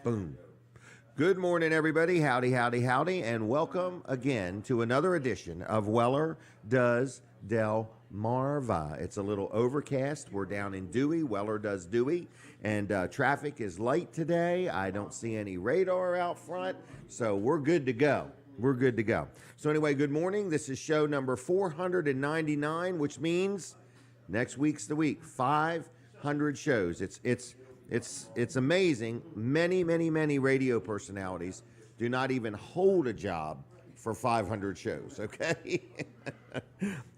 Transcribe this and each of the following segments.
Boom. Good morning, everybody. Howdy, howdy, howdy, and welcome again to another edition of Weller Does Delmarva. It's a little overcast. We're down in Dewey. Weller does Dewey, and traffic is light today. I don't see any radar out front, so we're good to go. We're good to go. So anyway, good morning. This is show number 499, which means next week's the week. 500 shows. It's amazing. Many radio personalities do not even hold a job for 500 shows, okay?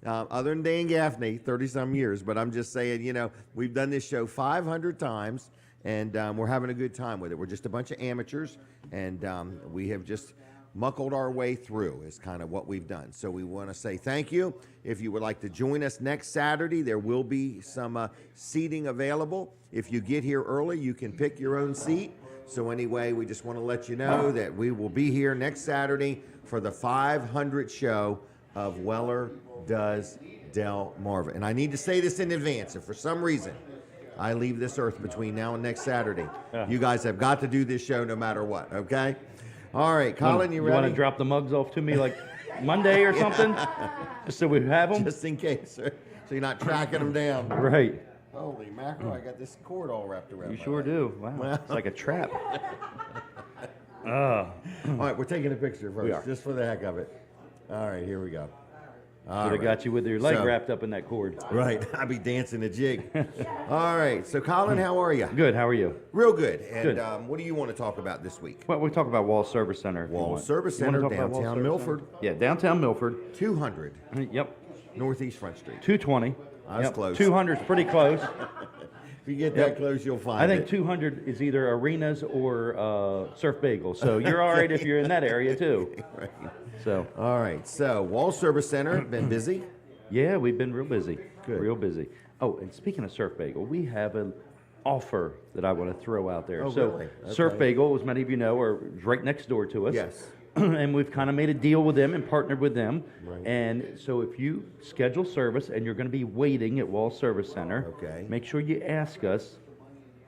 Other than Dan Gaffney, 30-some years, but I'm just saying, you know, we've done this show 500 times, and we're having a good time with it. We're just a bunch of amateurs, and we have just muckled our way through is kind of what we've done. So we want to say thank you. If you would like to join us next Saturday, there will be some seating available. If you get here early, you can pick your own seat. So anyway, we just want to let you know that we will be here next Saturday for the 500 show of Weller Does Delmarva. And I need to say this in advance. If for some reason I leave this earth between now and next Saturday, you guys have got to do this show no matter what, okay? All right, Colin, you ready? You want to drop the mugs off to me like Monday or something? Just so we have them? Just in case, so you're not tracking them down. Right. Holy mackerel, I got this cord all wrapped around. You sure do. Wow, it's like a trap. All right, we're taking a picture We are. first, just for the heck of it. All right, here we go. Should have got you with your leg wrapped up in that cord. Right, I'll be dancing a jig. All right, so Colin, how are you? Good, how are you? Real good. And Good. What do you want to talk about this week? Well, we talk about Wall Service Center. if you Wall want. Service You wanna Center, talk about Wall downtown Service Milford. Center? Yeah, downtown Milford. 200 Yep. Northeast Front Street. 220. That's close. 200 is pretty close. If you get that close, you'll find I think it. 200 is either arenas or Surf Bagel. So you're all right if you're in that area too. Right. So All right, so Wall Service Center, been busy? yeah, we've been real busy. Good. Real busy. Oh, and speaking of Surf Bagel, we have an offer that I want to throw out there. Oh, so really? Surf Okay. Bagel, as many of you know, are right next door to us. Yes. And we've kind of made a deal with them and partnered with them. Right. And so if you schedule service and you're going to be waiting at Wall Service Center, Okay. make sure you ask us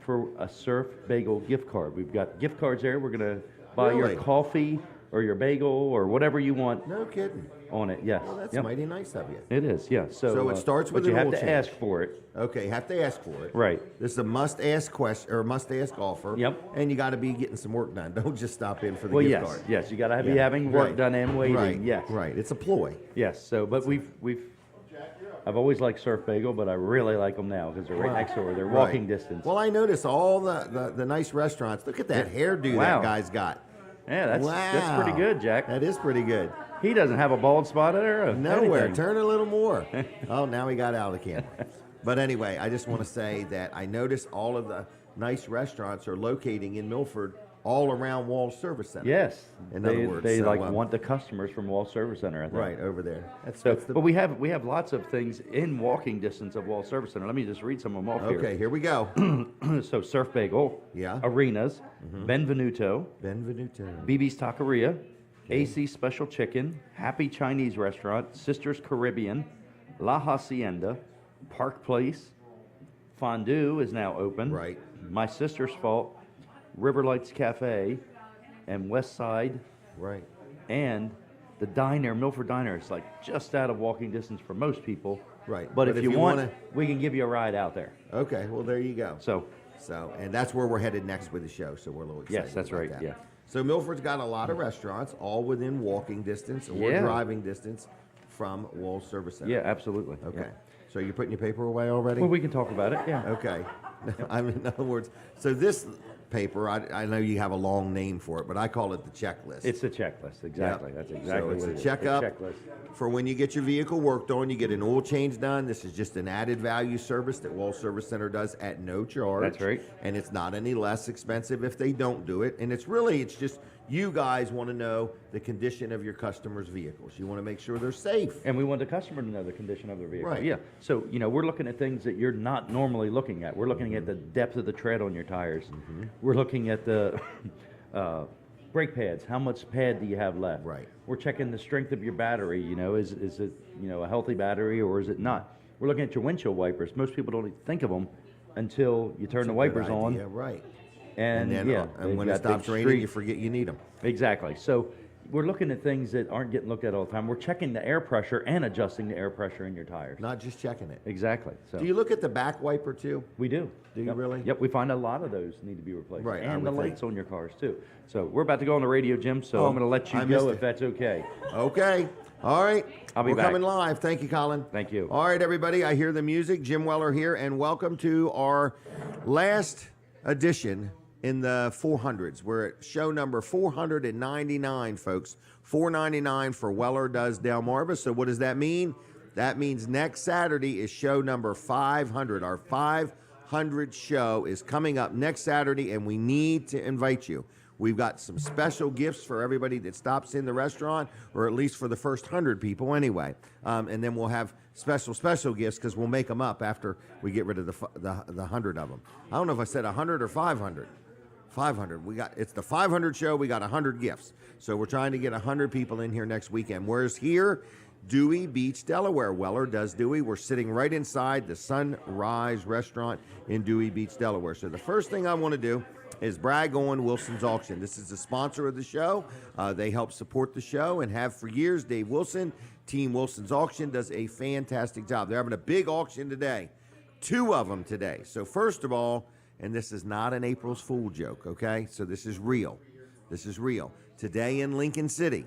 for a Surf Bagel gift card. We've got gift cards there. We're going to buy Really? your coffee or your bagel or whatever you want No kidding. on it. Yes. Well, that's Yep. mighty nice of you. It is, yeah. So it starts with but you an have oil to change. ask for it. Okay, have to ask for it. Right. This is a must-ask question or must-ask offer. Yep. And you got to be getting some work done. Don't just stop in for the Well, gift yes, card. yes. You got to be Yeah. having work Right. done and waiting. Right. Yes. Right. It's a ploy. Yes. So, but I've always liked Surf Bagel, but I really like them now because they're right next door. They're walking Right. distance. Well, I notice all the nice restaurants. Look at that hairdo Wow. that guy's got. Yeah, that's Wow. pretty good, Jack. That is pretty good. He doesn't have a bald spot there. Or Nowhere. anything. Turn a little more. Oh, now he got out of the camera. But anyway, I just want to say that I notice all of the nice restaurants are locating in Milford all around Wall Service Center. Yes. In they, other words, they so, like want the customers from Wall Service Center. I think. Right over there. So, That's the, but we have lots of things in walking distance of Wall Service Center. Let me just read some of them off okay, here we go. here. So Surf Bagel, Yeah. Arenas, Benvenuto, Benvenuto. BB's Taqueria, AC Special Chicken, Happy Chinese Restaurant, Sisters Caribbean, La Hacienda, Park Place, Fondue is now open. Right. My Sister's Fault, River Lights Cafe, and West Side, Right. and the diner, Milford Diner, is like just out of walking distance for most people. Right. But if you want, wanna- we can give you a ride out there. Okay, well, there you go. So, And that's where we're headed next with the show, so we're a little excited. Yes, that's about right, that. yeah. So Milford's got a lot of restaurants, all within walking distance or Yeah. driving distance from Wall Service Center. yeah, absolutely. Okay. Yeah. So you're putting your paper away already? Well, we can talk about it, yeah. Okay. I mean, in other words, so this paper, I know you have a long name for it, but I call it the checklist. It's a checklist, exactly. Yep. That's exactly so what it it's is. a checkup checklist. for when you get your vehicle worked on, you get an oil change done. This is just an added value service that Wall Service Center does at no charge. That's right. And it's not any less expensive if they don't do it. And it's just you guys want to know the condition of your customers' vehicles. You want to make sure they're safe. And we want the customer to know the condition of their vehicle. Right. Yeah. So, we're looking at things that you're not normally looking at. We're looking at the depth of the tread on your tires. We're looking at the brake pads. How much pad do you have left? Right. We're checking the strength of your battery. Is it a healthy battery or is it not? We're looking at your windshield wipers. Most people don't even think of them until you turn the wipers on. Yeah, right. And then yeah, and they've when it got stops big raining, street- you forget you need them. Exactly. So we're looking at things that aren't getting looked at all the time. We're checking the air pressure and adjusting the air pressure in your tires. Not just checking it. Exactly. So Do you look at the back wiper too? we do. Do you Yep. really? Yep. We find a lot of those need to be replaced. Right, I And the would think. lights on your cars too. So we're about to go on the radio, Jim. So Oh, I'm going to let you I missed go it. if that's okay. Okay. All right. I'll be We're back. coming live. Thank you, Colin. Thank you. All right, everybody. I hear the music. Jim Weller here, and welcome to our last edition in the 400s. We're at show number 499, folks. 499 for Weller Does Delmarva. So what does that mean? That means next Saturday is show number 500. Our 500 show is coming up next Saturday, and we need to invite you. We've got some special gifts for everybody that stops in the restaurant, or at least for the first 100 people anyway. And then we'll have special gifts because we'll make them up after we get rid of the 100 of them. I don't know if I said 100 or 500. 500. It's the 500 show. We got 100 gifts. So we're trying to get 100 people in here next weekend. Where's here? Dewey Beach, Delaware. Weller Does Dewey. We're sitting right inside the Sunrise Restaurant in Dewey Beach, Delaware. So the first thing I want to do is brag on Wilson's Auction. This is the sponsor of the show. They help support the show and have for years. Dave Wilson, Team Wilson's Auction, does a fantastic job. They're having a big auction today. 2 of them today. So first of all, and this is not an April's Fool joke, okay? So this is real. This is real. Today in Lincoln City,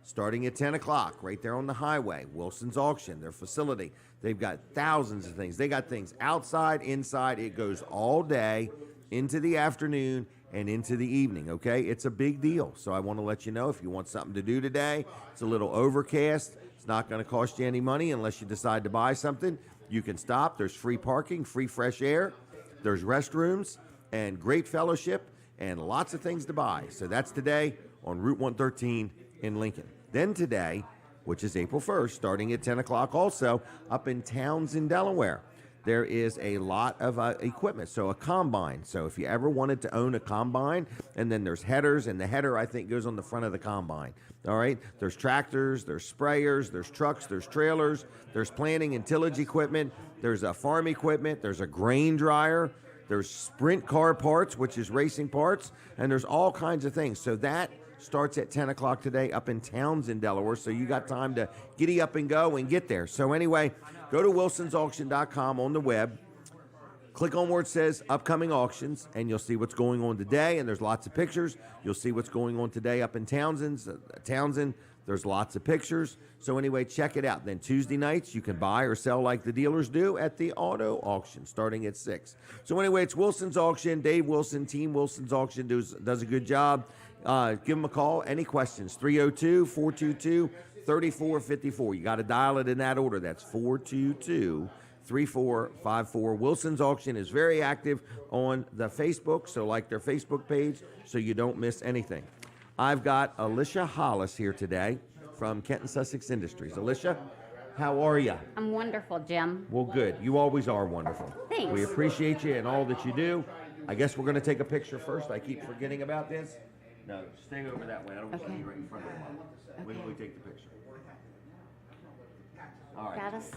starting at 10 o'clock, right there on the highway, Wilson's Auction, their facility. They've got thousands of things. They got things outside, inside. It goes all day, into the afternoon, and into the evening, okay? It's a big deal. So I want to let you know if you want something to do today, it's a little overcast. It's not going to cost you any money unless you decide to buy something. You can stop. There's free parking, free fresh air. There's restrooms and great fellowship and lots of things to buy. So that's today on Route 113 in Lincoln. Then today, which is April 1st, starting at 10 o'clock also, up in Townsend, Delaware, there is a lot of equipment. So a combine. So if you ever wanted to own a combine, and then there's headers, and the header, I think, goes on the front of the combine. All right? There's tractors, there's sprayers, there's trucks, there's trailers, there's planting and tillage equipment, there's a farm equipment, there's a grain dryer, there's sprint car parts, which is racing parts, and there's all kinds of things. So that starts at 10 o'clock today up in Townsend, Delaware, so you got time to giddy up and go and get there. So anyway, go to wilsonsauction.com on the web, click on where it says upcoming auctions, and you'll see what's going on today, and there's lots of pictures. You'll see what's going on today up in Townsend. There's lots of pictures. So anyway, check it out. Then Tuesday nights, you can buy or sell like the dealers do at the auto auction starting at 6. So anyway, it's Wilson's Auction. Dave Wilson, Team Wilson's Auction does a good job. Give them a call. Any questions? 302-422-3454. You got to dial it in that order. That's 422-3454. Wilson's Auction is very active on the Facebook, so like their Facebook page so you don't miss anything. I've got Alicia Hollis here today from Kent and Sussex Industries. Alicia, how are you? I'm wonderful, Jim. Well, good. You always are wonderful. Thanks. We appreciate you and all that you do. I guess we're going to take a picture first. I keep forgetting about this. No, stay over that way. I don't want to be right in front of them. When do we take the picture? All right. Got us?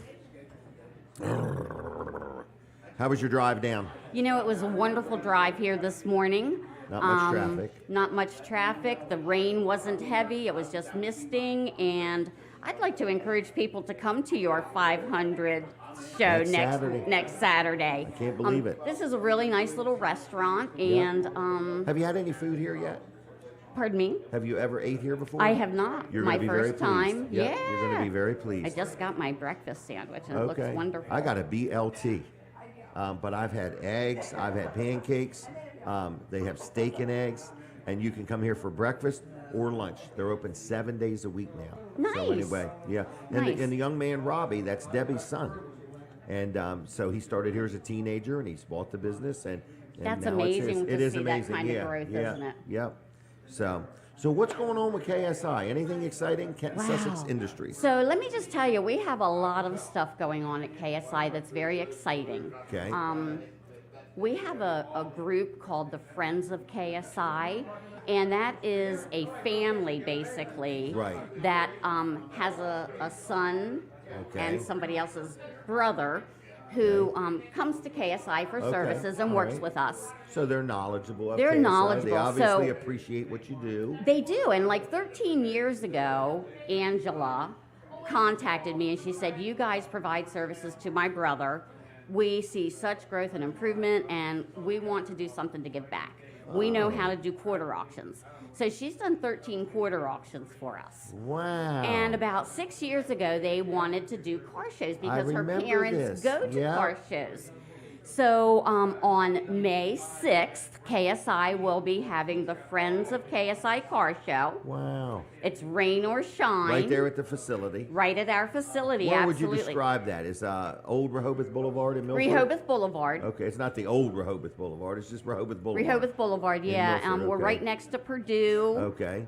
How was your drive down? You know, it was a wonderful drive here this morning. Not much traffic. Not much traffic. The rain wasn't heavy. It was just misting. And I'd like to encourage people to come to your 500 show next Saturday. I can't believe it. This is a really nice little restaurant. And, Have you had any food here yet? pardon me? Have you ever ate here before? I have not. You're My gonna be very first time. pleased. Yep, Yeah. You're going to be very pleased. I just got my breakfast sandwich and it looks wonderful. I got a BLT, but I've had eggs, I've had pancakes, they have steak and eggs, and you can come here for breakfast or lunch. They're open 7 days a week now. Nice. So anyway, yeah. And, Nice. and the young man, Robbie, that's Debbie's son. And so he started here as a teenager, and he's bought the business. And That's now amazing it to is see that amazing. kind of Yeah, growth, yeah, isn't it? Yep. So what's going on with KSI? Anything exciting? Kent and Sussex Industries. So let me just tell you, we have a lot of stuff going on at KSI that's very exciting. Okay. We have a group called the Friends of KSI, and that is a family basically Right. that has a son Okay. and somebody else's brother who comes to KSI for Okay, services and all works right. with us. So they're knowledgeable of They're KSI. knowledgeable, They obviously so- appreciate what you do. They do, and like 13 years ago, Angela contacted me and she said, "You guys provide services to my brother. We see such growth and improvement, and we want to do something to give back. We know how to do quarter auctions." So she's done 13 quarter auctions for us. Wow. And about 6 years ago, they wanted to do car shows because her remember parents this. go to Yeah. car shows. So on May 6th, KSI will be having the Friends of KSI Car Show. Wow. It's rain or shine. Right there at the facility. Right at our facility, Where would absolutely. you describe that? Is Old Rehoboth Boulevard in Milford? Rehoboth Boulevard. Okay, it's not the old Rehoboth Boulevard. It's just Rehoboth Boulevard. Rehoboth Boulevard, yeah. Milford, We're okay. right next to Purdue. Okay.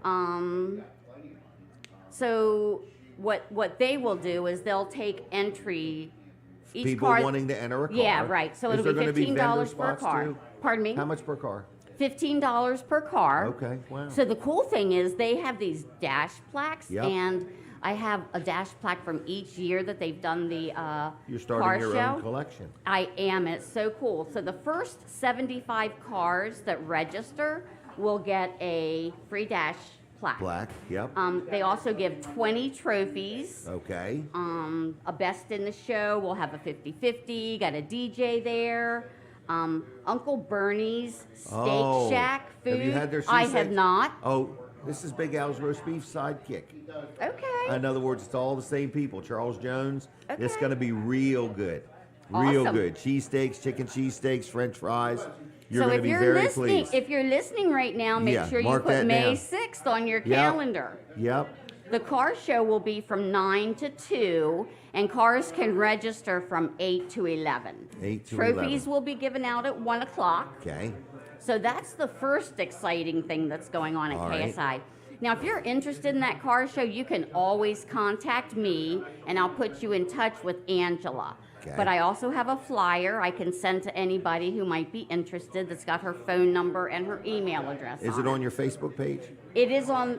So what they will do is they'll take entry. Each People car, wanting to enter a car. Yeah, right. So Is it'll there be gonna be vendor $15 per spots car. too? Pardon me? How much per car? $15 per car. Okay, wow. So the cool thing is they have these dash plaques, Yep. and I have a dash plaque from each year that they've done the You're car starting your show. own collection. I am. It's so cool. So the first 75 cars that register will get a free dash plaque. Black, yep. They also give 20 trophies. Okay. A best in the show. We'll have a 50-50. Got a DJ there. Uncle Bernie's Steak Shack food. Have you had their I have seasick? not. Oh, this is Big Al's roast beef sidekick. Okay. In other words, it's all the same people. Charles Jones. It's Okay. going to be real good. Real Awesome. good. Cheesesteaks, chicken cheesesteaks, French fries. You're So going to if be you're very listening, pleased. if you're listening right now, make Yeah, sure you mark put that May down. 6th on your Yep. calendar. Yep. The car show will be from 9 to 2, and cars can register from 8 to 11. 8 to Trophies 11. will be given out at 1 o'clock. Okay. So that's the first exciting thing that's going on at All right. KSI. Now, if you're interested in that car show, you can always contact me, and I'll put you in touch with Angela. Okay. But I also have a flyer I can send to anybody who might be interested that's got her phone number and her email address Is it on your Facebook page? It is on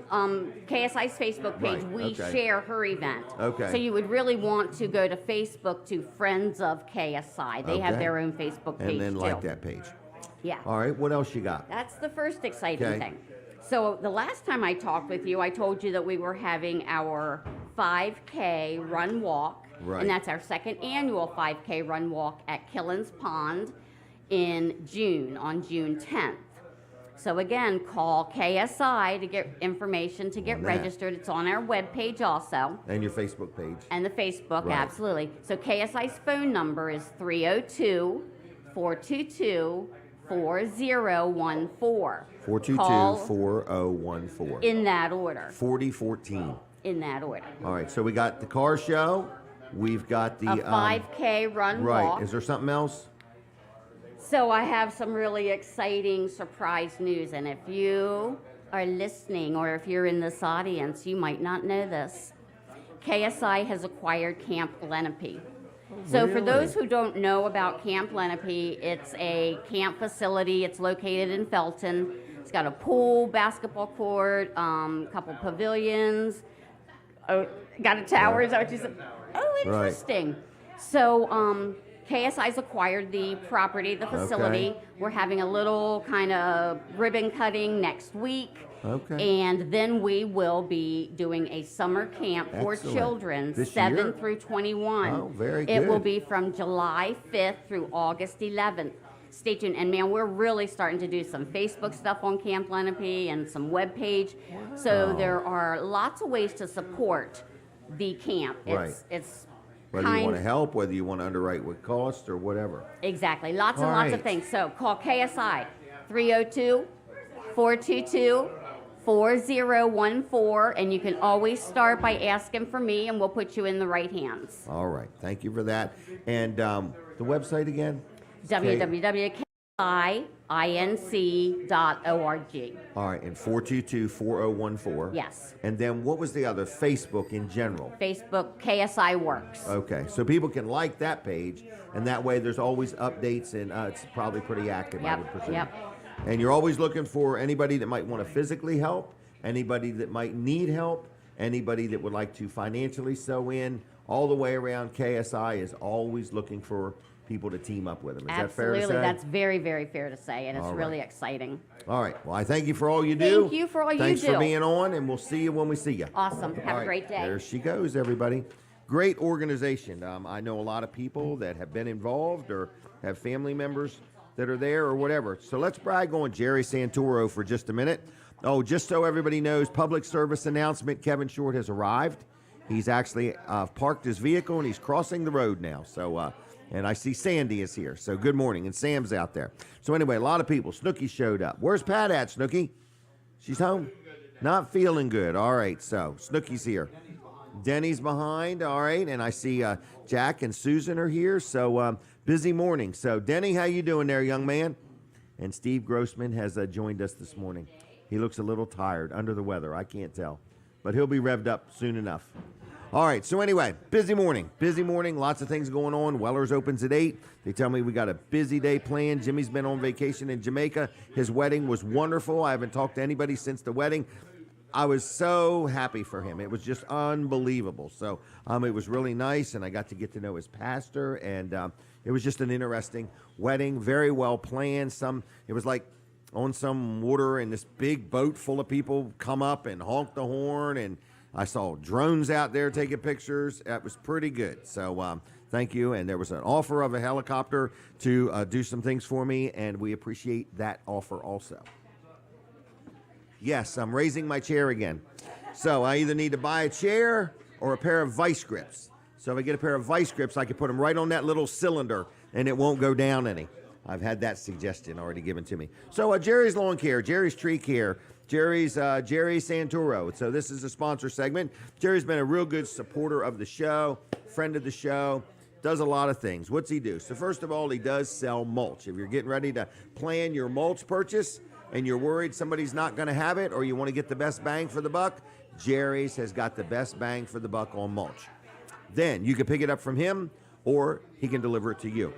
KSI's Facebook page. Right, We okay. share her event. Okay. So you would really want to go to Facebook to Friends of KSI. They have Okay. their own Facebook page And then too. like that page. Yeah. All right. What else you got? That's the first exciting Okay. thing. So the last time I talked with you, I told you that we were having our 5K run walk. Right. And that's our second annual 5K run walk at Killen's Pond in June, on June 10th. So again, call KSI to get information to get On that. registered. It's on our webpage also. And your Facebook page. And the Facebook, Right. absolutely. So KSI's phone number is 302-422-4014. 422-4014. In that order. 4014. In that order. All right. So we got the car show. We've got the A 5K run right. walk. Is there something else? So I have some really exciting surprise news, and if you are listening or if you're in this audience, you might not know this. KSI has acquired Camp Lenape. So for those who don't know about Camp Lenape, it's a camp facility. It's located in Felton. It's got a pool, basketball court, couple pavilions. Oh, got a tower, is that what you said? Oh, interesting. So KSI's acquired the property, the facility. Okay. We're having a little kind of ribbon cutting next week. Okay. And then we will be doing a summer camp for Excellent. children, This 7 year? through 21. Oh, very It will good. be from July 5th through August 11th. Stay tuned. And man, we're really starting to do some Facebook stuff on Camp Lenape and some web page. So there are lots of ways to support the camp. Right. It's Whether you want to help, whether you want to underwrite with cost or whatever. Exactly. Lots and All lots of right. things. So call KSI 302-422-4014, and you can always start by asking for me, and we'll put you in the right hands. All right. Thank you for that. And the website again? www.kinc.org. All right. And 422-4014. Yes. And then what was the other? Facebook in general. Facebook, KSI Works. Okay. So people can like that page, and that way there's always updates, and it's probably pretty active, I would Yep, presume. yep. And you're always looking for anybody that might want to physically help, anybody that might need help, anybody that would like to financially sew in. All the way around, KSI is always looking for people to team up with him. Is Absolutely. that fair to say? That's very, very fair to say, and it's All right. really exciting. All right. Well, I thank you for all you do. Thank you for all you Thanks do. for being on, and we'll see you when we see you. Awesome. Have All a right, great day. There she goes, everybody. Great organization. I know a lot of people that have been involved or have family members that are there or whatever. So let's brag on Jerry Santoro for just a minute. Oh, just so everybody knows, public service announcement, Kevin Short has arrived. He's actually parked his vehicle and he's crossing the road now. So, and I see Sandy is here. So good morning. And Sam's out there. So anyway, a lot of people. Snooki showed up. Where's Pat at, Snooki? She's home? Not feeling good. All right, so Snooki's here. Denny's behind. All right, and I see Jack and Susan are here. So busy morning. So Denny, how you doing there, young man? And Steve Grossman has joined us this morning. He looks a little tired, under the weather. I can't tell, but he'll be revved up soon enough. All right, so anyway, busy morning, lots of things going on. Weller's opens at 8. They tell me we got a busy day planned. Jimmy's been on vacation in Jamaica. His wedding was wonderful. I haven't talked to anybody since the wedding. I was so happy for him. It was just unbelievable. So it was really nice, and I got to get to know his pastor, and it was just an interesting wedding, very well planned. It was like on some water, and this big boat full of people come up and honk the horn, and I saw drones out there taking pictures. That was pretty good. So thank you. And there was an offer of a helicopter to do some things for me, and we appreciate that offer also. Yes, I'm raising my chair again. So I either need to buy a chair or a pair of vice grips. So if I get a pair of vice grips, I can put them right on that little cylinder, and it won't go down any. I've had that suggestion already given to me. So Jerry's Lawn Care, Jerry's Tree Care, Jerry Santoro. So this is a sponsor segment. Jerry's been a real good supporter of the show, friend of the show, does a lot of things. What's he do? So first of all, he does sell mulch. If you're getting ready to plan your mulch purchase and you're worried somebody's not going to have it or you want to get the best bang for the buck, Jerry's has got the best bang for the buck on mulch. Then you can pick it up from him or he can deliver it to you.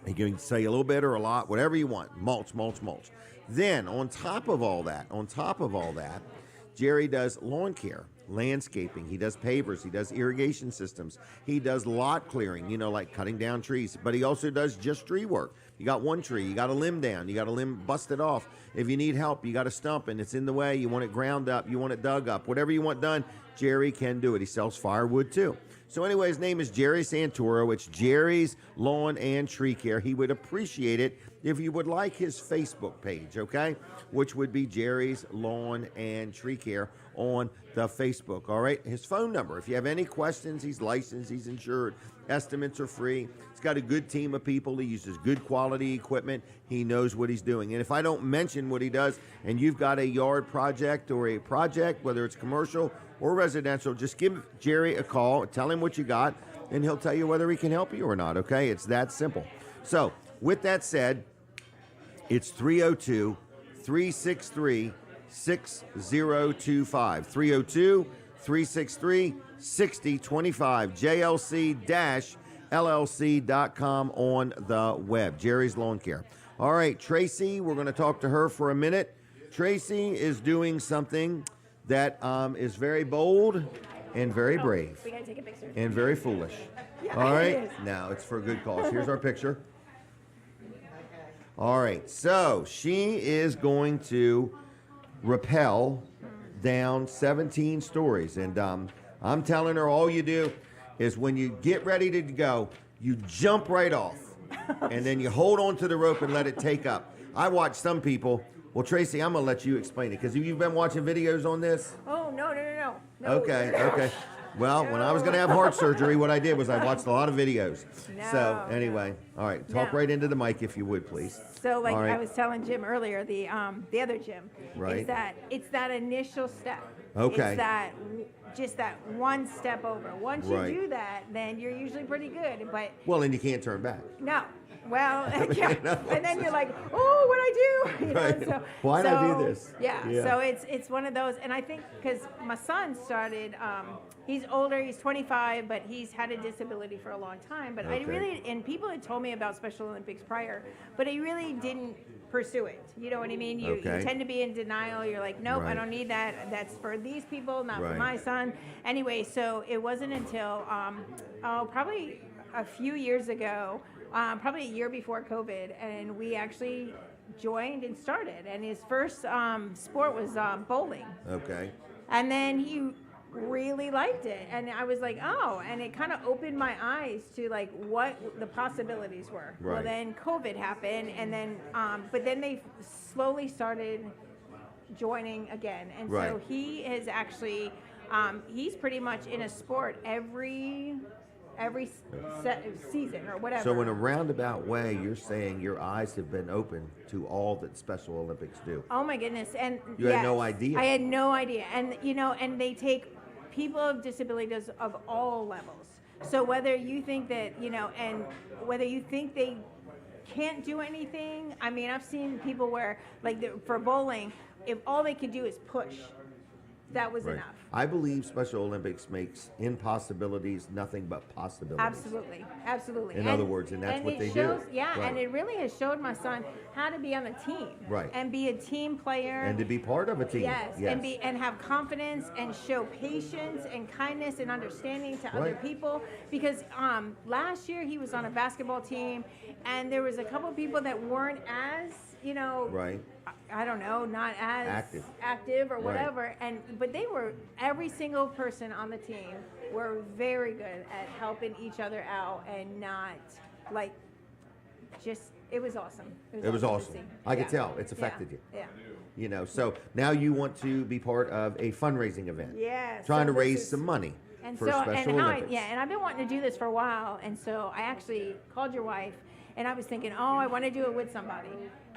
He can say a little bit or a lot, whatever you want. Mulch, mulch, mulch. Then, on top of all that, Jerry does lawn care, landscaping. He does pavers. He does irrigation systems. He does lot clearing, like cutting down trees. But he also does just tree work. You got one tree, you got a limb down, you got a limb busted off. If you need help, you got a stump and it's in the way, you want it ground up, you want it dug up, whatever you want done, Jerry can do it. He sells firewood too. So anyway, his name is Jerry Santoro. It's Jerry's Lawn and Tree Care. He would appreciate it if you would like his Facebook page, okay? Which would be Jerry's Lawn and Tree Care on the Facebook, all right? His phone number, if you have any questions, he's licensed, he's insured, estimates are free. He's got a good team of people. He uses good quality equipment. He knows what he's doing. And if I don't mention what he does and you've got a yard project or a project, whether it's commercial or residential, just give Jerry a call, tell him what you got, and he'll tell you whether he can help you or not, okay? It's that simple. So with that said, it's 302-363-6025. 302-363-6025. JLC-LLC.com on the web. Jerry's Lawn Care. All right, Tracey, we're going to talk to her for a minute. Tracey is doing something that is very bold and very brave. We gotta take a picture. And very foolish. Yeah, all right? it is. Now, it's for a good cause. Here's our picture. All right, so she is going to rappel down 17 stories. And I'm telling her all you do is when you get ready to go, you jump right off. And then you hold on to the rope and let it take up. I watch some people. Well, Tracey, I'm going to let you explain it because you've been watching videos on this. Oh, no. Okay. Well, when I was going to have heart surgery, what I did was I watched a lot of videos. So anyway, all right, talk right into the mic if you would, please. So like All right. I was telling Jim earlier, the other Jim, Right. it's that initial step. Okay. It's just that one step over. Once you Right. do that, then you're usually pretty good. But Well, and you can't turn back. no. Well, yeah. You know? And then you're like, oh, what'd I do? Right. So, Why'd I do this? Yeah. Yeah. So it's one of those, and I think because my son started, he's older, he's 25, but he's had a disability for a long time. But Okay. and people had told me about Special Olympics prior, but I really didn't pursue it. You know what I mean? You Okay. tend to be in denial. You're like, nope, I Right. don't need that. That's for these people, not Right. for my son. Anyway, so it wasn't until probably a few years ago probably a year before COVID, and we actually joined and started. And his first sport was bowling. Okay. And then he really liked it, and I was like, oh, and it kind of opened my eyes to like what the possibilities were. Right. Well, then COVID happened, and then but then they slowly started joining again, and Right. so he is actually he's pretty much in a sport every season or whatever. So in a roundabout way, you're saying your eyes have been open to all that Special Olympics do. Oh my goodness! And You had no yes, idea. I had no idea, and and they take people of disabilities of all levels. So whether you think that and whether you think they can't do anything, I mean, I've seen people where for bowling, if all they could do is push, that was Right. enough. I believe Special Olympics makes impossibilities nothing but possibilities. Absolutely, absolutely. In other words, and that's what it they do. shows, Yeah, Right. and it really has showed my son how to be on the team, Right. and be a team player, And to be part of a team. Yes, and have confidence and show patience and kindness and understanding to other Right. people. Because last year he was on a basketball team, and there was a couple of people that weren't as Right. I don't know, not as Active. or Right. whatever. But they were, every single person on the team were very good at helping each other out, and not it was awesome. It was to awesome. see. I could Yeah. tell it's affected Yeah. you. So now you want to be part of a fundraising event. Yeah. Trying so to this raise is- some money And for so, Special and how Olympics. and I've been wanting to do this for a while, and so I actually called your wife, and I was thinking, oh, I want to do it with somebody.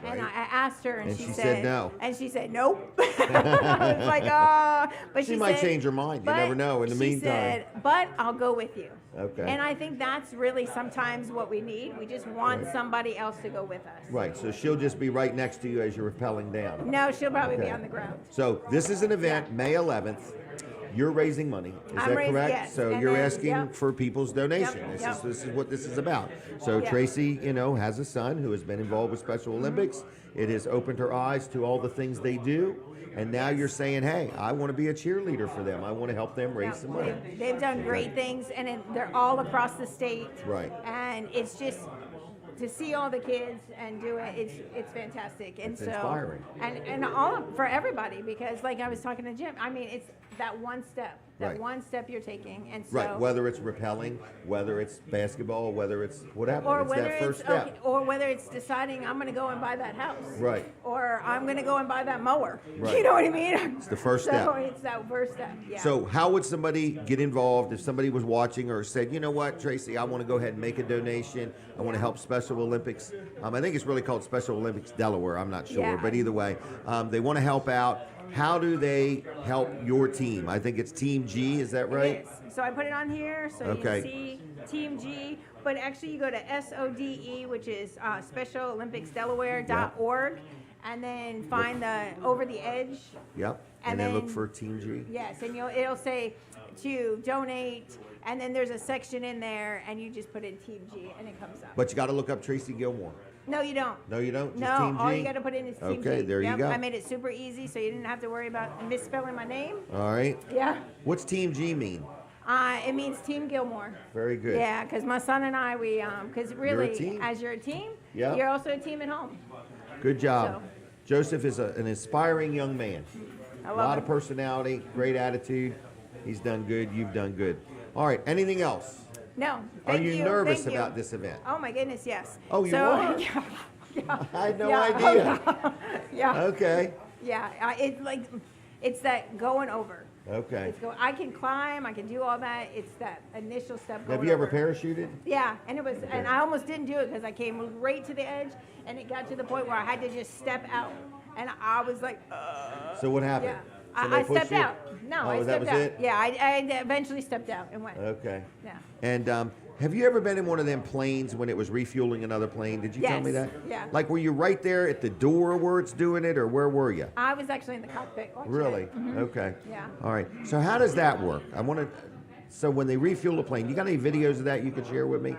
And Right. I asked her, and, And she she said no. And she said, nope. I was like, oh. But She might said, change her mind. You but never know. In the she meantime. said, but I'll go with you. Okay. And I think that's really sometimes what we need. We just want Right. somebody else to go with us. Right. So she'll just be right next to you as you're rappelling down. No, she'll probably Okay. be on the ground. So this is an event, May 11th. You're raising money. Is I'm that raising- correct? yes. So And you're then- asking yep. for people's donation. Yep, This yep. is this is what this is about. So Yeah. Tracy, has a son who has been involved with Special Olympics. It has opened her eyes to all the things they do. And now you're saying, hey, I want to be a cheerleader for them. I want to help them raise Yeah, some money. They've done great things, and they're all across the state. Right. And it's just to see all the kids and do it. It's fantastic. And It's so inspiring. and all for everybody, because like I was talking to Jim, I mean, it's that one step. That Right. one step you're taking, and so Right, whether it's rappelling, whether it's basketball, whether it's whatever, or it's whether that first it's step. okay, or whether it's deciding I'm going to go and buy that house, Right. or I'm going to go and buy that mower. Right. You know what I mean? It's the first so step. it's that first step. Yeah. So how would somebody get involved if somebody was watching or said, you know what, Tracy, I want to go ahead and make a donation. I want to help Special Olympics. I think it's really called Special Olympics Delaware. I'm not sure, Yeah. but either way, they want to help out. How do they help your team? I think it's Team G. Is that right? It is. So I put it on here, so Okay. you see Team G. But actually, you go to SODE, which is SpecialOlympicsDelaware.org, and then find the Over the Edge. Yep. And And then look then- for Team G. Yes, and it'll say to donate, and then there's a section in there, and you just put in Team G, and it comes up. But you got to look up Tracy Gilmore. No, you don't. No, you don't? Just No, Team G? all you got to put in is Team G. Okay, there you Yep, go. I made it super easy, so you didn't have to worry about misspelling my name. All right. Yeah. What's Team G mean? It means Team Gilmore. Very good. Yeah, because my son and I, because really, team. as you're a team, Yeah. you're also a team at home. Good job. So- Joseph is an inspiring young man. I A love lot him. of personality, great attitude. He's done good. You've done good. All right. Anything else? No, Are thank you you. nervous thank you. about this event? Oh my goodness, yes. Oh, you so, are? Yeah, yeah, I had no yeah, idea. oh, yeah, Okay. yeah. It's that going over. Okay. I can climb, I can do all that. It's that initial step. Have going you ever over. parachuted? Yeah, and and I almost didn't do it because I came right to the edge, and it got to the point where I had to just step out, and I was like, So what happened? yeah. Somebody I pushed stepped you? out. No, Oh, I that stepped was out. it? Yeah, I eventually stepped out and went. Okay. Yeah. And have you ever been in one of them planes when it was refueling another plane? Did you tell me Yes. that? Yeah. Like, were you right there at the door where it's doing it, or where were you? I was actually in the cockpit. watching Really? it. Mhm. Okay. Yeah. All right. So how does that work? I want to. So when they refuel a plane, you got any videos of that you could share with me?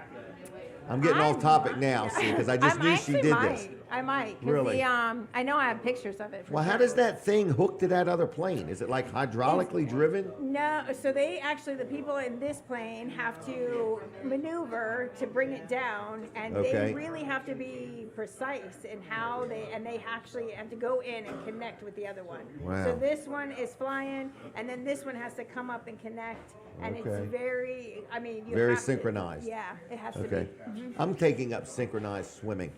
I'm getting off topic now, see, because I just knew she actually did might. this. I might. 'Cause Really? I know I have pictures of it. Well, how does that thing hook to that other plane? Is it like hydraulically driven? No, so the people in this plane have to maneuver to bring it down, and Okay. they really have to be precise in how they actually have to go in and connect with the other one. Wow. So this one is flying, and then this one has to come up and connect, and Okay. it's very, I mean, you Very have to- synchronized. yeah, it has Okay. to be. I'm taking up synchronized swimming.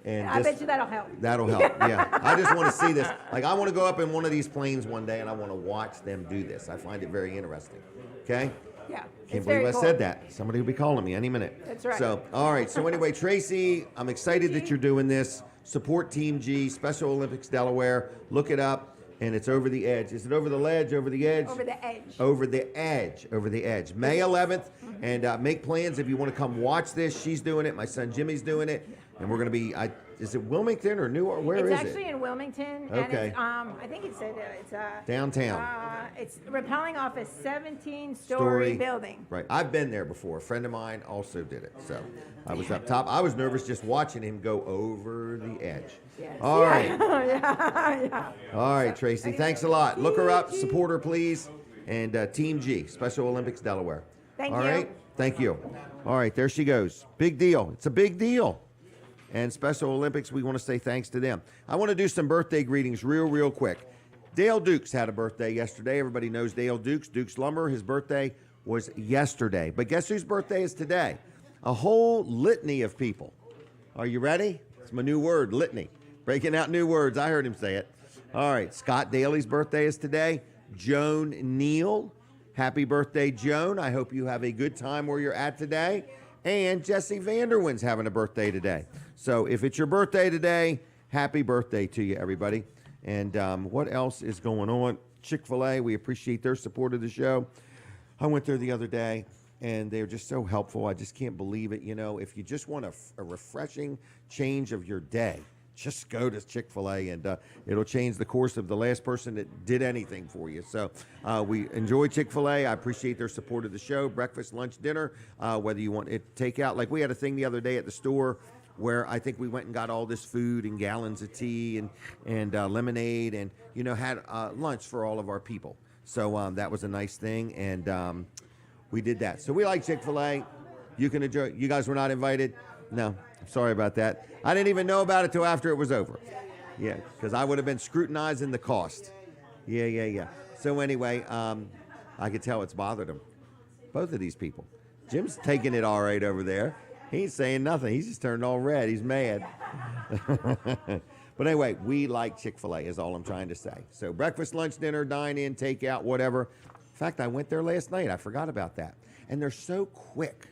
And I just- bet you that'll help. That'll help. Yeah. I just want to see this. Like, I want to go up in one of these planes one day and I want to watch them do this. I find it very interesting. Okay? Yeah. Can't it's believe very I cool. said that. Somebody will be calling me any minute. That's right. So, all right. So, anyway, Tracey, I'm excited that you're doing this. Support Team G, Special Olympics Delaware. Look it up. And it's over the edge. Is it over the ledge, over the edge? Over the edge. Over the edge, over the edge. May 11th, and make plans if you want to come watch this. She's doing it. My son Jimmy's doing it, and we're going to be. Is it Wilmington or Newark? Where is It's it? actually in Wilmington, and Okay. it's, I think it said it's Downtown. it's rappelling off a 17-story building. Right. I've been there before. A friend of mine also did it. So I was up top. I was nervous just watching him go over the edge. Yes. All right. yeah. All right, Tracey. Thanks a lot. Look her up. Support her, please. And Team G, Special Olympics Delaware. Thank All you. right. Thank you. All right. There she goes. Big deal. It's a big deal. And Special Olympics, we want to say thanks to them. I want to do some birthday greetings real quick. Dale Dukes had a birthday yesterday. Everybody knows Dale Dukes. Dukes Lumber, his birthday was yesterday. But guess whose birthday is today? A whole litany of people. Are you ready? It's my new word, litany. Breaking out new words. I heard him say it. All right. Scott Daly's birthday is today. Joan Neal. Happy birthday, Joan. I hope you have a good time where you're at today. And Jesse Vanderwin's having a birthday today. So if it's your birthday today, happy birthday to you, everybody. And what else is going on? Chick-fil-A, we appreciate their support of the show. I went there the other day, and they're just so helpful. I just can't believe it. You know, if you just want a refreshing change of your day, just go to Chick-fil-A, and it'll change the course of the last person that did anything for you. So we enjoy Chick-fil-A. I appreciate their support of the show. Breakfast, lunch, dinner, whether you want it takeout. Like we had a thing the other day at the store where I think we went and got all this food and gallons of tea and lemonade and, you know, had lunch for all of our people. So that was a nice thing, and we did that. So we like Chick-fil-A. You can enjoy. You guys were not invited? No. Sorry about that. I didn't even know about it till after it was over. Yeah, because I would have been scrutinizing the cost. Yeah. So anyway, I could tell it's bothered him. Both of these people. Jim's taking it all right over there. He ain't saying nothing. He's just turned all red. He's mad. But anyway, we like Chick-fil-A is all I'm trying to say. So breakfast, lunch, dinner, dine-in, takeout, whatever. In fact, I went there last night. I forgot about that. And they're so quick.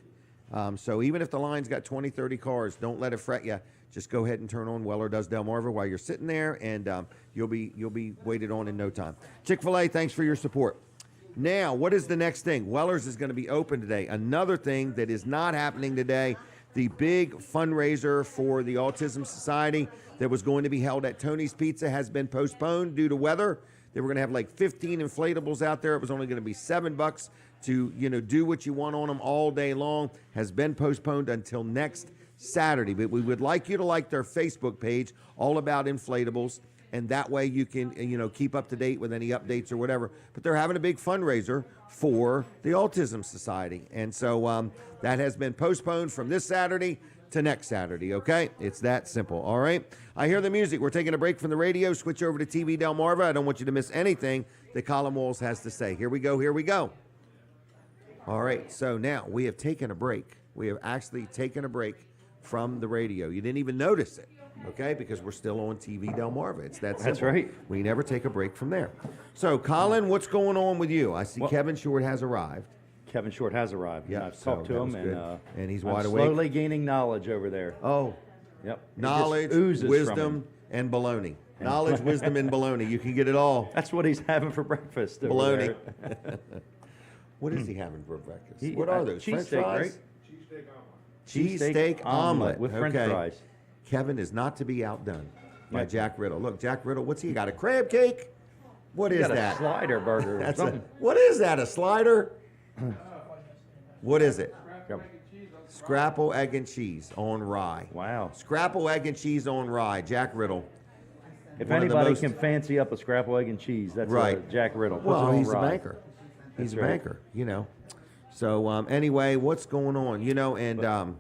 So even if the line's got 20, 30 cars, don't let it fret you. Just go ahead and turn on Weller Does Delmarva while you're sitting there, and you'll be waited on in no time. Chick-fil-A, thanks for your support. Now, what is the next thing? Weller's is going to be open today. Another thing that is not happening today, the big fundraiser for the Autism Society that was going to be held at Tony's Pizza has been postponed due to weather. They were going to have like 15 inflatables out there. It was only going to be $7 to, you know, do what you want on them all day long. Has been postponed until next Saturday. But we would like you to like their Facebook page, All About Inflatables, and that way you can, you know, keep up to date with any updates or whatever. But they're having a big fundraiser for the Autism Society. And so that has been postponed from this Saturday to next Saturday, okay? It's that simple, all right? I hear the music. We're taking a break from the radio. Switch over to TV Delmarva. I don't want you to miss anything that Colin Walls has to say. Here we go. All right, so now we have taken a break. We have actually taken a break from the radio. You didn't even notice it, okay? Because we're still on TV Delmarva. It's that simple. That's right. We never take a break from there. So, Colin, what's going on with you? I see Kevin Short has arrived. Kevin Short has arrived. Yeah, I've talked so to that him, was good. And he's I'm wide awake. slowly gaining knowledge over there. Oh, Yep. It just knowledge, oozes from wisdom, him. and baloney. Knowledge, wisdom, and baloney. You can get it all. That's what he's having for breakfast. Over Baloney. there. What is he having for breakfast? He- What are those? cheese French steak, fries? right? Cheesesteak omelet with French Okay. fries. Kevin is not to be outdone by Yeah. Jack Riddle. Look, Jack Riddle, what's he got? A crab cake? What He's is got that? a slider burger or That's something. what is that? A slider? What is it? Scrapple, egg, and cheese on rye. Wow. Scrapple, egg, and cheese on rye. Jack Riddle. If One of the anybody most- can fancy up a scrapple, egg, and cheese, that's Right. Jack Riddle. Puts it Well, on he's a rye. banker. He's That's a right. banker, you know. So anyway, what's going on? You know, and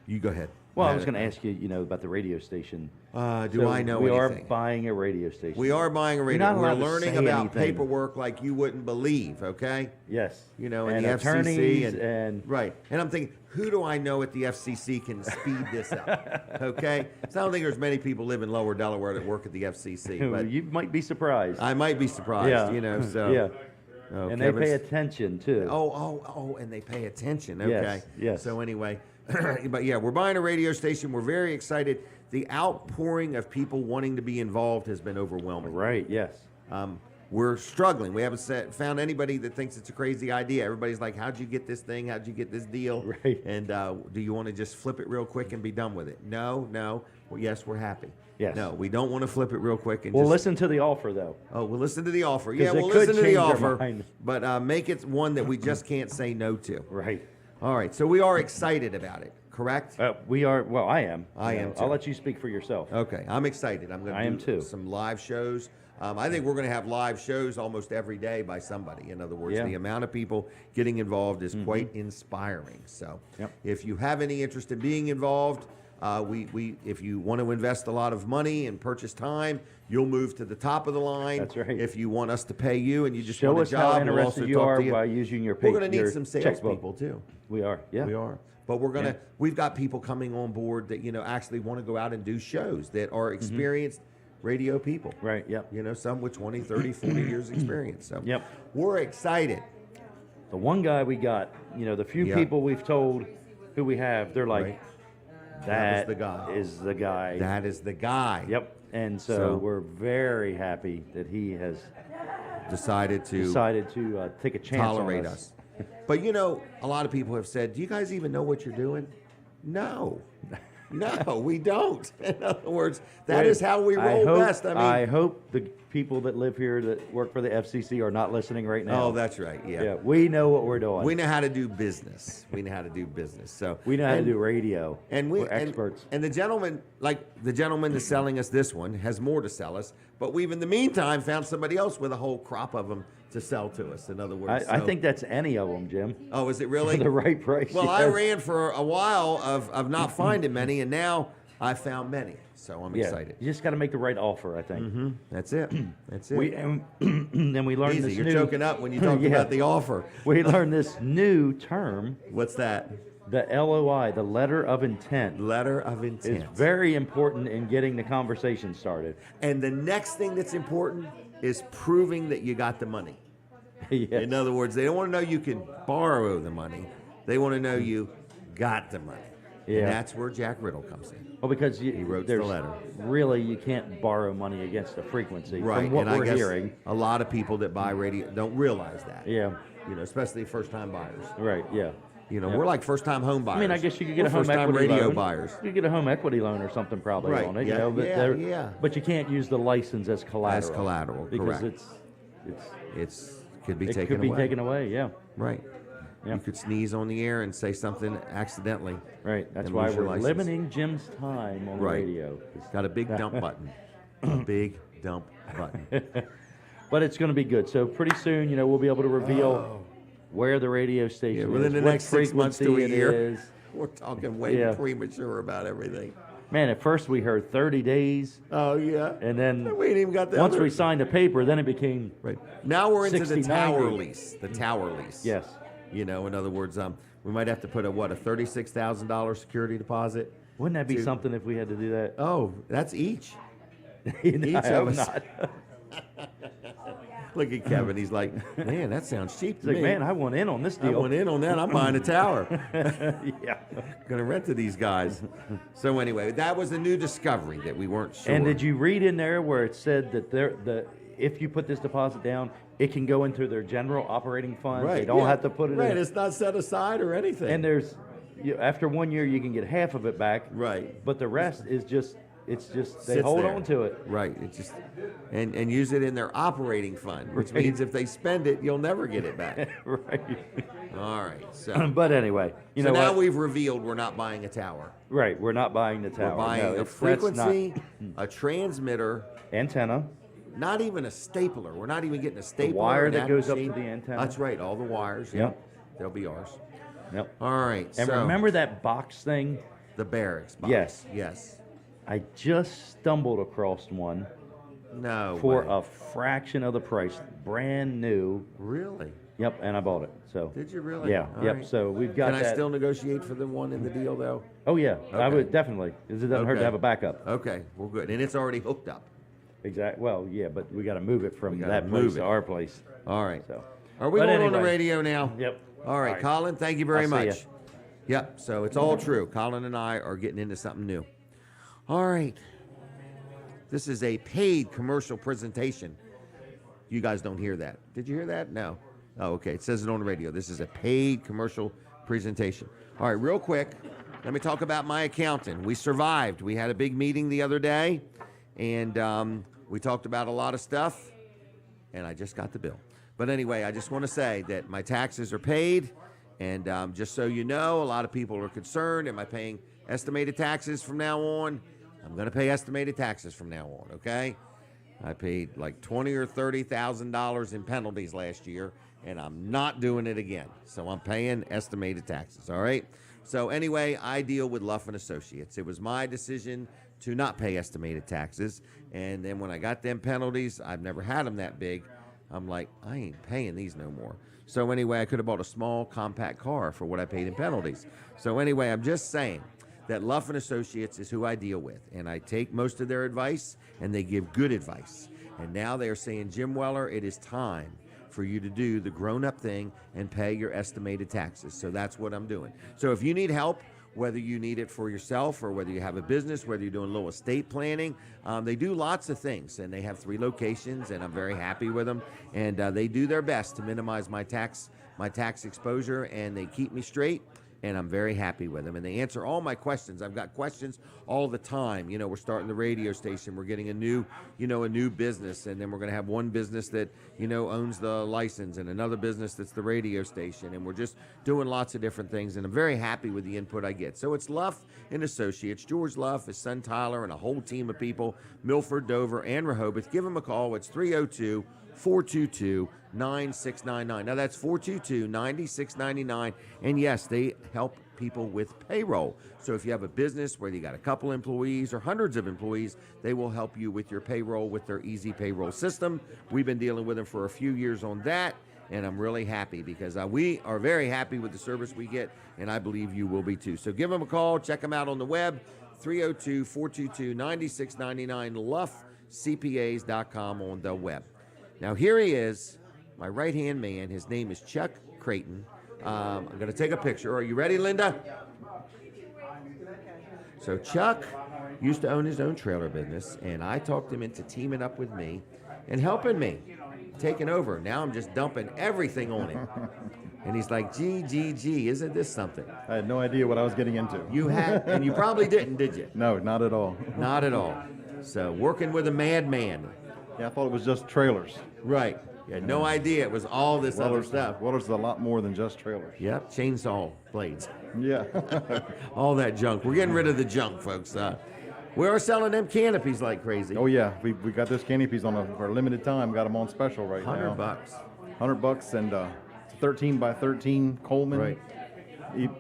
you go ahead. Well, I was going to ask you, about the radio station. Do So I know we anything? are buying a radio station. We are buying a You're radio. not We're allowed to learning say about anything. paperwork like you wouldn't believe. Okay. Yes. You know, and the attorneys FCC and right. And I'm thinking, who do I know at the FCC can speed this up? Okay. So I don't think there's many people live in Lower Delaware that work at the FCC, but you might be surprised. I might be surprised. Yeah. You know. So yeah. oh, And Kevin's- they pay attention too. Oh, and they pay attention. Okay. Yes, yes. So anyway, but yeah, we're buying a radio station. We're very excited. The outpouring of people wanting to be involved has been overwhelming. Right. Yes. We're struggling. We haven't found anybody that thinks it's a crazy idea. Everybody's like, how'd you get this thing? How'd you get this deal? Right. And do you want to just flip it real quick and be done with it? No. Well, yes, we're happy. Yes. No, we don't want to flip it real quick and Well, just... listen to the offer though. Oh, we'll listen to the offer. Yeah, it we'll could listen to the change our offer, mind. but make it one that we just can't say no to. Right. All right, so we are excited about it, correct? We are. Well, I am. I am, too. I'll let you speak for yourself. Okay, I'm excited. I'm going I am to too. do some live shows. I think we're going to have live shows almost every day by somebody. In other words, Yeah. the amount of people getting involved is quite inspiring. So Yep. if you have any interest in being involved, if you want to invest a lot of money and purchase time, you'll move to the top of the line. That's right. If you want us to pay you and you just Show want us a how job, we'll also interested you talk are to you. by using your We're going to need your some checkbook. salespeople too. We are. Yeah. We are. But we're gonna. Yeah. We've got people coming on board that actually want to go out and do shows that are experienced radio people. Right. Yep. Some with 20, 30, 40 years experience. So Yep. we're excited. The one guy we got, the few Yeah. people we've told who we have, they're like, Right. that was the guy. is the guy. That is the guy. Yep. And so, So- we're very happy that he has Decided to decided to take a chance tolerate on us. But a lot of people have said, "Do you guys even know what you're doing?" No. No, we don't. In other words, that is how we roll best. I hope the people that live here that work for the FCC are not listening right now. Oh, that's right. yeah. We know what we're doing. We know how to do business. We know how to do business. So We know how to do radio. And we're experts. And the gentleman that's selling us this one has more to sell us. But we've in the meantime found somebody else with a whole crop of them to sell to us. In other words, I think that's any of them, Jim. Oh, is it really For the right price. Well, I yes. ran for a while of not finding many, and now I found many. So I'm excited. You just got to make the right offer, I think. That's it. That's it. Then we learned Easy. this You're new. choking up when you talk Yeah. about the offer. We learned this new term, What's that? the LOI, the letter of intent. Letter of Is intent. very important in getting the conversation started. And the next thing that's important is proving that you got the money. Yes. In other words, they don't want to know you can borrow the money. They want to know you got the money. Yeah. And that's where Jack Riddle comes in. Well, because He wrote the there's letter. really you can't borrow money against a frequency. Right. From what and we're I guess hearing. a lot of people that buy radio don't realize that. Yeah. Especially first-time buyers. Right. Yeah. Yeah. We're like first-time home buyers. I mean, I guess you could get We're a home first-time equity radio loan. buyers. You could get a home equity loan or something probably Right, on it. yeah, but yeah. But you can't use the license as collateral. As collateral, because correct. it's Could be it taken could be away. taken away. Yeah. Right. Yeah. You could sneeze on the air and say something accidentally. Right. That's and why lose your we're license. limiting Jim's time on the Right. radio. Got a big dump button. A big dump button. But it's going to be good. So pretty soon, we'll be able to reveal where the radio station Yeah, within is, the what next 6 months to a frequency it year. is. We're talking way Yeah. premature about everything. Man, at first we heard 30 days, Oh, yeah. and then We ain't even got the once other- we signed the paper, then it became Right. Now we're into the 60, tower 90. lease. The tower lease. yes. In other words, we might have to put a $36,000 security deposit. Wouldn't that be to- something if we had to do that? Oh, that's each. Each Each of us. not. Look at Kevin. He's like, man, that sounds cheap It's to like, me. man, I want in on this I deal. went in on that. I'm buying a tower. Yeah. Gonna rent to these guys. So anyway, that was a new discovery that we weren't sure. And did you read in there where it said that if you put this deposit down, it can go into their general operating fund? Right. They don't yeah. have to put it right. in. It's not set aside or anything. And after 1 year, you can get half of it back. Right. But the rest is just they Sits hold there. on to it. Right. It just and use it in their operating fund, which Right. means if they spend it, you'll never get it back. Right. All right. So, But anyway, you so know now what? we've revealed we're not buying a tower. Right, we're not buying the tower. We're buying No, a that's frequency, a transmitter, antenna. not even a stapler. We're not even getting a stapler. wire an that ad goes up machine. to the antenna. That's right. All the wires. Yep. They'll be ours. Yep. All right. And so remember that box thing? the barracks box. Yes. Yes. I just stumbled across one No. for way. a fraction of the price, brand new. Really? Yep, and I bought it. So. Did you really? Yeah. All Yep. right. So we've got Can that. I still negotiate for the one in the deal though? Oh yeah, I Okay. would definitely, because it doesn't hurt Okay. to have a backup. Okay. Well, good. And it's already hooked up. Exactly. Well, yeah, but we got to move it from We gotta that move place it. to our place. All right. So. Are we But going on the anyway. radio now? Yep. All right, Colin, thank you very I'll see much. ya. Yep, so it's all true. Colin and I are getting into something new. All right. This is a paid commercial presentation. You guys don't hear that. Did you hear that? No. Oh, okay. It says it on the radio. This is a paid commercial presentation. All right, real quick, let me talk about my accountant. We survived. We had a big meeting the other day, and we talked about a lot of stuff, and I just got the bill. But anyway, I just want to say that my taxes are paid, and just so you know, a lot of people are concerned. Am I paying estimated taxes from now on? I'm going to pay estimated taxes from now on, okay? I paid like $20,000 or $30,000 in penalties last year, and I'm not doing it again. So I'm paying estimated taxes, all right? So anyway, I deal with Luff and Associates. It was my decision to not pay estimated taxes, and then when I got them penalties, I've never had them that big. I'm like, I ain't paying these no more. So anyway, I could have bought a small compact car for what I paid in penalties. So anyway, I'm just saying that Luff and Associates is who I deal with, and I take most of their advice, and they give good advice. And now they are saying, Jim Weller, it is time for you to do the grown-up thing and pay your estimated taxes. So that's what I'm doing. So if you need help, whether you need it for yourself or whether you have a business, whether you're doing a little estate planning, they do lots of things, and they have 3 locations, and I'm very happy with them. And they do their best to minimize my tax exposure, and they keep me straight. And I'm very happy with them. And they answer all my questions. I've got questions all the time. You know, we're starting the radio station. We're getting a new business. And then we're going to have one business that, owns the license and another business that's the radio station. And we're just doing lots of different things. And I'm very happy with the input I get. So it's Luff and Associates. George Luff, his son Tyler, and a whole team of people, Milford, Dover, and Rehoboth. Give them a call. It's 302-422-9699. Now that's 422-9699. And yes, they help people with payroll. So if you have a business where you got a couple employees or hundreds of employees, they will help you with your payroll with their easy payroll system. We've been dealing with them for a few years on that, and I'm really happy because we are very happy with the service we get, and I believe you will be too. So give them a call. Check them out on the web, 302-422-9699, luffcpas.com on the web. Now here he is, my right-hand man. His name is Chuck Creighton. I'm going to take a picture. Are you ready, Linda? So Chuck used to own his own trailer business, and I talked him into teaming up with me and helping me, taking over. Now I'm just dumping everything on him. And he's like, gee, isn't this something? I had no idea what I was getting into. You had, and you probably didn't, did you? No, not at all. Not at all. So working with a madman. Yeah, I thought it was just trailers. Right. You had no idea it was all this other stuff. Weller's a lot more than just trailers. Yep, chainsaw blades. Yeah. All that junk. We're getting rid of the junk, folks. We are selling them canopies like crazy. Oh yeah, we got those canopies for a limited time. Got them on special right now. $100. $100 and 13 by 13 Coleman. Right.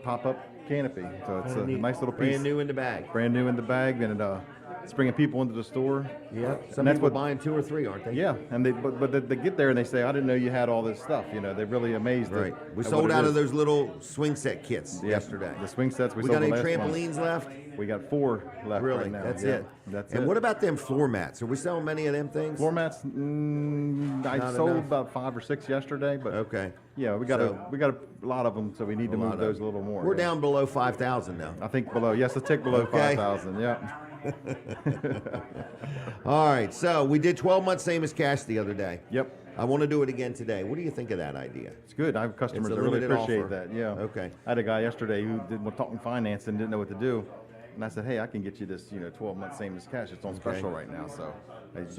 Pop-up canopy. So it's a nice little piece. Brand new in the bag. Brand new in the bag, and it's bringing people into the store. Yep. Some And that's people what- buying 2 or 3, aren't they? Yeah, and they get there and they say, I didn't know you had all this stuff. They're really amazed. Right. We at sold what it out is. of those little swing set kits Yeah, yesterday. The swing sets we We sold got any the last one. trampolines left? We got 4 left Really? right now. That's Yeah, it. That's and it. what about them floor mats? Are we selling many of them things? Floor mats? I Not sold enough. about 5 or 6 yesterday, but Okay. yeah, we got So- a lot of them, so we need to move those a little more. We're yeah. down below 5,000 now. I think below. Yes, a tick below Okay. 5,000. Yeah. All right. So we did 12 months same as cash the other day. Yep. I want to do it again today. What do you think of that idea? It's good. I have customers It's a that really limited appreciate offer. that. Yeah. Okay. I had a guy yesterday who was talking finance and didn't know what to do. And I said, hey, I can get you this, 12-month same as cash. It's on special right now. So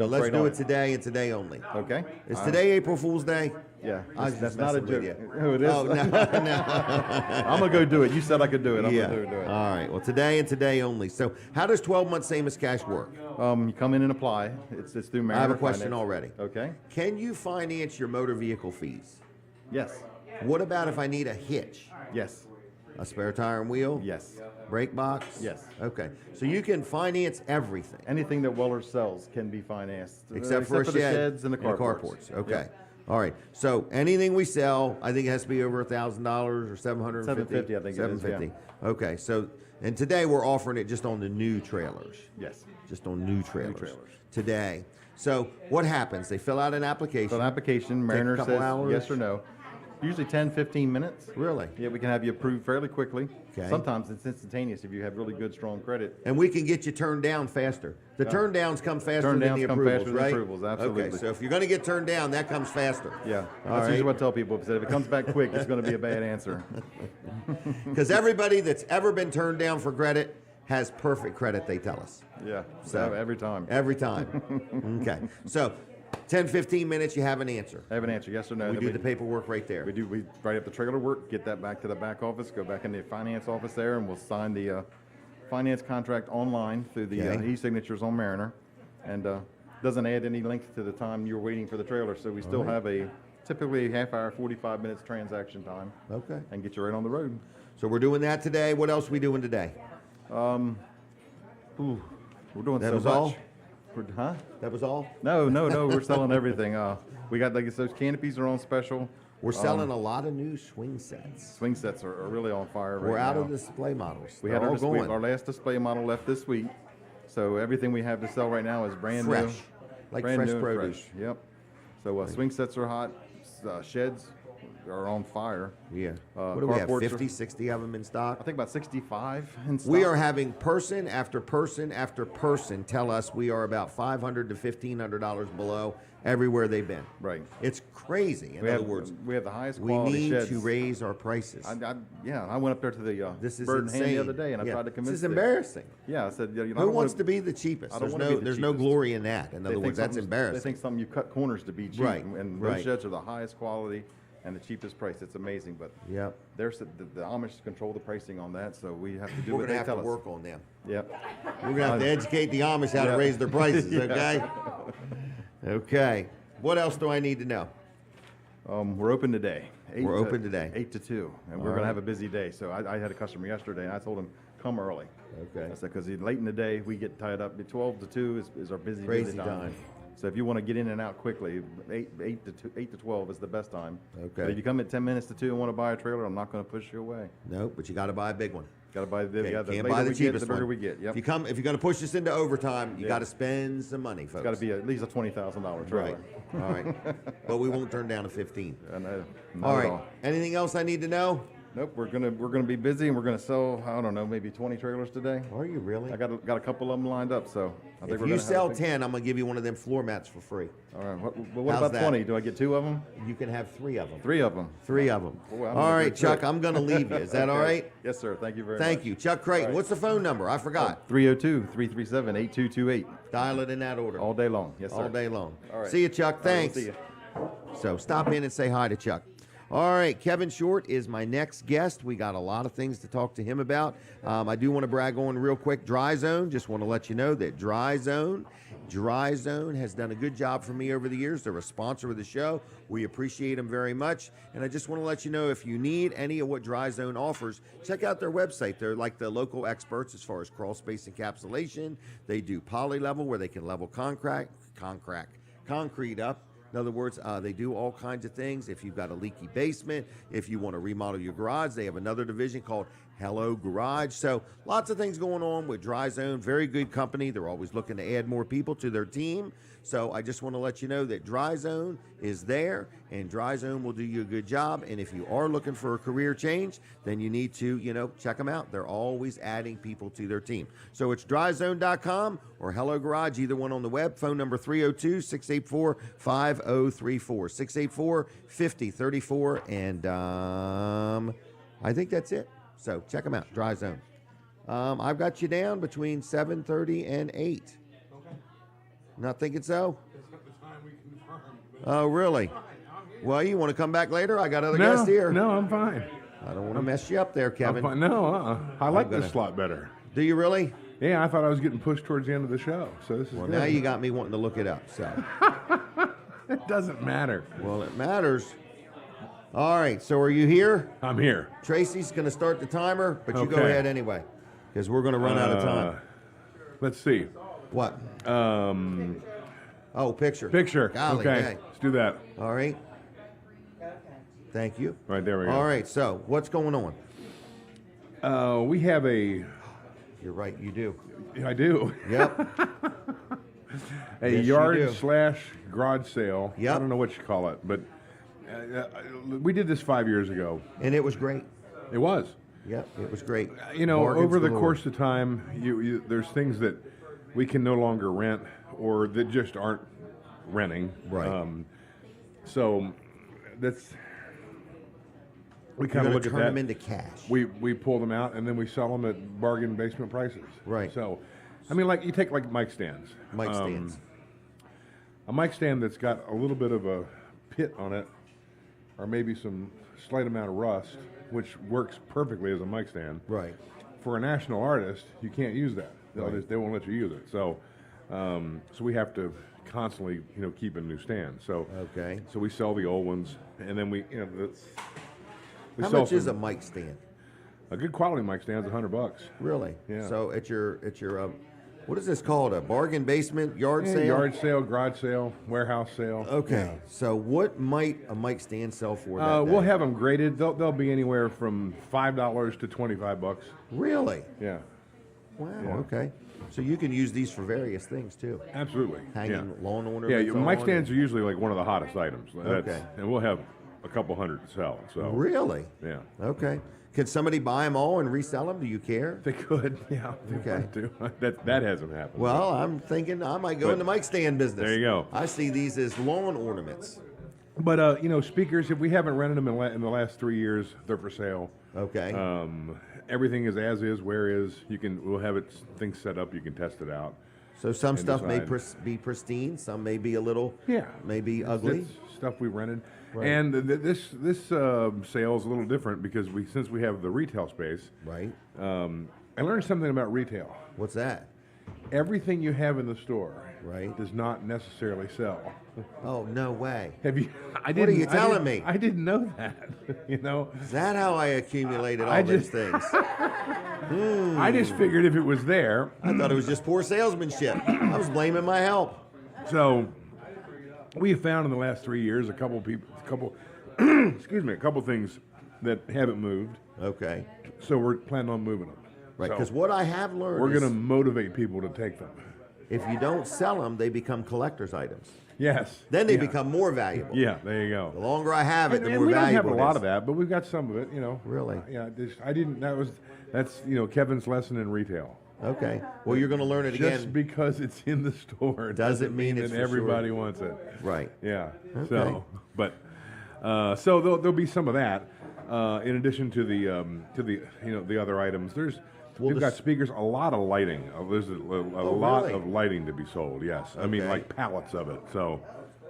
let's right do on it today and today only. Okay. Is today April Fool's Day? Yeah. I was That's just not a messing with joke. you. Oh, it is? Oh, no, no. I'm going to go do it. You said I could do it. I'm Yeah. going to do it. All right. Well, today and today only. So how does 12 months same as cash work? You come in and apply. It's through Mariner I have a question Finance. already. Okay. Can you finance your motor vehicle fees? Yes. What about if I need a hitch? Yes. A spare tire and wheel? Yes. Brake box? Yes. Okay. So you can finance everything. Anything that Weller sells can be financed. Except for a the shed sheds and the carports. carports. Okay. Yep. All right. So anything we sell, I think it has to be over $1,000 or $750. $750, I think it is, yeah. $750. Okay. So and today we're offering it just on the new trailers. Yes. Just on new trailers. trailers. Today. So what happens? They fill out an application. So an application, Mariner couple says hours? yes or no. Usually 10, 15 minutes. Really? Yeah, we can have you approved fairly quickly. Okay. Sometimes it's instantaneous if you have really good, strong credit. And we can get you turned down faster. The turn downs come faster than Turn-downs the come approvals, faster than right? approvals, absolutely. Okay, so if you're going to get turned down, that comes faster. Yeah, All that's right. usually what I tell people. If it comes back quick, it's going to be a bad answer. Because everybody that's ever been turned down for credit has perfect credit, they tell us. Yeah, So- every time. Every time. Okay. So 10, 15 minutes, you have an answer. I have an answer, yes or no. We Then do the paperwork right there. We write up the trailer work, get that back to the back office, go back in the finance office there, and we'll sign the finance contract online through the Okay. e-signatures on Mariner. And doesn't add any length to the time you're waiting for the trailer, so we still have a typically half hour, 45 minutes transaction time. Okay. And get you right on the road. So we're doing that today. What else are we doing today? We're doing That so was much. all? Huh? That was all? No, we're selling everything. We got like those canopies are on special. We're selling a lot of new swing sets. Swing sets are really on fire right We're out now. of display models. We They're had all going. our last display model left this week, so everything we have to sell right now is brand Fresh. new, Like brand fresh new and produce. fresh. Yep. So swing sets are hot, sheds are on fire. Yeah. What do we have, carports are- 50, 60 of them in stock? I think about 65 in stock. We are having person after person after person tell us we are about $500 to $1,500 below everywhere they've been. Right. It's crazy. In other words, we have the highest we quality need sheds. to raise our prices. I went up there to the This is Bird and insane. Hand the other day, and I Yeah. tried to convince This is them. embarrassing. Yeah, I said, I Who don't wants wanna- to be the cheapest? I don't There's wanna no, be the there's no cheapest. glory in that. In They other think words, that's something's- embarrassing. They think something you cut corners to be cheap, Right, and right. those sheds are the highest quality and the cheapest price. It's amazing, but Yep. the Amish control the pricing on that, so we have to do We're what going they to have tell to us. work on them. Yep. We're going to have to educate the Amish how to Yeah. raise their prices, Yeah. okay? Okay. What else do I need to know? We're open today. We're open today. 8 to 2, and we're All going right. to have a busy day. So I had a customer yesterday, and I told him, come early. Okay. I said, because late in the day, we get tied up. 12 to 2 is our busy Crazy busy time. So if you want to get in and out quickly, 8 to 12 is the best time. Okay. But if you come at 10 minutes to 2 and want to buy a trailer, I'm not going to push you away. No, but you got to buy a big one. Got to buy the, Okay, yeah, the can't later buy the we cheapest get, the bigger one. we get. Yep. If you're going to push this into overtime, you Yeah. got to spend some money, folks. It's got to be at least a $20,000 trailer. Right. All right. But we won't turn down a 15. And, All not at right. Anything else I need to know? Nope. We're gonna be busy, and we're gonna sell, I don't know, maybe 20 trailers today. Are you really? I got a couple of them lined up, so I think If we're you gonna have sell a big- 10, I'm going to give you one of them floor mats for free. All right. What How's about that? 20? Do I get 2 of them? You can have 3 of them. 3 of them. 3 of them. Boy, I'm All in a right, good Chuck, shape. I'm going to leave you. Is that all Okay. right? Yes, sir. Thank you very much. Thank you. Chuck Creighton. All right. What's the phone number? I forgot. 302-337-8228. Dial it in that order. All day long. Yes, sir. All day long. All right. See you, Chuck. All right, we'll Thanks. see you. So stop in and say hi to Chuck. All right, Kevin Short is my next guest. We got a lot of things to talk to him about. I do want to brag on real quick. Dry Zone, just want to let you know that Dry Zone has done a good job for me over the years. They're a sponsor of the show. We appreciate them very much. And I just want to let you know, if you need any of what Dry Zone offers, check out their website. They're like the local experts as far as crawl space encapsulation. They do poly level, where they can level concrete up. In other words, they do all kinds of things. If you've got a leaky basement, if you want to remodel your garage, they have another division called Hello Garage. So lots of things going on with Dry Zone. Very good company. They're always looking to add more people to their team. So I just want to let you know that Dry Zone is there, and Dry Zone will do you a good job. And if you are looking for a career change, then you need to, check them out. They're always adding people to their team. So it's dryzone.com or Hello Garage, either one on the web. Phone number 302-684-5034, 684-5034. And I think that's it. So check them out, Dry Zone. I've got you down between 7:30 and 8. Okay. Not thinking so? It's not the time we confirmed. Oh, really? Well, you want to come back later? I got other No, guests here. no, I'm fine. I don't want to mess you up there, I'm Kevin. fine. No, I like gonna- this slot better. Do you really? Yeah, I thought I was getting pushed towards the end of the show, so this is Well, good. now you got me wanting to look it up. So, It doesn't matter. well, it matters. All right. So, are you here? I'm here. Tracy's going to start the timer, but you go Okay. ahead anyway, because we're going to run out of time. Let's see. What? Um, Oh, picture. picture. Golly, okay, dang. let's do that. All right. Thank you. Right there we go. All right. So, what's going on? We have a. You're right. You do. I do. Yep. A Yes, you yard do. / garage sale. Yep. I don't know what you call it, but we did this 5 years ago. And it was great. It was. Yep. It was great. You know, Bargains over the galore. course of time, there's things that we can no longer rent or that just aren't renting. Right. So that's we You're kind of going look to at turn that. them into cash. We pull them out and then we sell them at bargain basement prices. Right. So, I mean, like you take like mic stands. Mic stands. A mic stand that's got a little bit of a pit on it, or maybe some slight amount of rust, which works perfectly as a mic stand. Right. For a national artist, you can't use that. Right. They won't let you use it. So, so we have to constantly, keep a new stand. So, Okay. So we sell the old ones, and then we How sell much is a some- mic stand? a good quality mic stand's $100. Really? Yeah. So at your what is this called? A bargain basement yard Yeah, sale? yard sale, garage sale, warehouse sale. Okay. So what might a mic stand sell for? That We'll day? have them graded. They'll be anywhere from $5 to $25. Really? Yeah, Wow. Yeah. Okay. So you can use these for various things too. absolutely. Hanging yeah. lawn ornaments. Yeah, mic on stands are and- usually like one of the hottest items. Okay. And we'll have a couple hundred to sell. So Really? yeah, Okay. Can somebody buy them all and resell them? Do you care? they could. Yeah, if they Okay. wanted to. That hasn't happened. Well, I'm thinking I might go But- in the mic stand business. There you go. I see these as lawn ornaments. But speakers. If we haven't rented them in the last 3 years, they're for sale. Okay. Everything is as is, where is. We'll have things set up. You can test it out. So some and stuff may decide. be pristine, some may be a little, Yeah, maybe ugly. That's stuff we rented, Right. and this sale is a little different because since we have the retail space. Right? I learned something about retail. What's that? Everything you have in the store Right. does not necessarily sell. Oh, no way. Have you? I What didn't, are you I telling didn't- me? I didn't know that. Is that how I accumulated all I those just- things? I just figured if it was there, I thought it was just poor salesmanship. I was blaming my help. so we have found in the last 3 years a couple excuse me, a couple things that haven't moved. Okay. So we're planning on moving them. Right. So Because what I have learned we're is going to motivate people to take them. if you don't sell them, they become collector's items. Yes. Then they Yeah. become more valuable. Yeah, there you go. The longer I have it, the And more we don't have valuable a it lot is. of that, but we've got some of it, Really? Yeah, I didn't. That's Kevin's lesson in retail. Okay. Well, you're going to learn it Just again. because it's in the store Doesn't mean it's that for everybody sure. wants it. Right. Yeah. Okay. So, but so there'll be some of that in addition to the other items. Well, We've the got s- speakers, a lot of lighting. There's a lot really? of lighting to be sold. Yes, I mean Okay. like pallets of it. So.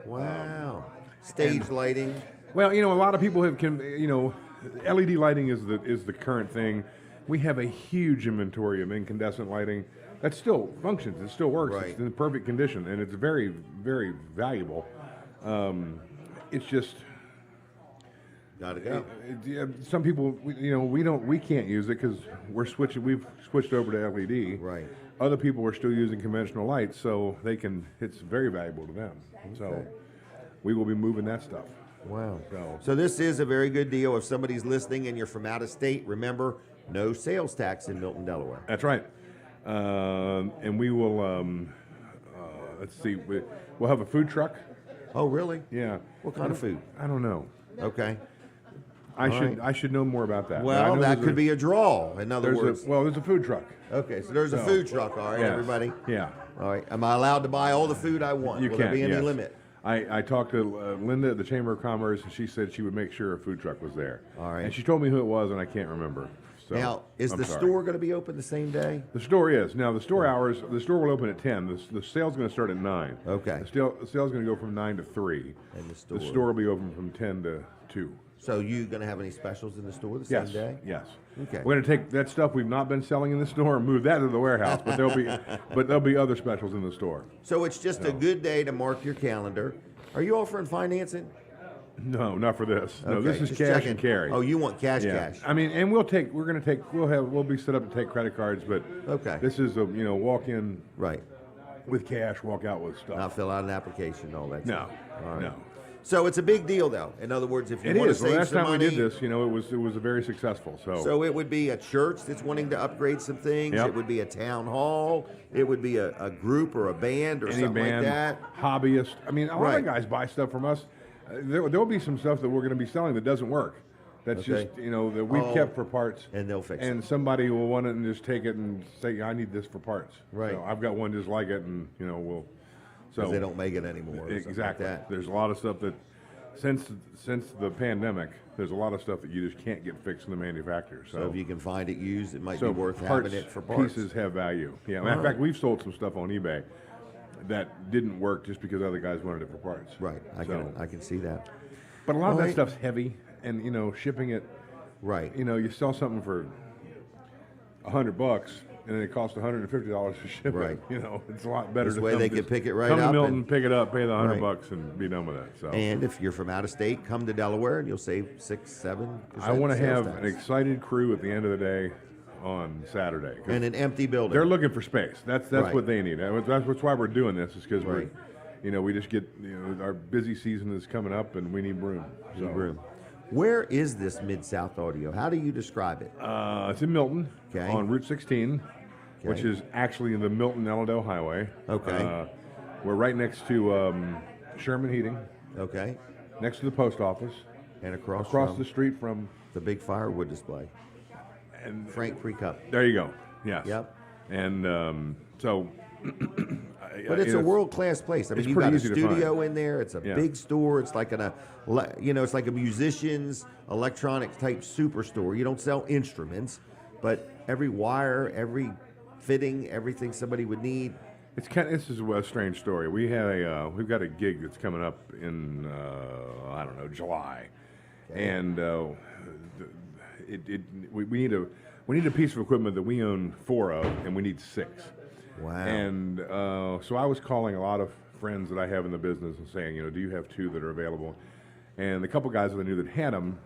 Wow. Stage lighting. Well, a lot of people LED lighting is the current thing. We have a huge inventory of incandescent lighting that still functions. It still works. Right. It's in perfect condition, and it's very, very valuable. It's just Gotta go. some people, we can't use it because we've switched over to LED. Right. Other people are still using conventional lights, so it's very valuable to them. So Okay. we will be moving that stuff. Wow. So- So this is a very good deal. If somebody's listening and you're from out of state, remember, no sales tax in Milton, Delaware. That's right. And we will, let's see, we'll have a food truck. Oh, really? Yeah. What kind of food? I don't know. Okay. I should know more about that. But I Well, know that there's could be a draw. In other words. there's a food truck. Okay, so there's a So- food truck. All right, Yes. everybody. Yeah. All right. Am I allowed to buy all the food I want? You Will can. there be any yes. limit? I talked to Linda at the Chamber of Commerce, and she said she would make sure a food truck was there. All right. And she told me who it was, and I can't remember. So Now, is I'm the sorry. store going to be open the same day? The store is. Now, the store hours, the store will open at 10. The sale's going to start at 9. Okay. The sale's going to go from 9 to 3. And the store. will be open from 10 to 2. So you going to have any specials in the store the Yes. same day? Yes. Okay. We're going to take that stuff we've not been selling in the store and move that to the warehouse, but there'll be other specials in the store. So it's just a good day to mark your calendar. Are you offering financing? No, not for this. No, Okay, this is just cash checking. and carry. Oh, you want cash, Yeah. cash. I mean, and we'll be set up to take credit cards, but Okay. this is a walk in Right. with cash, walk out with stuff. Not fill out an application, all that No, stuff. All right. no. So it's a big deal, though. In other words, if you It want is. to The save last some time money, we did this, it was very successful. so it would be a church that's wanting to upgrade some things. Yep. It would be a town hall. It would be a group or a band or any something band, like that. hobbyist. I mean, a lot Right. of guys buy stuff from us. There'll be some stuff that we're going to be selling that doesn't work. That's Okay. just that we've Oh, kept for parts. and they'll fix And it. somebody will want it and just take it and say, "I need this for parts." Right. So I've got one just like it, and we'll. So Because they don't make it anymore. Or something exactly. Like that. There's a lot of stuff that since the pandemic, there's a lot of stuff that you just can't get fixed in the manufacturer. So if you can find it used, it might So be worth parts, having it for parts. pieces have value. Yeah, matter of fact, we've sold some stuff on eBay that didn't work just because other guys wanted it for parts. Right. I can see that. But a lot of All that right. stuff's heavy, and shipping it. Right. You sell something for $100, and then it costs $150 to ship Right. it. It's a lot better. This to way come they could just pick it right come up to Milton, and- pick it up, pay the $100 Right. bucks, and be done with it. So. And if you're from out of state, come to Delaware and you'll save 6-7%. I want to sales have an tax. excited crew at the end of the day on Saturday. 'cause and an empty building. they're looking for space. That's Right. what they need. That's why we're doing this. Is because Right. we just get our busy season is coming up and we need room. So, room. Where is this Mid-South Audio? How do you describe it? It's in Milton Okay. on Route 16, which Okay. is actually in the Milton-Elladale Highway. Okay. We're right next to Sherman Heating, Okay. next to the post office, And across across from the street from. the big firewood display. And Frank Pre-Cup. there you go. Yes. Yep. And so. But it's a world-class place. I mean, it's you've pretty got a easy to studio find. in there. It's a Yeah. big store. It's like it's like a musician's electronic type superstore. You don't sell instruments, but every wire, every fitting, everything somebody would need. This is a strange story. We've got a gig that's coming up in I don't know, July, and we need a piece of equipment that we own 4 of, and we need 6. Wow. And so I was calling a lot of friends that I have in the business and saying, do you have 2 that are available? And the couple guys that I knew that had them,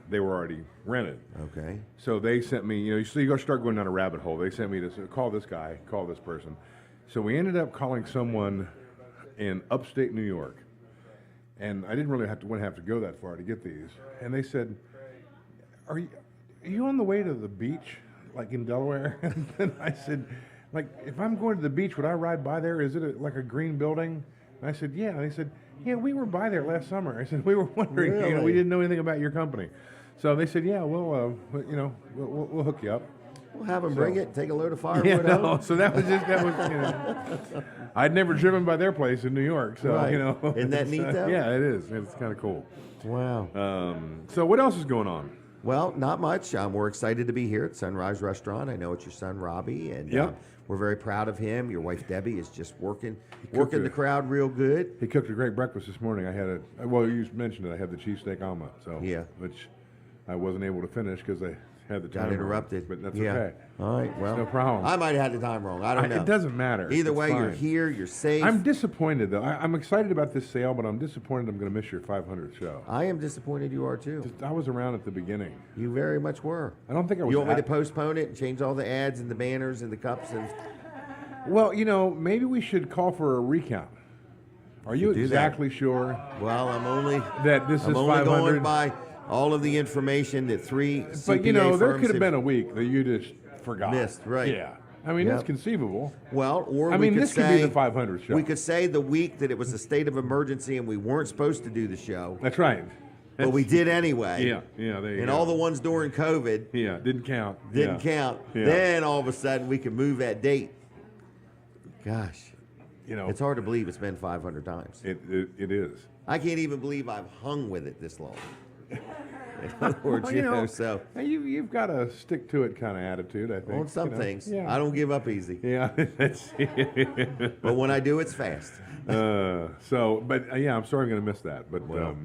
they were already rented. Okay. So they sent me, so you go start going down a rabbit hole. They sent me to call this guy, call this person. So we ended up calling someone in upstate New York. And I didn't really have to go that far to get these. And they said, are you on the way to the beach, like in Delaware? And then I said, like, if I'm going to the beach, would I ride by there? Is it like a green building? And I said, yeah. And they said, yeah, we were by there last summer. I said, we were wondering, we Really? didn't know anything about your company. So they said, yeah, we'll hook you up. We'll have them bring it, take a load of firewood Yeah, home. no, so that was I'd never driven by their place in New York, so Right. Isn't that neat, though? Yeah, it is. It's kind of cool. Wow. So what else is going on? Well, not much. We're excited to be here at Sunrise Restaurant. I know it's your son, Robbie, and Yep. we're very proud of him. Your wife, Debbie, is just working cooked the a- crowd real good. He cooked a great breakfast this morning. I had you mentioned it. I had the cheesesteak omelet, so Yeah. which I wasn't able to finish because I had the time Got wrong, interrupted. but that's yeah. okay. All right. Well, no problem. I might have had the time wrong. I don't know. It doesn't matter. Either It's way, you're fine. here. You're safe. I'm disappointed though. I'm excited about this sale, but I'm disappointed I'm going to miss your 500th show. I am disappointed you are too. I was around at the beginning. You very much were. I don't think I was. You want me to at- postpone it and change all the ads and the banners and the cups and Well, maybe we should call for a recount. Are you do that. exactly sure well, I'm only that this I'm is only 500? going by all of the information that 3 But CPA there firms could have been a week that you just forgot. missed, right. Yeah. I mean, Yep. it's conceivable. Well, or I we mean, could this say could be the 500th show. we could say the week that it was a state of emergency and we weren't supposed to do the show, That's right. but we did anyway. Yeah, there you And go. all the ones during COVID Yeah, didn't count. didn't Yeah. count. Yeah. Then all of a sudden we could move that date. Gosh, it's hard to believe it's been 500 times. It is. I can't even believe I've hung with it this long. In other words, Well, you know, so you've got a stick to it kind of attitude, I think. on some you know? things, Yeah. I don't give up easy. Yeah. That's- But when I do, it's fast. yeah, I'm sorry I'm going to miss that. But Well.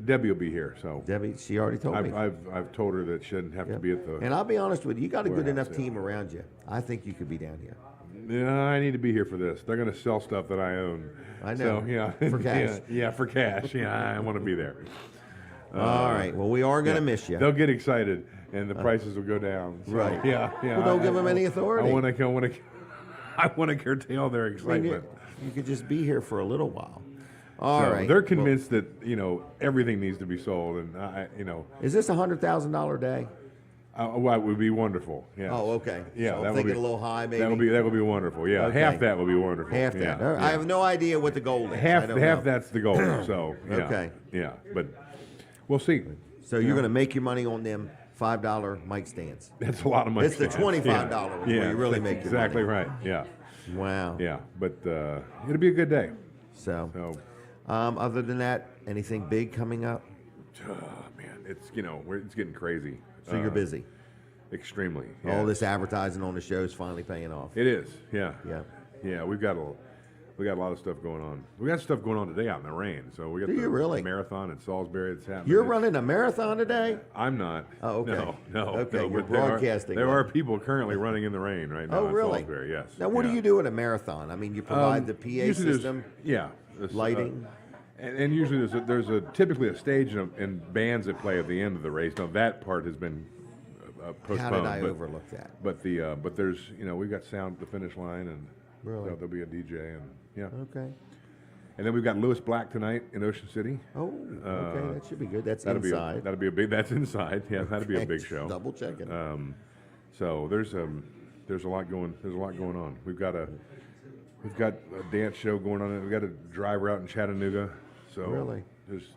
Debbie will be here, so Debbie, she already told me. I've told her that she doesn't have to be at the. And I'll be honest with you, you got a good warehouse enough sale. team around you. I think you could be down here. Yeah, I need to be here for this. They're going to sell stuff that I own. I know. So, yeah. For cash. Yeah, for cash. Yeah, I want to be there. All right. Well, we are going to miss you. They'll get excited, and the prices will go down. So, Right. Yeah. Well, don't give them any authority. I want to curtail their I mean, excitement. you could just be here for a little while. All So right. they're convinced that everything needs to be sold, and Is this a $100,000 day? well, it would be wonderful. Yeah. Oh, okay. Yeah, So I'm that would thinking be a little high, maybe. That would be wonderful. Yeah, Okay. half that would be wonderful. Half yeah, that. yeah. I have no idea what the goal is. I half don't know. that's the goal. So yeah, Okay. yeah, but we'll see. So you're going to make your money on them $5 mic stands. That's a lot of money. It's the $25 where you really that's make your exactly money. right. Yeah, Wow. yeah, but it'll be a good day. So, So, other than that, anything big coming up? man, it's it's getting crazy. So you're busy. Extremely. All yeah. this advertising on the show is finally paying off. It is. Yeah. Yeah. Yeah, we got a lot of stuff going on. We got stuff going on today out in the rain. So we got Do the you really? marathon in Salisbury that's happening. You're It's- running a marathon today? I'm not. Oh, okay. No. Okay, no, you're but there are- broadcasting There then. are people currently running in the rain right now Oh, in really? Salisbury. Yes. Now, what do yeah. you do at a marathon? I mean, you provide the PA Usually there's- system, Yeah. There's, lighting. And usually there's typically a stage and bands that play at the end of the race. Now that part has been postponed. How did I but, overlook that? But there's we've got sound at the finish line and Really? there'll be a DJ and yeah. Okay. And then we've got Lewis Black tonight in Ocean City. Oh, okay. That should be good. That's That'll inside. be a big. That's inside. Yeah, that'll be a Okay, big just show. Double checking. So there's a lot going on. We've got a dance show going on. We've got a drive route in Chattanooga. So Really? there's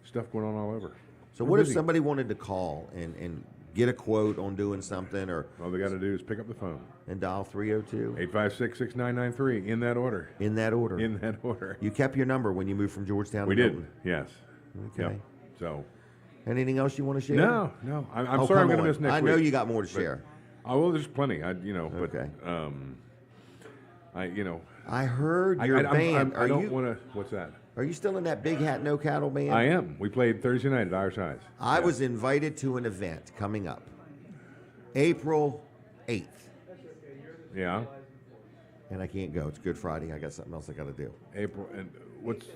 stuff going on all over. So We're what if busy. somebody wanted to call and get a quote on doing something All they got to do is pick up the phone. and dial 302 856-6993 in that order. in that order? In that order. You kept your number when you moved from Georgetown We to did. Milton. Yes. Okay. Yep. So Anything else you want to share? no. I'm Oh, sorry. I'm come going to on. miss next I week. know you got more to but- share. Oh well, there's plenty. But Okay. I I heard your band. I don't want to. What's that? Are you still in that Big Hat No Cattle band? I am. We played Thursday night at Irish Eyes. I was invited to an event coming up, April 8th, Yeah. and I can't go. It's Good Friday. I got something else I got to do. April and what's?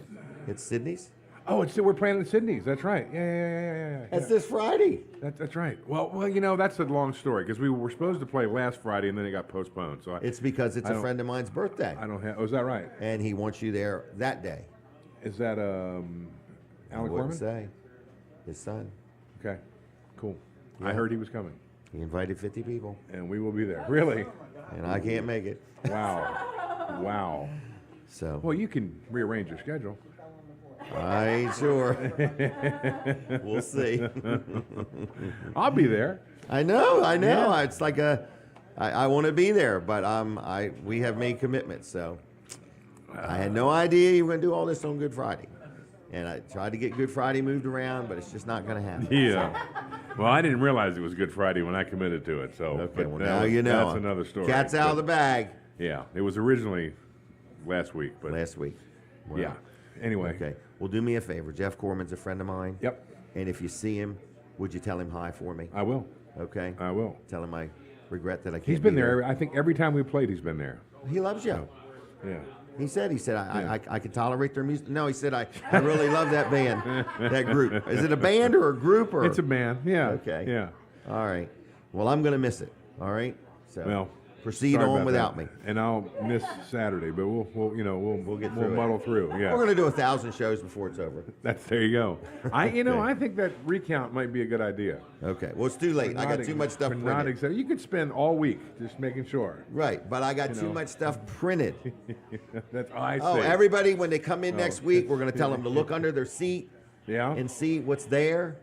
It's Sydney's. Oh, we're playing in Sydney's. That's right. Yeah. That's this Friday. That's right. Well, that's a long story because we were supposed to play last Friday and then it got postponed. So It's because it's I a don't- friend of mine's birthday, I don't have. Oh, is that right? and he wants you there that day. Is that I Alan wouldn't Corman? say. His son. Okay, cool. Yeah. I heard he was coming, He invited 50 people, and we will be there. Really? and I can't make it. Wow. So Well, you can rearrange your schedule. I ain't sure. We'll see. I'll be there. I know. Yeah. It's like I want to be there, but we have made commitments, so I had no idea you were going to do all this on Good Friday, and I tried to get Good Friday moved around, but it's just not going to happen. Yeah. Well, I didn't realize it was Good Friday when I committed to it. So, Okay, but well that now was- you know. That's another story. Cat's out of the bag. Yeah, it was originally last week, but Last week. Wow. yeah. Anyway. Okay. Well, do me a favor. Jeff Corman's a friend of mine. Yep. And if you see him, would you tell him hi for me? I will. Okay. I will. Tell him I regret that I can't. He's been be there. I think every time we played, he's been there. He loves you. Yeah. He said I can tolerate their music. No, he said I really love that band, that group. Is it a band or a group or? It's a band. Yeah. Okay. Yeah. All right. Well, I'm gonna miss it. All right. So Well, proceed sorry on about without that. me. And I'll miss Saturday, but we'll get through it. muddle through. Yeah. We're gonna do 1,000 shows before it's over. There you go. I Okay. think that recount might be a good idea. Okay. Well, it's too late. I got too much stuff We're not printed. excited. You could spend all week just making sure. Right, but I got too know. much stuff printed. That's I see. Oh, everybody, when they come in next week, we're gonna tell them to look under their seat Yeah. and see what's there.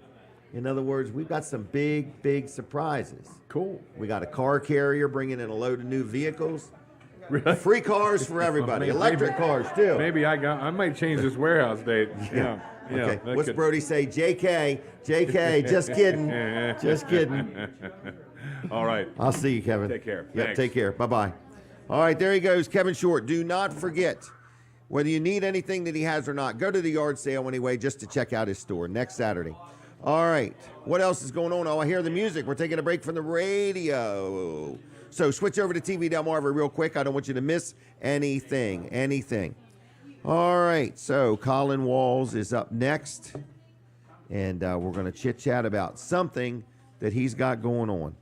In other words, we've got some big surprises. Cool. We got a car carrier bringing in a load of new vehicles. Free cars for everybody. Electric cars too. Maybe I might change this warehouse date. Yeah. Okay. that What's could- Brody say? JK. Just kidding. Just kidding. All right. I'll see you, Kevin. Take care. Yep, Thanks. take care. Bye-bye. All right, there he goes, Kevin Short. Do not forget, whether you need anything that he has or not, go to the yard sale anyway just to check out his store next Saturday. All right, what else is going on? Oh, I hear the music. We're taking a break from the radio. So switch over to TV Delmarva real quick. I don't want you to miss anything. All right, so Colin Walls is up next, and we're going to chit-chat about something that he's got going on.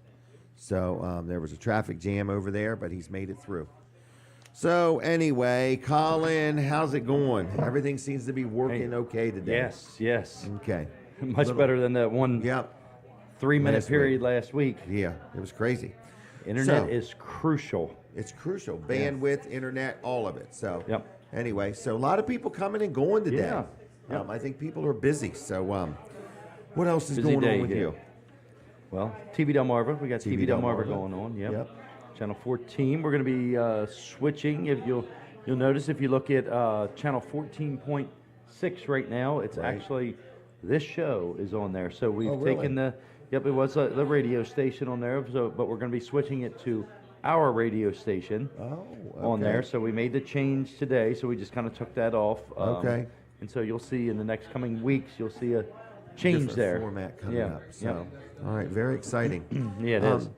So there was a traffic jam over there, but he's made it through. So anyway, Colin, how's it going? Everything seems to be working okay today. Yes. Okay. Much better than that one Yep. 3-minute Last period last week. Yeah, it was crazy. Internet So- is crucial. It's crucial. Bandwidth, internet, all of it. So Yep. anyway, so a lot of people coming and going today. Yeah. Yep. I think people are busy. So what else is Busy going day on with here. you? Well, TV Delmarva. We got TV TV Delmarva Delmarva. going on. Yep. Channel 14. We're going to be switching. If you'll notice if you look at channel 14.6 right now, it's Right. actually this show is on there. So we've really? taken it was the radio station on there. So but we're going to be switching it to our radio station on there. So we made the change today. So we just kind of took that off. Okay. And so you'll see in the next coming weeks, you'll see a change Different there. format coming Yeah. up. So all right, very exciting. Yeah, it is.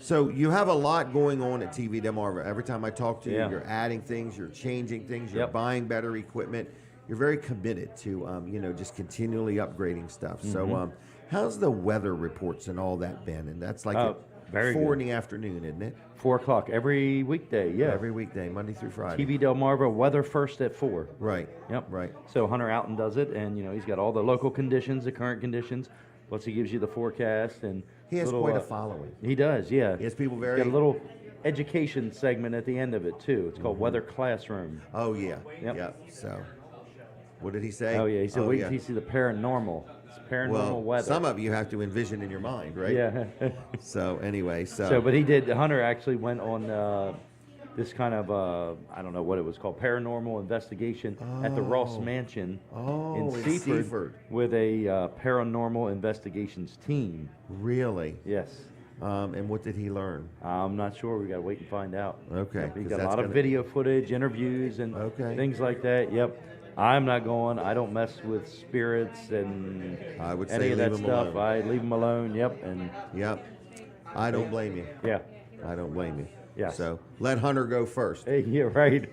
So you have a lot going on at TV Delmarva. Every time I talk to you, Yeah. you're adding things, you're changing things, you're Yep. buying better equipment. You're very committed to, just continually upgrading stuff. Mm-hmm. So how's the weather reports and all that been? And that's like Oh, at very 4 good. in the afternoon, isn't it? 4 o'clock every weekday. Yeah. Every weekday, Monday through Friday. TV Delmarva weather first at 4. Right. Yep. Right. So Hunter Alton does it, and he's got all the local conditions, the current conditions. Plus he gives you the forecast and He has little, quite a following. He does, yeah. He has people He's very. got a little education segment at the end of it too. It's called Weather Classroom. Oh yeah. Yep. So, what did he say? Oh yeah, he said wait yeah. till you see the paranormal. It's paranormal Well, weather. some of you have to envision in your mind, right? Yeah. So anyway, So, but he did. Hunter actually went on this kind of I don't know what it was called, paranormal investigation at the Ross Mansion in in Seaford, Seaford. with a paranormal investigations team. Really? Yes. And what did he learn? I'm not sure. We got to wait and find out. Okay, Yep, he 'cause got a that's lot of gonna- video footage, interviews, and Okay. things like that. Yep. I'm not going. I don't mess with spirits and I would any say of that leave 'em stuff. alone. I leave them alone. Yep. And Yep. I don't blame you. yeah. I don't blame you. Yes. So let Hunter go first. Hey, yeah, right.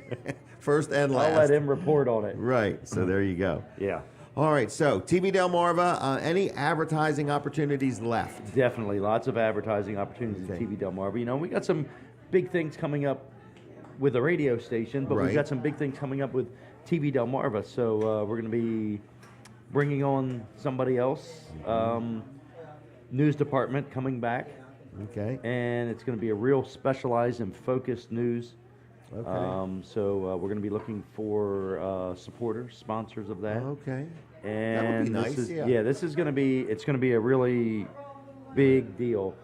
First and last. I'll let him report on it. Right. So there you go. Yeah. All right. So TV Delmarva, any advertising opportunities left? Definitely, lots of advertising opportunities at Okay. TV Delmarva. We got some big things coming up with the radio station, but Right. we've got some big things coming up with TV Delmarva. So we're going to be bringing on somebody else. News department coming back, Okay. and it's going to be a real specialized and focused news. Okay. So we're going to be looking for supporters, sponsors of that. Okay. And nice, this is, yeah. this is going to be, it's going to be a really big deal,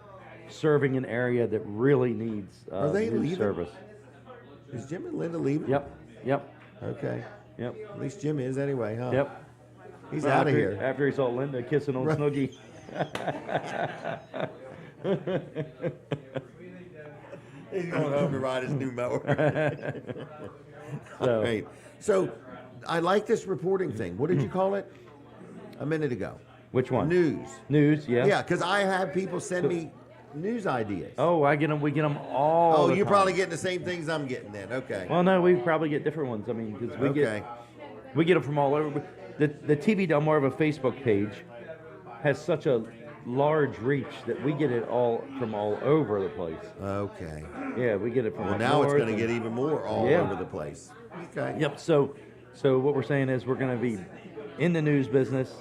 serving an area that really needs Are they news leaving? service. Is Jim and Linda leaving? Yep. Okay. At At least Jim is anyway, huh? Yep. He's Well, out of after- here. After he saw Linda kissing on Right. Snoogie. He's going home to ride his new mower. So, Right. So I like this reporting thing. What did you call it a minute ago? which one? News. News, yeah. Yeah, because I have people send me news ideas. Oh, I get them. We get them all. Oh, the you're time. probably getting the same things I'm getting then. Okay. Well, no, we probably get different ones. I mean, because we Okay. get them from all over. The TV Delmarva Facebook page has such a large reach that we get it all from all over the place. Okay. Yeah, we get it from Well, up now it's north going to and- get even more all Yeah. over the place. Okay. Yep. So what we're saying is we're going to be in the news business,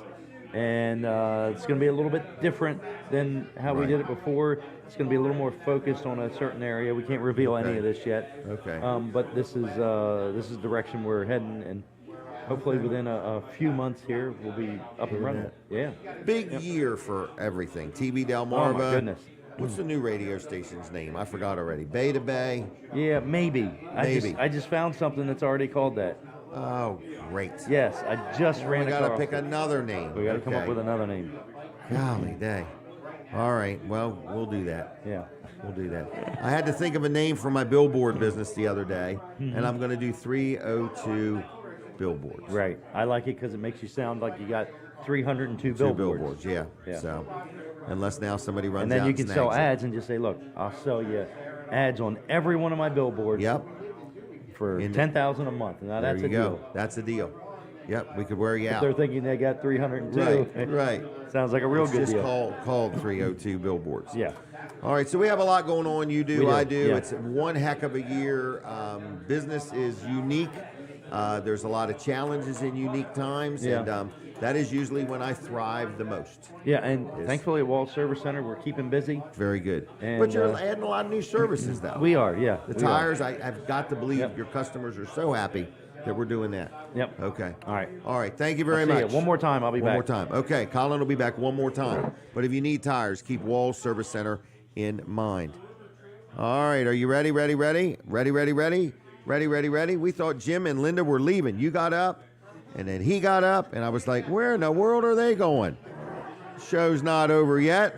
and it's going to be a little bit different than how we Right. did it before. It's going to be a little more focused on a certain area. We can't reveal any Okay. of this yet. Okay. But this is the direction we're heading, and hopefully within a few months here we'll be up and running. Yeah. Big year for everything. TV Delmarva. Oh my goodness. What's the new radio station's name? I forgot already. Bay to Bay. Yeah, maybe. Maybe. I just found something that's already called that. Oh, great. Yes, I just ran We got across to pick it. another name. We got to come up Okay. with another name. Golly day. All right. Well, we'll do that. Yeah. We'll do that. I had to think of a name for my billboard business the other day, and I'm going to do 302 billboards. Right. I like it because it makes you sound like you got 302 Two billboards. billboards, yeah. Yeah. So, unless now somebody runs And then out you can sell snags it. ads and just say, look, I'll sell you ads on every one of my billboards Yep. for In- $10,000 a month. Now There that's you a go. deal. That's a deal. Yep. We could wear you If out. they're thinking they got 302, Right. Right. sounds like a real It's good just deal. called 302 billboards. Yeah. All right, so we have a lot going on. You do, We do, I do. yeah. It's one heck of a year. Business is unique. There's a lot of challenges in unique times, Yeah. and that is usually when I thrive the most. Yeah, and Yes. thankfully at Wall Service Center, we're keeping busy. Very good. And, but you're uh, adding a lot of new services, though. We are, yeah. The we are. tires, I've got to believe Yep. your customers are so happy that we're doing that. Yep. Okay. All right. All right. Thank you very I'll see ya. much. One more time, I'll be One back. more time. Okay. Colin will be back one more time. But if you need tires, keep Walls Service Center in mind. All right. Are you ready? Ready? Ready? Ready? Ready? Ready? Ready? Ready? Ready? We thought Jim and Linda were leaving. You got up, and then he got up, and I was like, where in the world are they going? Show's not over yet.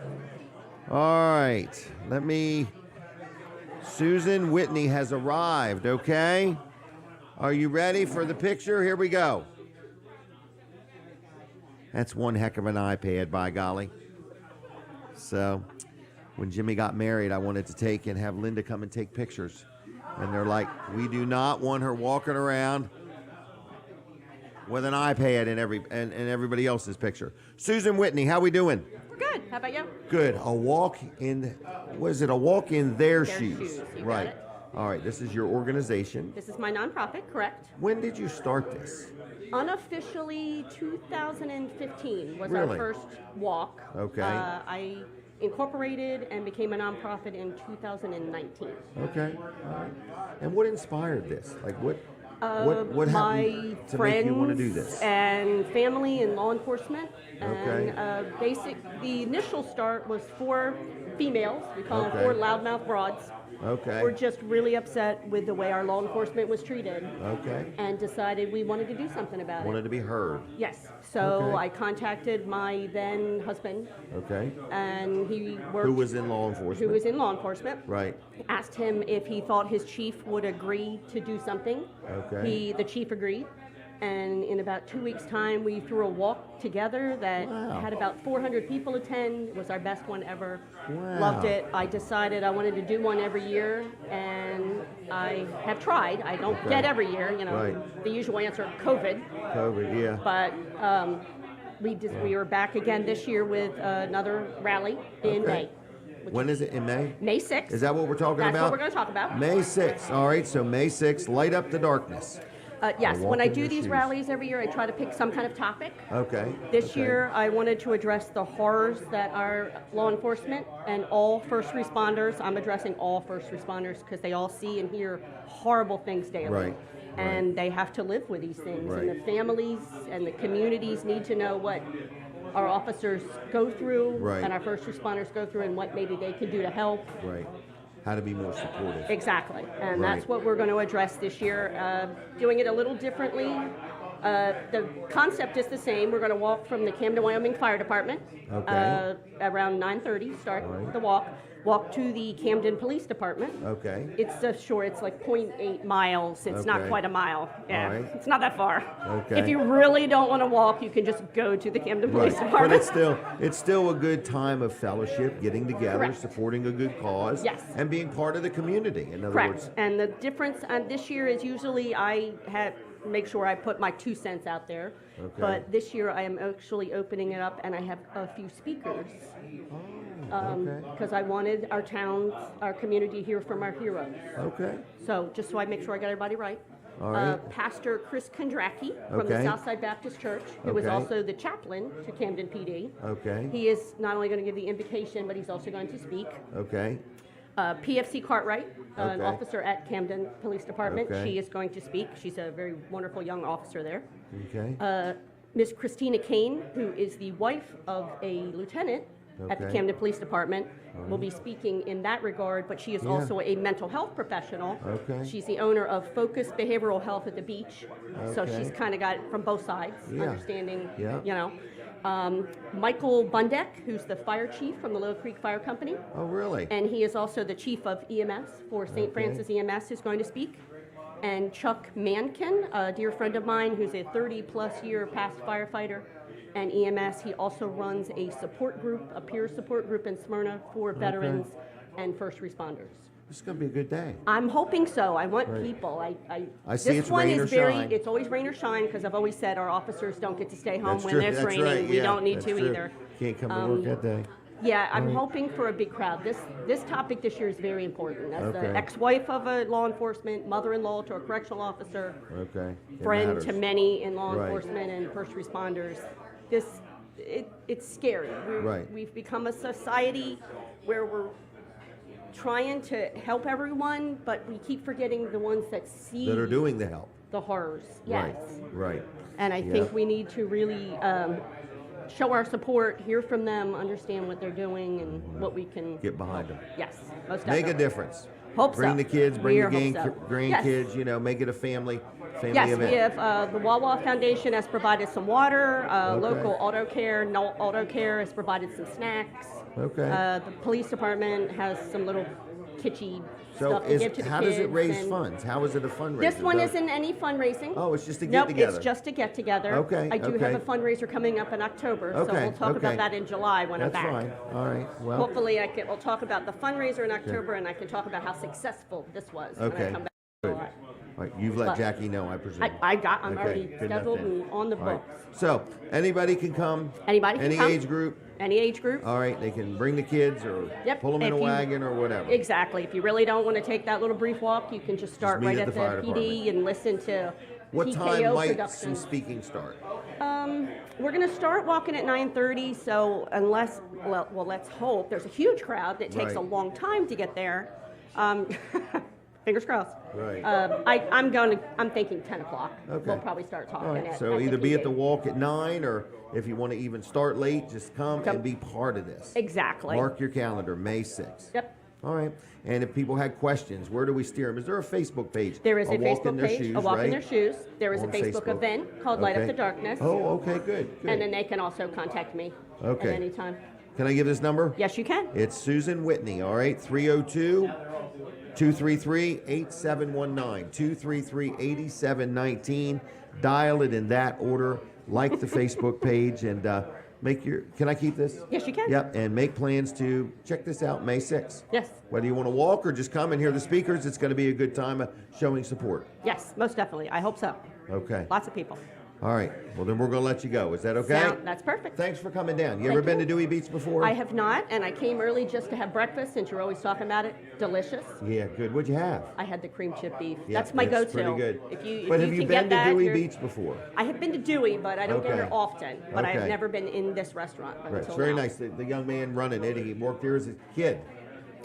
All right. Susan Whitney has arrived, okay? Are you ready for the picture? Here we go. That's one heck of an iPad, by golly. So, when Jimmy got married, I wanted to take and have Linda come and take pictures. And they're like, we do not want her walking around with an iPad in everybody else's picture. Susan Whitney, how we doing? We're good. How about you? Good. A walk in, was it a walk in their shoes? shoes, you got Right. it. All right. This is your organization. This is my nonprofit, correct? When did you start this? Unofficially, 2015 was Really? our first walk. Okay. I incorporated and became a nonprofit in 2019. Okay. All right. And what inspired this? Like what My happened to friends make you want to do this? and family and law enforcement. Okay. And the initial start was 4 females. We call Okay. them 4 loudmouth broads. Okay. We're just really upset with the way our law enforcement was treated. Okay. And decided we wanted to do something about Wanted it. to be heard. Yes. So Okay. I contacted my then husband, Okay. and he worked. Who was in law enforcement? who was in law enforcement. Right. Asked him if he thought his chief would agree to do something. Okay. The chief agreed. And in about 2 weeks' time, we threw a walk together that Wow. had about 400 people attend. It was our best one ever. Wow. Loved it. I decided I wanted to do one every year, and I have tried. I don't Okay. get every year, Right. the usual answer, COVID. COVID, yeah. But we were back again this year with another rally in Okay. May. When is it? In May? May 6th. Is that what we're talking That's about? what we're going to talk about. May 6th. All right, so May 6th, light up the darkness. Yes, walk when I in do your these shoes. rallies every year, I try to pick some kind of topic. Okay. This okay. year, I wanted to address the horrors that are law enforcement and all first responders. I'm addressing all first responders because they all see and hear horrible things daily. Right, And they have to live with these things. And Right. the families and the communities need to know what our officers go through Right. and our first responders go through and what maybe they can do to help. Right. How to be more supportive. Exactly, and Right. that's what we're going to address this year, doing it a little differently. The concept is the same. We're going to walk from the Camden, Wyoming Fire Department Okay. around 9:30, start Right. the walk to the Camden Police Department. Okay. It's short, it's like 0.8 miles. It's not Okay. quite a mile. Yeah, All right. it's not that far. Okay. If you really don't want to walk, you can just go to the Camden Police Right. But Department. it's still a good time of fellowship, getting together, Correct. supporting a good cause, Yes. and being part of the community. In other Correct. words, And the difference this year is usually I make sure I put my 2 cents out there. Okay. But this year I am actually opening it up, and I have a few speakers okay. because I wanted our towns, our community to hear from our heroes. Okay. So just so I make sure I got everybody right. All right. Pastor Chris Kondracki from the Okay. Southside Baptist Church, who is Okay. also the chaplain to Camden PD. Okay. He is not only going to give the invocation, but he's also going to speak. Okay. PFC Cartwright, an Okay. officer at Camden Police Department. Okay. She is going to speak. She's a very wonderful young officer there. Okay. Miss Christina Kane, who is the wife of a lieutenant at the Okay. Camden Police Department. Will be speaking in that regard, but she is also a mental health professional. Okay. She's the owner of Focus Behavioral Health at the beach, so Okay. she's kind of got it from both sides, Yeah. understanding, Yeah. you know. Michael Bundeck, who's the fire chief from the Little Creek Fire Company, Oh, really? and he is also the chief of EMS for St. Francis EMS, who's going to speak. And Chuck Mankin, a dear friend of mine who's a 30-plus year past firefighter and EMS. He also runs a support group, a peer support group in Smyrna for veterans and first responders. This is going to be a good day. I'm hoping so. I want Right. people. I see this it's one rain is or very. shine. It's always rain or shine because I've always said our officers don't get to stay home That's when true. it's That's raining. right. We Yeah, don't need that's to true. either. Can't come to work that day. Yeah, I'm hoping for a big crowd. This topic this year is very important. As Okay. the ex-wife of a law enforcement, mother-in-law to a correctional officer, Okay. It friend matters. to many in law Right. enforcement and first responders, it's scary. Right. We've become a society where we're trying to help everyone, but we keep forgetting the ones that see That are doing the help. the horrors. Yes. Right. And I Yeah. think we need to really show our support, hear from them, understand what they're doing, and what we can Get behind them. Yes, most Make definitely. a difference. Hope Bring so. the kids, bring We the hope so. grandkids, Yes. you know, make it a family Yes, event. we have the Wawa Foundation has provided some water. Okay. Local Auto Care, No Auto Care has provided some snacks. Okay. The police department has some little kitschy So stuff to give to the how kids. does it raise and funds? How is it a fundraiser? This one Does- isn't any fundraising. Oh, it's just a Nope, get-together. it's just a get together. Okay, I do okay. have a fundraiser coming up in October, so Okay, we'll talk okay. about that in July when That's I'm back. fine. All right. Well, Hopefully, we'll talk about the fundraiser in October, and I can talk about how successful this was when Okay. I come back. Good. in July. all right, you've let But- Jackie know, I presume. I'm Okay, already good enough scheduled then. and on the All right. books. So anybody can come. Anybody can Any come. age group. Any age group? All right. They can bring the kids or Yep, pull them in if a you- wagon or whatever. Exactly. If you really don't want to take that little brief walk, you can just start meet right at at the the fire PD and listen to What time TKO might some Productions. speaking start? We're going to start walking at 9:30. So unless, well, let's hope there's a huge crowd that takes Right. a long time to get there. Fingers crossed. Right. I'm thinking 10 o'clock. Okay. We'll probably start talking. All right. at So the either be at the PD. walk at 9, or if you want to even start late, just come and be part of this. Exactly. Mark your calendar, May 6th. Yep. All right. And if people had questions, where do we steer them? Is there a Facebook page? There is a Walk in Facebook Their page, Shoes, A Walk right? in Their Shoes. There is a On Facebook Facebook. event called Light Up Okay. the Darkness. Oh, okay, good. And then they can also contact me Okay. at any time. Can I give this number? Yes, you can. It's Susan Whitney, all right? 302-233-8719, 233-8719. Dial it in that order. Like the Facebook page and can I keep this? Yes, you can. Yep, and make plans to check this out May 6th. Yes. Whether you want to walk or just come and hear the speakers, it's going to be a good time of showing support. Yes, most definitely. I hope so. Okay. Lots of people. All right. Well, then we're going to let you go. Is that okay? That's perfect. Thanks for coming down. You Thank ever been you. to Dewey Beach before? I have not, and I came early just to have breakfast since you're always talking about it. Delicious. Yeah, good. What'd you have? I had the cream chip beef. Yeah, That's my it's go-to. pretty good. If you But have can you get been to that, Dewey you're- Beach before? I have been to Dewey, but I don't get Okay. here often. But Okay. I've never been in this restaurant. Right. It's until very now. nice. The young man running it, he worked there as a kid.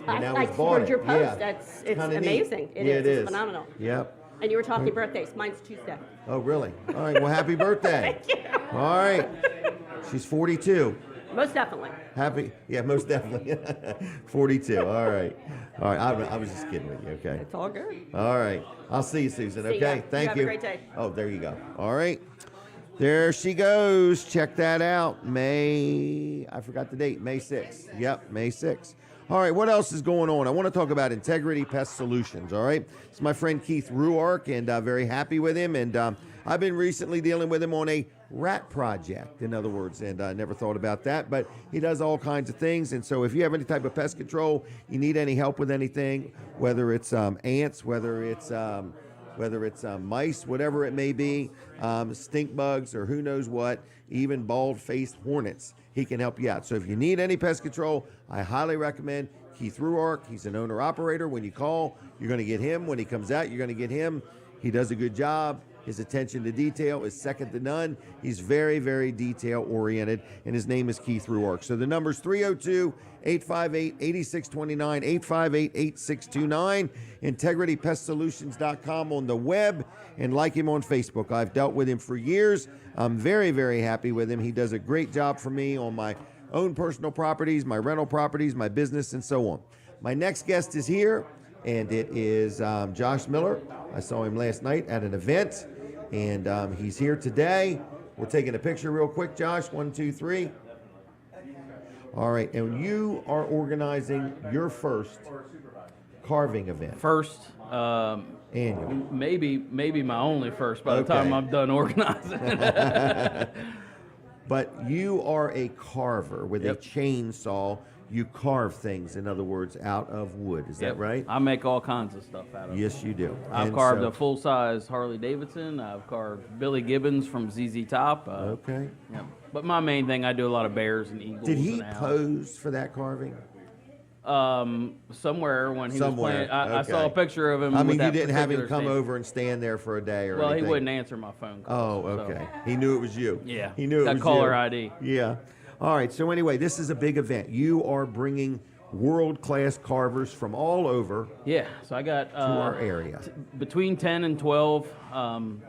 And now I he's bought scored it. your post. Yeah. It's kinda neat. amazing. Yeah, It is. It's phenomenal. Yep. And you were talking birthdays. Mine's Tuesday. Oh, really? All right. Well, happy birthday. Thank you. All right. She's 42. Most definitely. Happy? Yeah, most definitely. 42. All right. All right. I was just kidding with you. Okay. It's all good. All right. I'll see you, Susan. See ya. Okay. You Thank have a great day. Oh, there you go. All right. There she goes. Check that out. I forgot the date. May 6th. Yep, May 6th. All right, what else is going on? I want to talk about Integrity Pest Solutions, all right? It's my friend Keith Ruark, and very happy with him. And I've been recently dealing with him on a rat project, in other words, and I never thought about that. But he does all kinds of things. And so if you have any type of pest control, you need any help with anything, whether it's ants, whether it's mice, whatever it may be, stink bugs, or who knows what, even bald-faced hornets, he can help you out. So if you need any pest control, I highly recommend Keith Ruark. He's an owner-operator. When you call, you're going to get him. When he comes out, you're going to get him. He does a good job. His attention to detail is second to none. He's very, very detail-oriented, and his name is Keith Ruark. So the number's 302-858-8629, 858-8629, integritypestsolutions.com on the web, and like him on Facebook. I've dealt with him for years. I'm very, very happy with him. He does a great job for me on my own personal properties, my rental properties, my business, and so on. My next guest is here, and it is Josh Miller. I saw him last night at an event, and he's here today. We're taking a picture real quick, Josh. 1, 2, 3. All right, and you are organizing your first carving event. First, Annual. maybe my only first by the Okay. time I'm done organizing. But you are a carver with Yep. a chainsaw. You carve things, in other words, out of wood. Is Yep. that right? I make all kinds of stuff out of it. Yes, you do. I've And carved so- a full-size Harley Davidson. I've carved Billy Gibbons from ZZ Top. Okay. Yeah. But my main thing, I do a lot of bears and eagles. Did he and owls. pose for that carving? Somewhere when he Somewhere, was playing. I saw a okay. picture of him. I mean, with you that didn't have him particular come stage. over and stand there for a day or Well, anything. he wouldn't answer my phone Oh, call. okay. He knew it was you. Yeah. He knew it Got was caller you. ID. Yeah. All right. So anyway, this is a big event. You are bringing world-class carvers from all over Yeah, so I got to our area. between 10 and 12,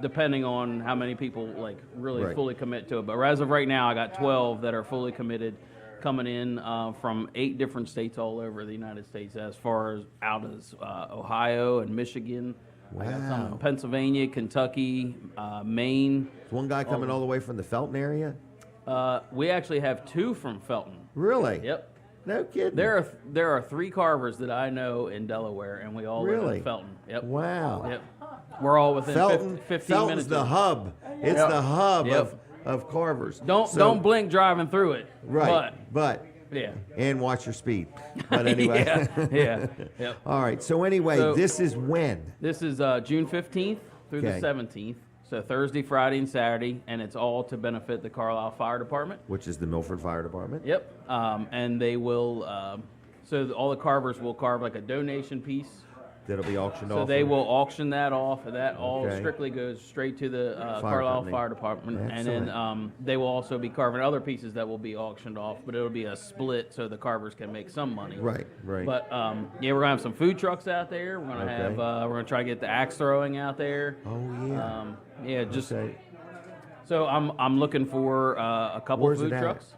depending on how many people like really Right. fully commit to it. But as of right now, I got 12 that are fully committed, coming in from 8 different states all over the United States, as far as out as Ohio and Michigan. I got some Wow. in Pennsylvania, Kentucky, Maine. Is one guy coming all the way from the Felton area? We actually have 2 from Felton. Really? Yep. No kidding. There are 3 carvers that I know in Delaware, and we all live Really? in Felton. Yep. Wow. Yep. We're all within Felton, 15 Felton's minutes. the of- hub. It's Yep. the hub Yep. of carvers. Don't So- don't blink driving through it. Right. But Yeah. and watch your speed. But anyway. Yeah. Yep. All right. So anyway, So- this is when. This is June 15th through Okay. the 17th. So Thursday, Friday, and Saturday, and it's all to benefit the Carlisle Fire Department. Which is the Milford Fire Department. Yep. And they will. So all the carvers will carve like a donation piece. That'll be auctioned So off. they will auction that off, and that all Okay. strictly goes straight to the Fire Carlisle company. Fire Department. And Excellent. then they will also be carving other pieces that will be auctioned off, but it'll be a split so the carvers can make some money. Right. But yeah, we're gonna have some food trucks out there. We're gonna Okay. have we're gonna try to get the axe throwing out there. Oh yeah. Yeah, just Okay. so I'm looking for a couple Where's food it at? trucks.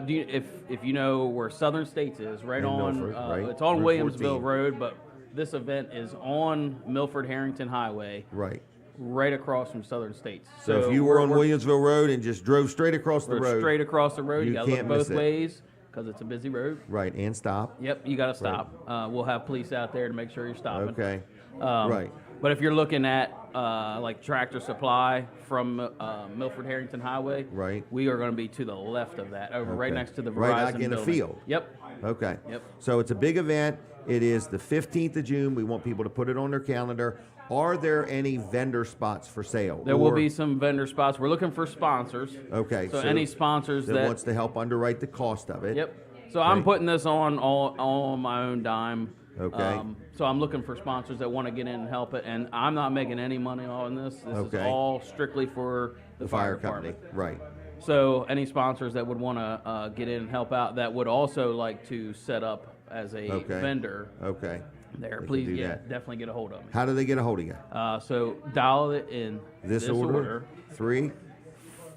Do you, if you know where Southern States is, right In on Milford, right? it's on Route Williamsville 14. Road, but this event is on Milford Harrington Highway, Right. right across from Southern States. So if you were on Williamsville Road and just drove straight across the we're road, straight across the road, you you got to look can't miss both it. ways because it's a busy road. right, and stop. Yep, you got to stop. We'll have police out there to make sure you're stopping. Okay. Um, Right. But if you're looking at like Tractor Supply from Milford Harrington Highway, Right. we are going to be to the left of that, over right Okay. next to the Verizon Right out in the building. field. Yep. Okay. Yep. So it's a big event. It is the 15th of June. We want people to put it on their calendar. Are there any vendor spots for sale? There will Or- be some vendor spots. We're looking for sponsors. Okay. So any sponsors that that wants to help underwrite the cost of it. Yep. So I'm Right. putting this on all on my own dime. Okay. So I'm looking for sponsors that want to get in and help it, and I'm not making any money on this. This is Okay. all strictly for the Fire department. company. Right. So any sponsors that would want to get in and help out, that would also like to set up as a Okay. vendor Okay. there, They can please, do yeah, that. definitely get a hold of me. How do they get a hold of you? So dial it in This order? 3?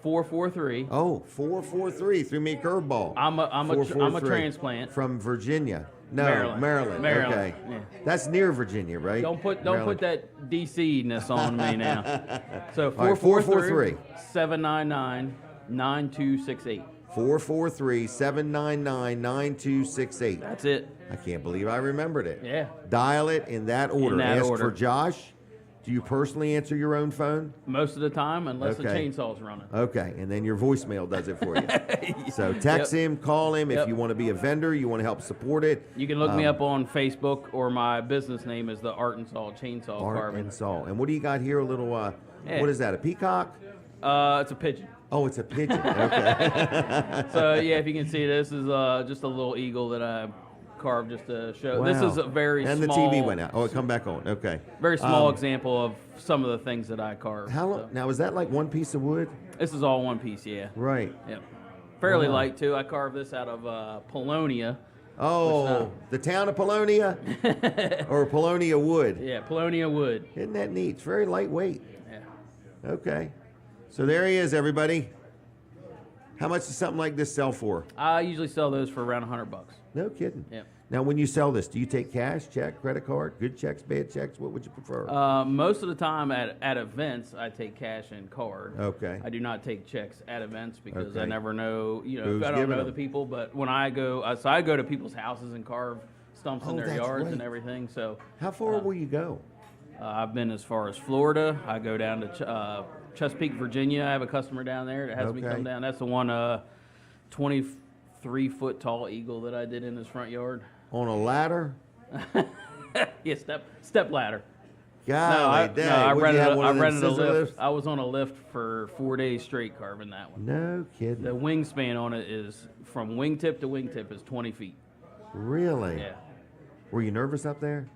443. Oh, 443. Threw me a curveball. I'm a 443. transplant. From Virginia. No, Maryland. Maryland. Maryland, Okay. yeah. That's near Virginia, right? Don't put Maryland. that DC-ness on me now. So All right, 443. 799-9268. 443-799-9268. That's it. I can't believe I remembered it. Yeah. Dial it in that order. that Ask order. for Josh. Do you personally answer your own phone? Most of the time, unless the Okay. chainsaw's running. Okay, and then your voicemail does it for you. So text him, call him if Yep. you want to be a vendor, you want to help support it. You can look me up on Facebook, or my business name is the Art and Saw Chainsaw Art Carving. and Saw. And what do you got here? A little, Yeah. what is that, a peacock? It's a pigeon. Oh, it's a pigeon. Okay. So yeah, if you can see, this is just a little eagle that I carved just to show. This is a very and small. the TV went out. Oh, it come back on. Okay. Very small example of some of the things that I carved. How long? so. Now, is that like one piece of wood? This is all one piece, yeah. Right. Yep. Fairly Wow. light too. I carved this out of Polonia. Oh, the town of Polonia? Or Polonia wood? Yeah, Polonia wood. Isn't that neat? It's very lightweight. Yeah. Okay. So there he is, everybody. How much does something like this sell for? I usually sell those for around $100. No kidding. Yep. Now, when you sell this, do you take cash, check, credit card, good checks, bad checks? What would you prefer? Most of the time at events, I take cash and card. Okay. I do not take checks at events because I Okay. never know, Who's I don't giving know them? the people. But when I go, so I go to people's houses and carve stumps in Oh, their that's yards right. and everything. So How far will you go? I've been as far as Florida. I go down to Chesapeake, Virginia. I have a customer down there that has me Okay. come down. That's the one 23-foot tall eagle that I did in his front yard. On a ladder? Yeah, step ladder. Golly, dang. I Would you rented, have a, one I of them rented a scissor lift. lifts? I was on a lift for 4 days straight carving that one. No kidding. The wingspan on it is from wingtip to wingtip is 20 feet. Really? Yeah. Were you nervous up there?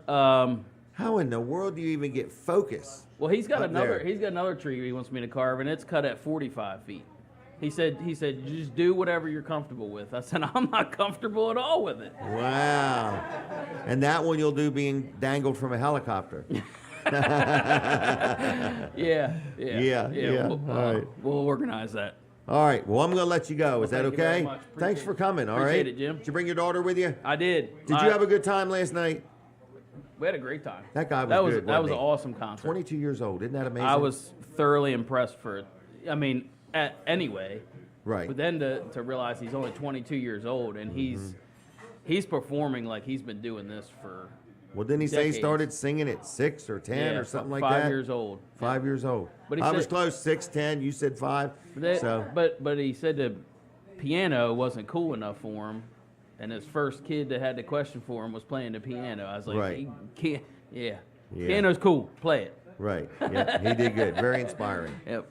How in the world do you even get focus? Well, he's got Up another. there. He's got another tree he wants me to carve, and it's cut at 45 feet. He said, just do whatever you're comfortable with. I said, I'm not comfortable at all with it. Wow. And that one you'll do being dangled from a helicopter. Yeah. Yeah. We'll, All right. we'll organize that. All right. Well, I'm going to let you go. Is that thank you very okay? much. Thanks Appreciate for it. coming. All right. Appreciate it, Jim. Did you bring your daughter with you? I did. Did you have a good time last night? We had a great time. That guy was That was good, That was wasn't an he? awesome concert. 22 years old. Isn't that amazing? I was thoroughly impressed anyway. Right. But then to realize he's only 22 years old and he's performing like he's been doing this for Well, didn't he say he decades. started singing at 6 or 10 or something like 5 that? years old. 5 years old. But he I was said- close, 6, 10. You said 5. So But he said the piano wasn't cool enough for him, and his first kid that had the question for him was playing the piano. I was like, Right. "He can't, yeah, Yeah. piano's cool, play it." right. Yeah, he did good. Very inspiring. Yep.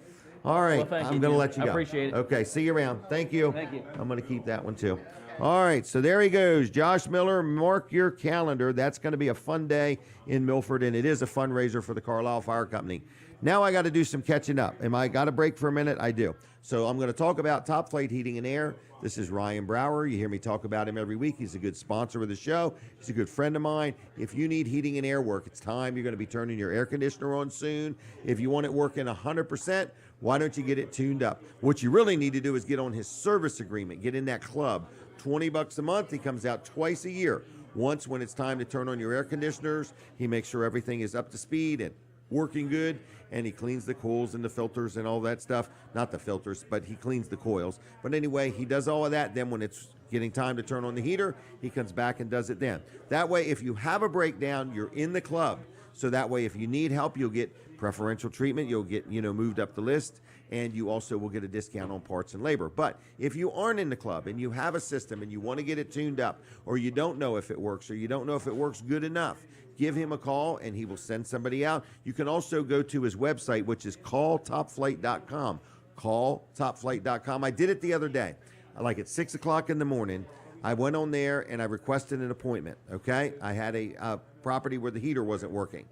All right, Well, thank I'm you, going to Jim. let you I go. appreciate it. Okay, see you around. Thank you. Thank you. I'm going to keep that one too. All right, so there he goes. Josh Miller, mark your calendar. That's going to be a fun day in Milford, and it is a fundraiser for the Carlisle Fire Company. Now I got to do some catching up. Am I got a break for a minute? I do. So I'm going to talk about Top Flight Heating and Air. This is Ryan Brower. You hear me talk about him every week. He's a good sponsor of the show. He's a good friend of mine. If you need heating and air work, it's time. You're going to be turning your air conditioner on soon. If you want it working 100%, why don't you get it tuned up? What you really need to do is get on his service agreement. Get in that club. $20 a month. He comes out twice a year. Once when it's time to turn on your air conditioners, he makes sure everything is up to speed and working good, and he cleans the coils and the filters and all that stuff. Not the filters, but he cleans the coils. But anyway, he does all of that. Then when it's getting time to turn on the heater, he comes back and does it then. That way, if you have a breakdown, you're in the club. So that way, if you need help, you'll get preferential treatment. You'll get, moved up the list, and you also will get a discount on parts and labor. But if you aren't in the club and you have a system and you want to get it tuned up, or you don't know if it works, or you don't know if it works good enough, give him a call and he will send somebody out. You can also go to his website, which is calltopflight.com. Calltopflight.com. I did it the other day, like at 6 o'clock in the morning. I went on there and I requested an appointment, okay? I had a property where the heater wasn't working.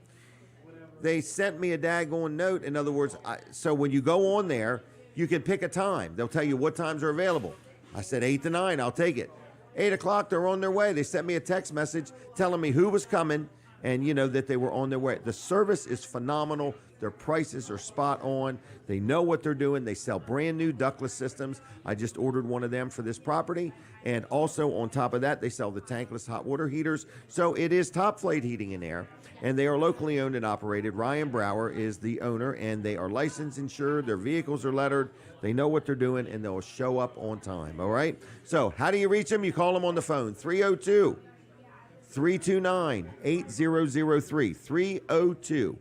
They sent me a daggone note. In other words, so when you go on there, you can pick a time. They'll tell you what times are available. I said 8 to 9, I'll take it. 8 o'clock, they're on their way. They sent me a text message telling me who was coming and, that they were on their way. The service is phenomenal. Their prices are spot on. They know what they're doing. They sell brand new ductless systems. I just ordered one of them for this property. And also on top of that, they sell the tankless hot water heaters. So it is Top Flight Heating and Air. And they are locally owned and operated. Ryan Brower is the owner, and they are licensed, insured. Their vehicles are lettered. They know what they're doing, and they'll show up on time, all right? So how do you reach them? You call them on the phone, 302-329-8003,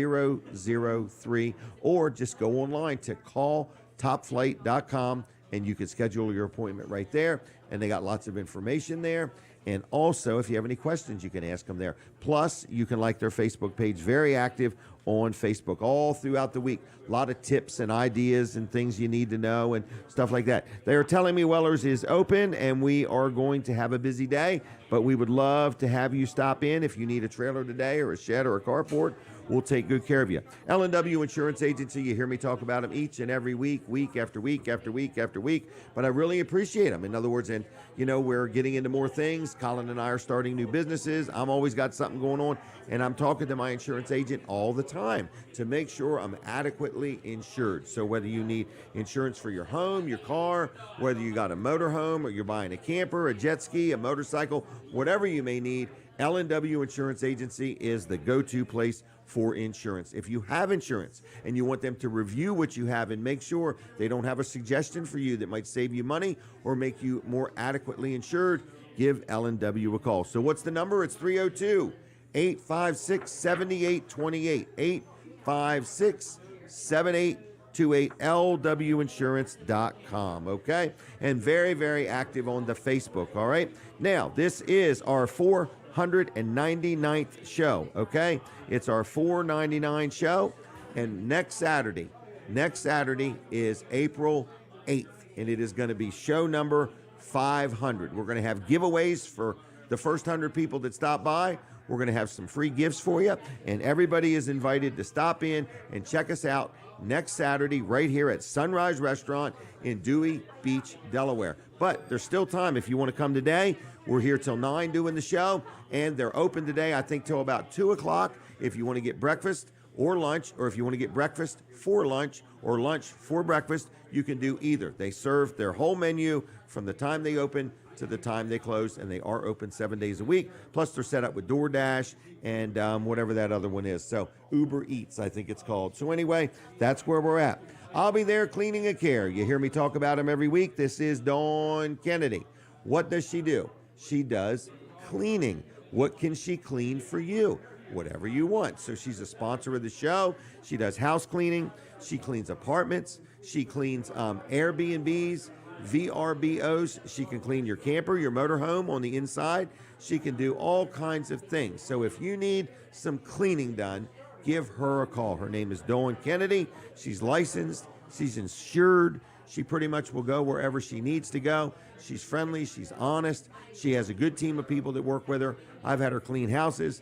302-329-8003, or just go online to calltopflight.com, and you can schedule your appointment right there, and they got lots of information there. And also, if you have any questions, you can ask them there. Plus, you can like their Facebook page, very active on Facebook all throughout the week. A lot of tips and ideas and things you need to know and stuff like that. They are telling me Weller's is open, and we are going to have a busy day, but we would love to have you stop in if you need a trailer today or a shed or a carport. We'll take good care of you. L&W Insurance Agency, you hear me talk about them each and every week, week after week after week after week, but I really appreciate them. In other words, and we're getting into more things. Colin and I are starting new businesses. I'm always got something going on, and I'm talking to my insurance agent all the time. time to make sure I'm adequately insured. So whether you need insurance for your home, your car, whether you got a motorhome or you're buying a camper, a jet ski, a motorcycle, whatever you may need, L&W Insurance Agency is the go-to place for insurance. If you have insurance and you want them to review what you have and make sure they don't have a suggestion for you that might save you money or make you more adequately insured, give L&W a call. So what's the number? It's 302-856-7828. 856-7828. lwinsurance.com, okay? And very, very active on the Facebook, all right? Now, this is our 499th show, okay? It's our 499 show, and next Saturday is April 8th, and it is going to be show number 500. We're going to have giveaways for the first 100 people that stop by. We're going to have some free gifts for you, and everybody is invited to stop in and check us out next Saturday right here at Sunrise Restaurant in Dewey Beach, Delaware. But there's still time if you want to come today. We're here till 9 doing the show, and they're open today, I think, till about 2 o'clock if you want to get breakfast or lunch, or if you want to get breakfast for lunch or lunch for breakfast, you can do either. They serve their whole menu from the time they open to the time they close, and they are open 7 days a week. Plus, they're set up with DoorDash and whatever that other one is. So Uber Eats, I think it's called. So anyway, that's where we're at. I'll be there cleaning and care. You hear me talk about him every week. This is Dawn Kennedy. What does she do? She does cleaning. What can she clean for you? Whatever you want. So she's a sponsor of the show. She does house cleaning. She cleans apartments. She cleans Airbnbs, VRBOs. She can clean your camper, your motorhome on the inside. She can do all kinds of things. So if you need some cleaning done, give her a call. Her name is Dawn Kennedy. She's licensed. She's insured. She pretty much will go wherever she needs to go. She's friendly. She's honest. She has a good team of people that work with her. I've had her clean houses.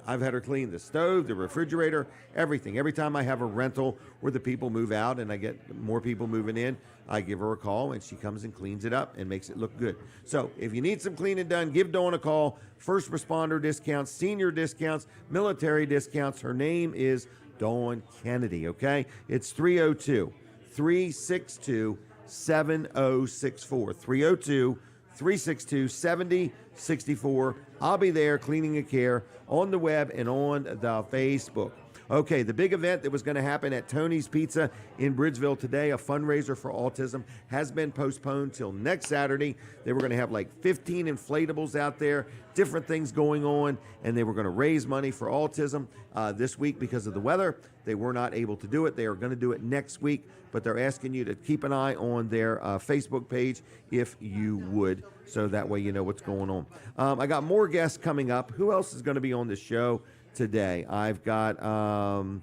I've had her clean the stove, the refrigerator, everything. Every time I have a rental where the people move out and I get more people moving in, I give her a call and she comes and cleans it up and makes it look good. So if you need some cleaning done, give Dawn a call. First responder discounts, senior discounts, military discounts. Her name is Dawn Kennedy, okay? It's 302-362-7064. 362-7064. I'll be there cleaning and care on the web and on the Facebook. Okay, the big event that was going to happen at Tony's Pizza in Bridgeville today, a fundraiser for autism, has been postponed till next Saturday. They were going to have like 15 inflatables out there, different things going on, and they were going to raise money for autism this week because of the weather. They were not able to do it. They are going to do it next week, but they're asking you to keep an eye on their Facebook page if you would, so that way you know what's going on. I got more guests coming up. Who else is going to be on the show today? I've got a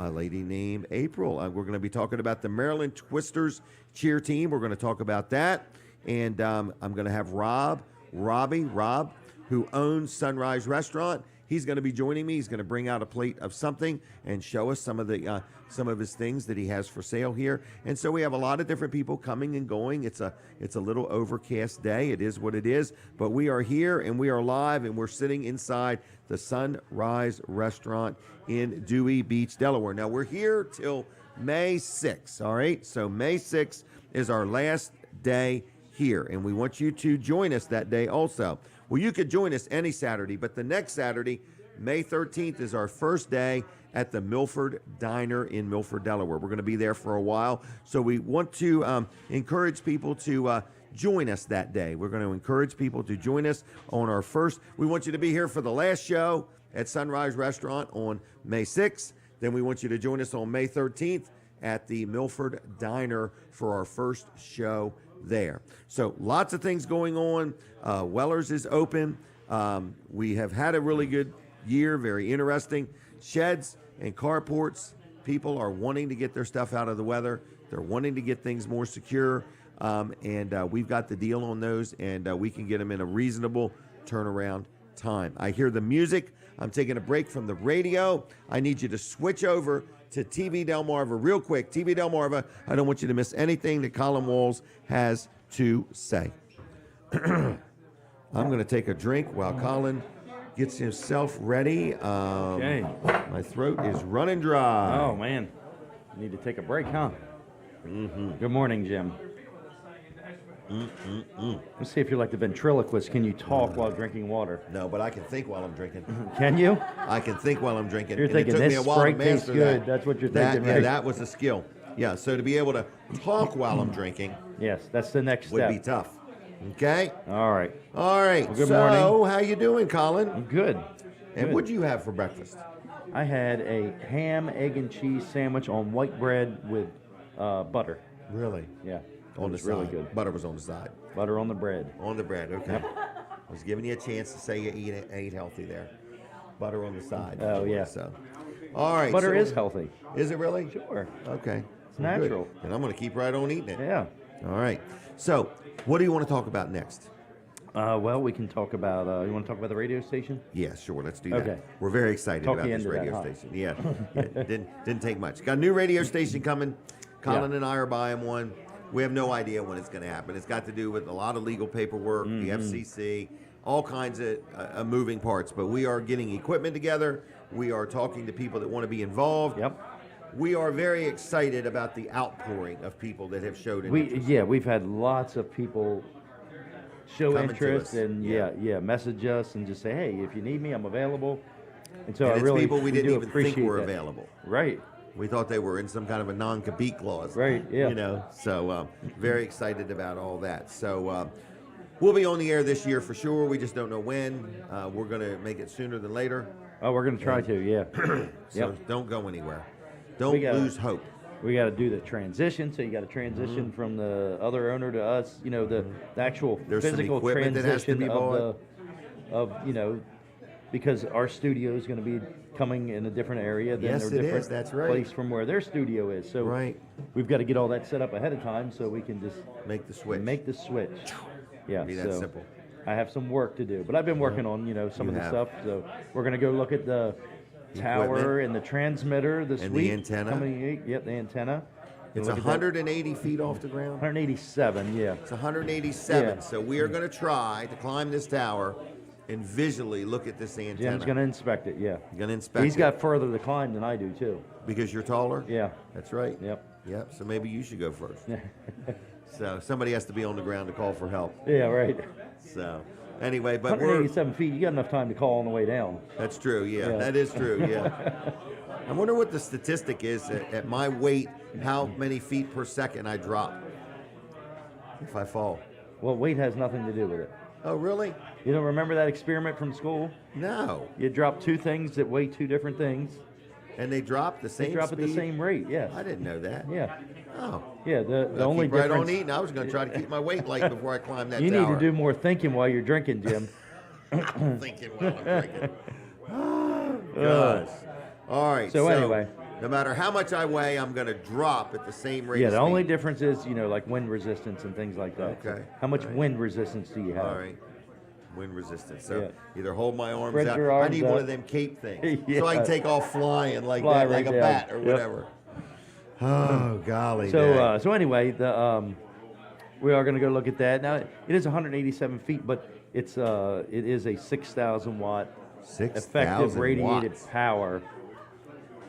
lady named Aprille. We're going to be talking about the Maryland Twisters cheer team. We're going to talk about that. And I'm going to have Rob, who owns Sunrise Restaurant. He's going to be joining me. He's going to bring out a plate of something and show us some of his things that he has for sale here. And so we have a lot of different people coming and going. It's a little overcast day. It is what it is. But we are here and we are live and we're sitting inside the Sunrise Restaurant in Dewey Beach, Delaware. Now we're here till May 6th. All right. So May 6th is our last day here, and we want you to join us that day also. Well, you could join us any Saturday, but the next Saturday, May 13th, is our first day at the Milford Diner in Milford, Delaware. We're going to be there for a while, so we want to encourage people to join us that day. We're going to encourage people to join us on our first. We want you to be here for the last show at Sunrise Restaurant on May 6th. Then we want you to join us on May 13th at the Milford Diner for our first show there. So lots of things going on. Weller's is open. We have had a really good year, very interesting. Sheds and carports, people are wanting to get their stuff out of the weather. They're wanting to get things more secure, and we've got the deal on those, and we can get them in a reasonable turnaround time. I hear the music. I'm taking a break from the radio. I need you to switch over to TV Delmarva real quick. TV Delmarva, I don't want you to miss anything that Colin Walls has to say. I'm going to take a drink while Colin gets himself ready. Okay. My throat is running dry. Oh, man. Need to take a break, huh? Mm-hmm. Good morning, Jim. Let's see if you're like the ventriloquist. Can you talk while drinking water? No, but I can think while I'm drinking. Can you? I can think while I'm drinking. You're and thinking, it took this me a while to Sprite tastes master good. that. That's what you're That- thinking, yeah, right? that was a skill. Yeah, so to be able to talk while I'm drinking Yes, that's the next would step. be tough. Okay? All right. All right. Well, good so, morning. how you doing, Colin? I'm good. And Good. what'd you have for breakfast? I had a ham, egg, and cheese sandwich on white bread with butter. Really? Yeah. On the It's side. really good. Butter was on the side. Butter on the bread. On the bread, okay. I was giving you a chance to say you ate healthy there. Butter on the side. Oh, yeah. So, all right. Butter so- is healthy. Is it really? Sure. Okay. It's Well, good. natural. And I'm going to keep right on eating it. Yeah. All right. So, what do you want to talk about next? Well, we can talk about. You want to talk about the radio station? Yeah, sure. Let's do that. Okay. We're very excited Talk about you this into that, radio huh? station. Yeah. Yeah, didn't take much. Got a new radio station coming. Colin Yeah. and I are buying one. We have no idea when it's going to happen. It's got to do with a lot of legal paperwork, the FCC, all kinds of moving parts. But we are getting equipment together. We are talking to people that want to be involved. Yep. We are very excited about the outpouring of people that have showed interest. We've had lots of people show Coming to interest us. and message us and just say, hey, if you need me, I'm available. And so And I it's really people we didn't do even think appreciate were that. available. Right. We thought they were in some kind of a non-compete clause. Right, yeah. You know, so very excited about all that. So we'll be on the air this year for sure. We just don't know when. We're going to make it sooner than later. Oh, we're going to try to, yeah. So Yep. don't go anywhere. Don't We gotta- lose hope. We got to do the transition. So you got to transition from the other owner to us. You know, the actual There's some physical equipment that has to transition be bought. because our studio is going to be coming in a different area than Yes, their it different is. That's right. place from where their studio is. So Right. we've got to get all that set up ahead of time so we can just Make the switch. Make the switch. Yeah, Be that so simple. I have some work to do, but I've been working on some You of the have. stuff. So we're going to go look at the tower Equipment. and the transmitter this And the week. antenna. Yep, the antenna. It's Look at that. 180 feet off the ground. 187, yeah. It's 187. Yeah. So we are going to try to climb this tower and visually look at this antenna. Jim's going to inspect it, yeah. You're going to inspect He's it got further to climb than I do, too. because you're taller? Yeah. That's right. Yep. Yep. So maybe you should go first. So somebody has to be on the ground to call for help. Yeah, right. So anyway, but we're 187 feet, you got enough time to call on the way down. that's true. Yeah, Yeah. that is true. Yeah. I wonder what the statistic is at my weight, how many feet per second I drop if I fall. Well, weight has nothing to do with it. Oh, really? You don't remember that experiment from school? No. You drop two things that weigh two different things. And they drop the same They drop speed? at the same rate, yes. I didn't know that. Yeah. Oh. Yeah, the I'll only keep right difference... on eating. I was going to try to keep my weight light before I climb that You tower. need to do more thinking while you're drinking, Jim. Thinking while I'm drinking. Oh, gosh. All right. So anyway. No matter how much I weigh, I'm going to drop at the same rate Yeah, of the only speed. difference is, like wind resistance and things like that. Okay. How much All right. wind resistance do you have? All right. Wind resistance. So Yeah. either hold my arms Spread out. your I arms need one out. of them cape things. Yeah. So I can take off flying like Fly that, like right a down. bat or Yep. whatever. Oh, golly. So, dang. so anyway, we are going to go look at that. Now, it is 187 feet, but it is a 6,000 watt 6,000 effective radiated watts. power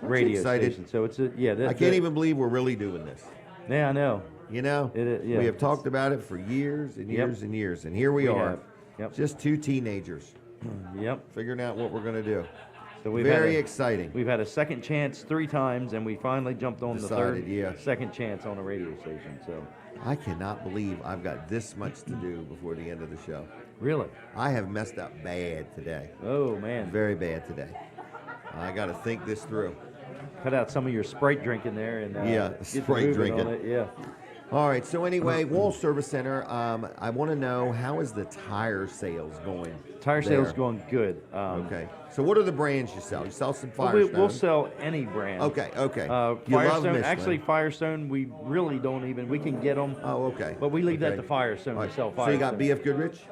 you radio excited? station. So it's a I can't even believe we're really doing this. Yeah, I know. You know, yeah. we have talked about it for years and Yep. years and years, and here we are, have. Yep. just two teenagers Yep. figuring out what we're going to do. So we've Very had exciting. We've had a second chance 3 times, and we finally jumped on Decided, the yeah. second chance on a radio station. So I cannot believe I've got this much to do before the end of the show. really, I have messed up bad today, oh man, very bad today. I got to think this through. cut out some of your Sprite drinking there, and Yeah, get Sprite moving on drinking. it. Yeah. All right, so anyway, Wall Service Center, I want to know, how is the tire sales going? Tire there? sales going good. Okay. So what are the brands you sell? You sell some Well, Firestone. we'll sell any brand. Okay, okay. You love Firestone, Michelin. actually, Firestone, we really don't even. We can get them, Oh, okay. but we leave that Okay. to Firestone All to right. sell So Firestone. you got BF Goodrich,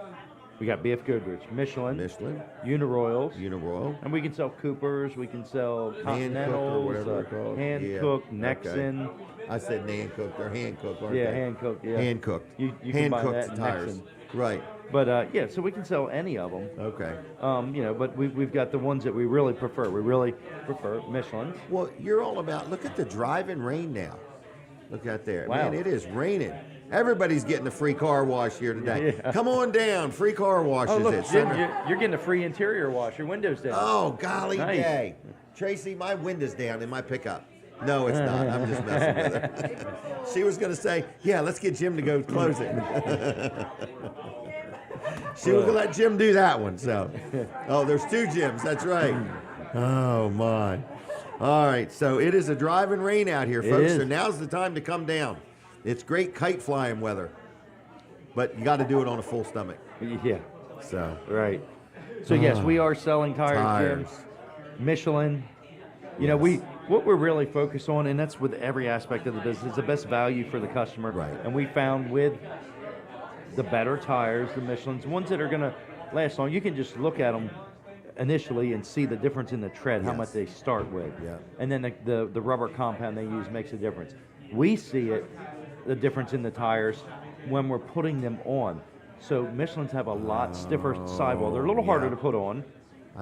We got BF Goodrich, Michelin, Michelin, Uniroyals, Uniroyal, and we can sell Coopers. We can sell Hand-cooked or Continentals, whatever they're called. hand Yeah, cooked, okay. Nexon. I said hand cooked. They're hand cooked, aren't Yeah, they? hand cooked. Yeah, Hand cooked. You can hand buy cooked that in tires. Nexon. Right. But yeah, so we can sell any of them. Okay. But we've got the ones that we really prefer. We really prefer Michelin's. Well, you're all about, look at the driving rain now. Look out there. Wow. Man, it is raining. Everybody's getting a free car wash here today. Yeah. Come on down. Free car washes. Oh, look, at Jim, Center. you're getting a free interior wash. Your windows down. Oh, golly Nice. day. Tracy, my window's down in my pickup. No, it's not. I'm just messing with her. She was going to say, yeah, let's get Jim to go close it. She was going to let Jim do that one. So, oh, there's two Jims. That's right. Oh, my. All right. So it is a driving rain out here, folks. So now's the time to come down. It's great kite flying weather. But you got to do it on a full stomach. Yeah. So, right. So, yes, we are selling tires. Jim. Michelin. You know, what we're really focused on, and that's with every aspect of the business, is the best value for the customer. Right. And we found with the better tires, the Michelin's, ones that are going to last long, you can just look at them initially and see the difference in the tread, how much they start with. Yeah. And then the rubber compound they use makes a difference. We see the difference in the tires when we're putting them on. So Michelin's have a lot stiffer sidewall. They're a little harder to put on.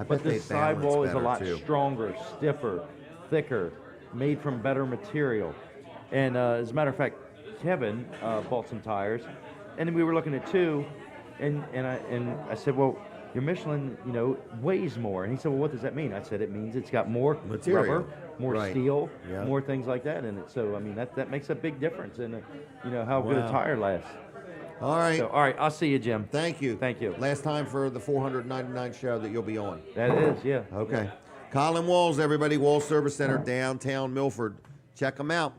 But the sidewall is a lot stronger, stiffer, thicker, made from better material. And as a matter of fact, Kevin bought some tires, and we were looking at two, and I said, well, your Michelin, weighs more. And he said, well, what does that mean? I said, it means it's got more material, rubber, more steel, more things like that in it. So, I mean, that makes a big difference in, how good a tire lasts. All right. So, all right, I'll see you, Jim. Thank you. Thank you. Last time for the 499 show that you'll be on. That is, yeah. Okay. Colin Walls, everybody, Walls Service Center, downtown Milford. Check them out.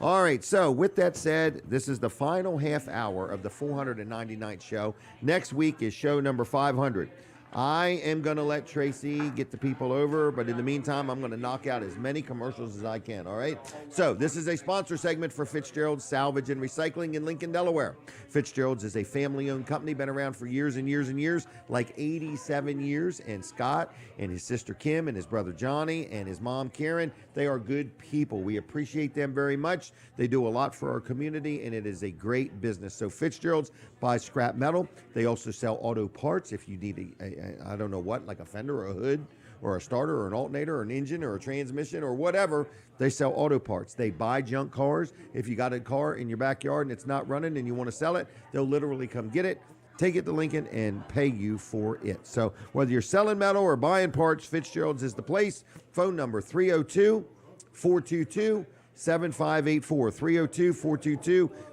All right, so with that said, this is the final half hour of the 499th show. Next week is show number 500. I am going to let Tracey get the people over, but in the meantime, I'm going to knock out as many commercials as I can, all right? So this is a sponsor segment for Fitzgerald's Salvage and Recycling in Lincoln, Delaware. Fitzgerald's is a family-owned company, been around for years and years and years, like 87 years, and Scott and his sister Kim and his brother Johnny and his mom Karen, they are good people. We appreciate them very much. They do a lot for our community, and it is a great business. So Fitzgerald's buys scrap metal. They also sell auto parts if you need I don't know what, like a fender or a hood or a starter or an alternator or an engine or a transmission or whatever. They sell auto parts. They buy junk cars. If you got a car in your backyard and it's not running and you want to sell it, they'll literally come get it, take it to Lincoln, and pay you for it. So whether you're selling metal or buying parts, Fitzgerald's is the place. Phone number 302-422-7584.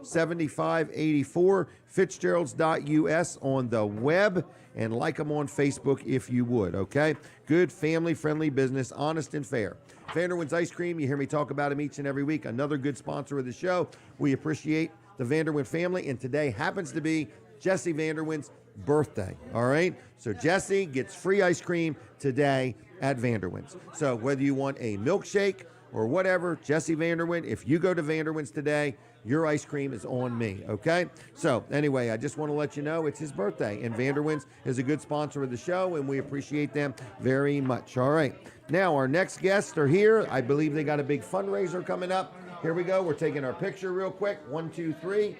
302-422-7584. Fitzgeralds.us on the web, and like them on Facebook if you would, okay? Good family-friendly business, honest and fair. Vanderwin's Ice Cream, you hear me talk about them each and every week. Another good sponsor of the show. We appreciate the Vanderwin family, and today happens to be Jesse Vanderwin's birthday, all right? So Jesse gets free ice cream today at Vanderwin's. So whether you want a milkshake or whatever, Jesse Vanderwin, if you go to Vanderwin's today, your ice cream is on me, okay? So anyway, I just want to let you know it's his birthday, and Vanderwin's is a good sponsor of the show, and we appreciate them very much. All right, now our next guests are here. I believe they got a big fundraiser coming up. Here we go. We're taking our picture real quick. 1, 2, 3.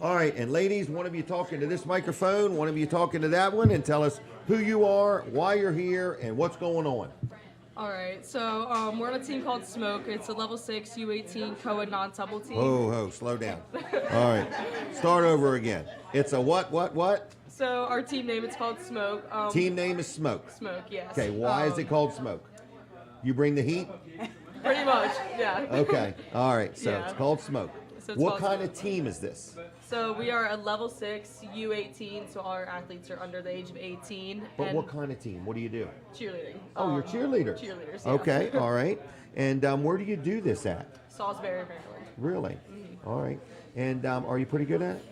All right, and ladies, one of you talking to this microphone, one of you talking to that one, and tell us who you are, why you're here, and what's going on. All right, so we're on a team called Smoke. It's a level 6 U18 co-ed non-tumble team. Ho, slow down. All right, start over again. It's a what? So our team name, it's called Smoke. Team name is Smoke. Smoke, yes. Okay, why is it called Smoke? You bring the heat? Pretty much, yeah. Okay, all right, so Yeah. it's called Smoke. So it's What called kind Smoke. of team is this? So we are a level 6 U18, so all our athletes are under the age of 18. But and what kind of team? What do you do? Cheerleading. Oh, you're cheerleaders. Cheerleaders, yeah. Okay, all right. And where do you do this at? Salisbury, Maryland. Really? All right. And are you pretty good at it?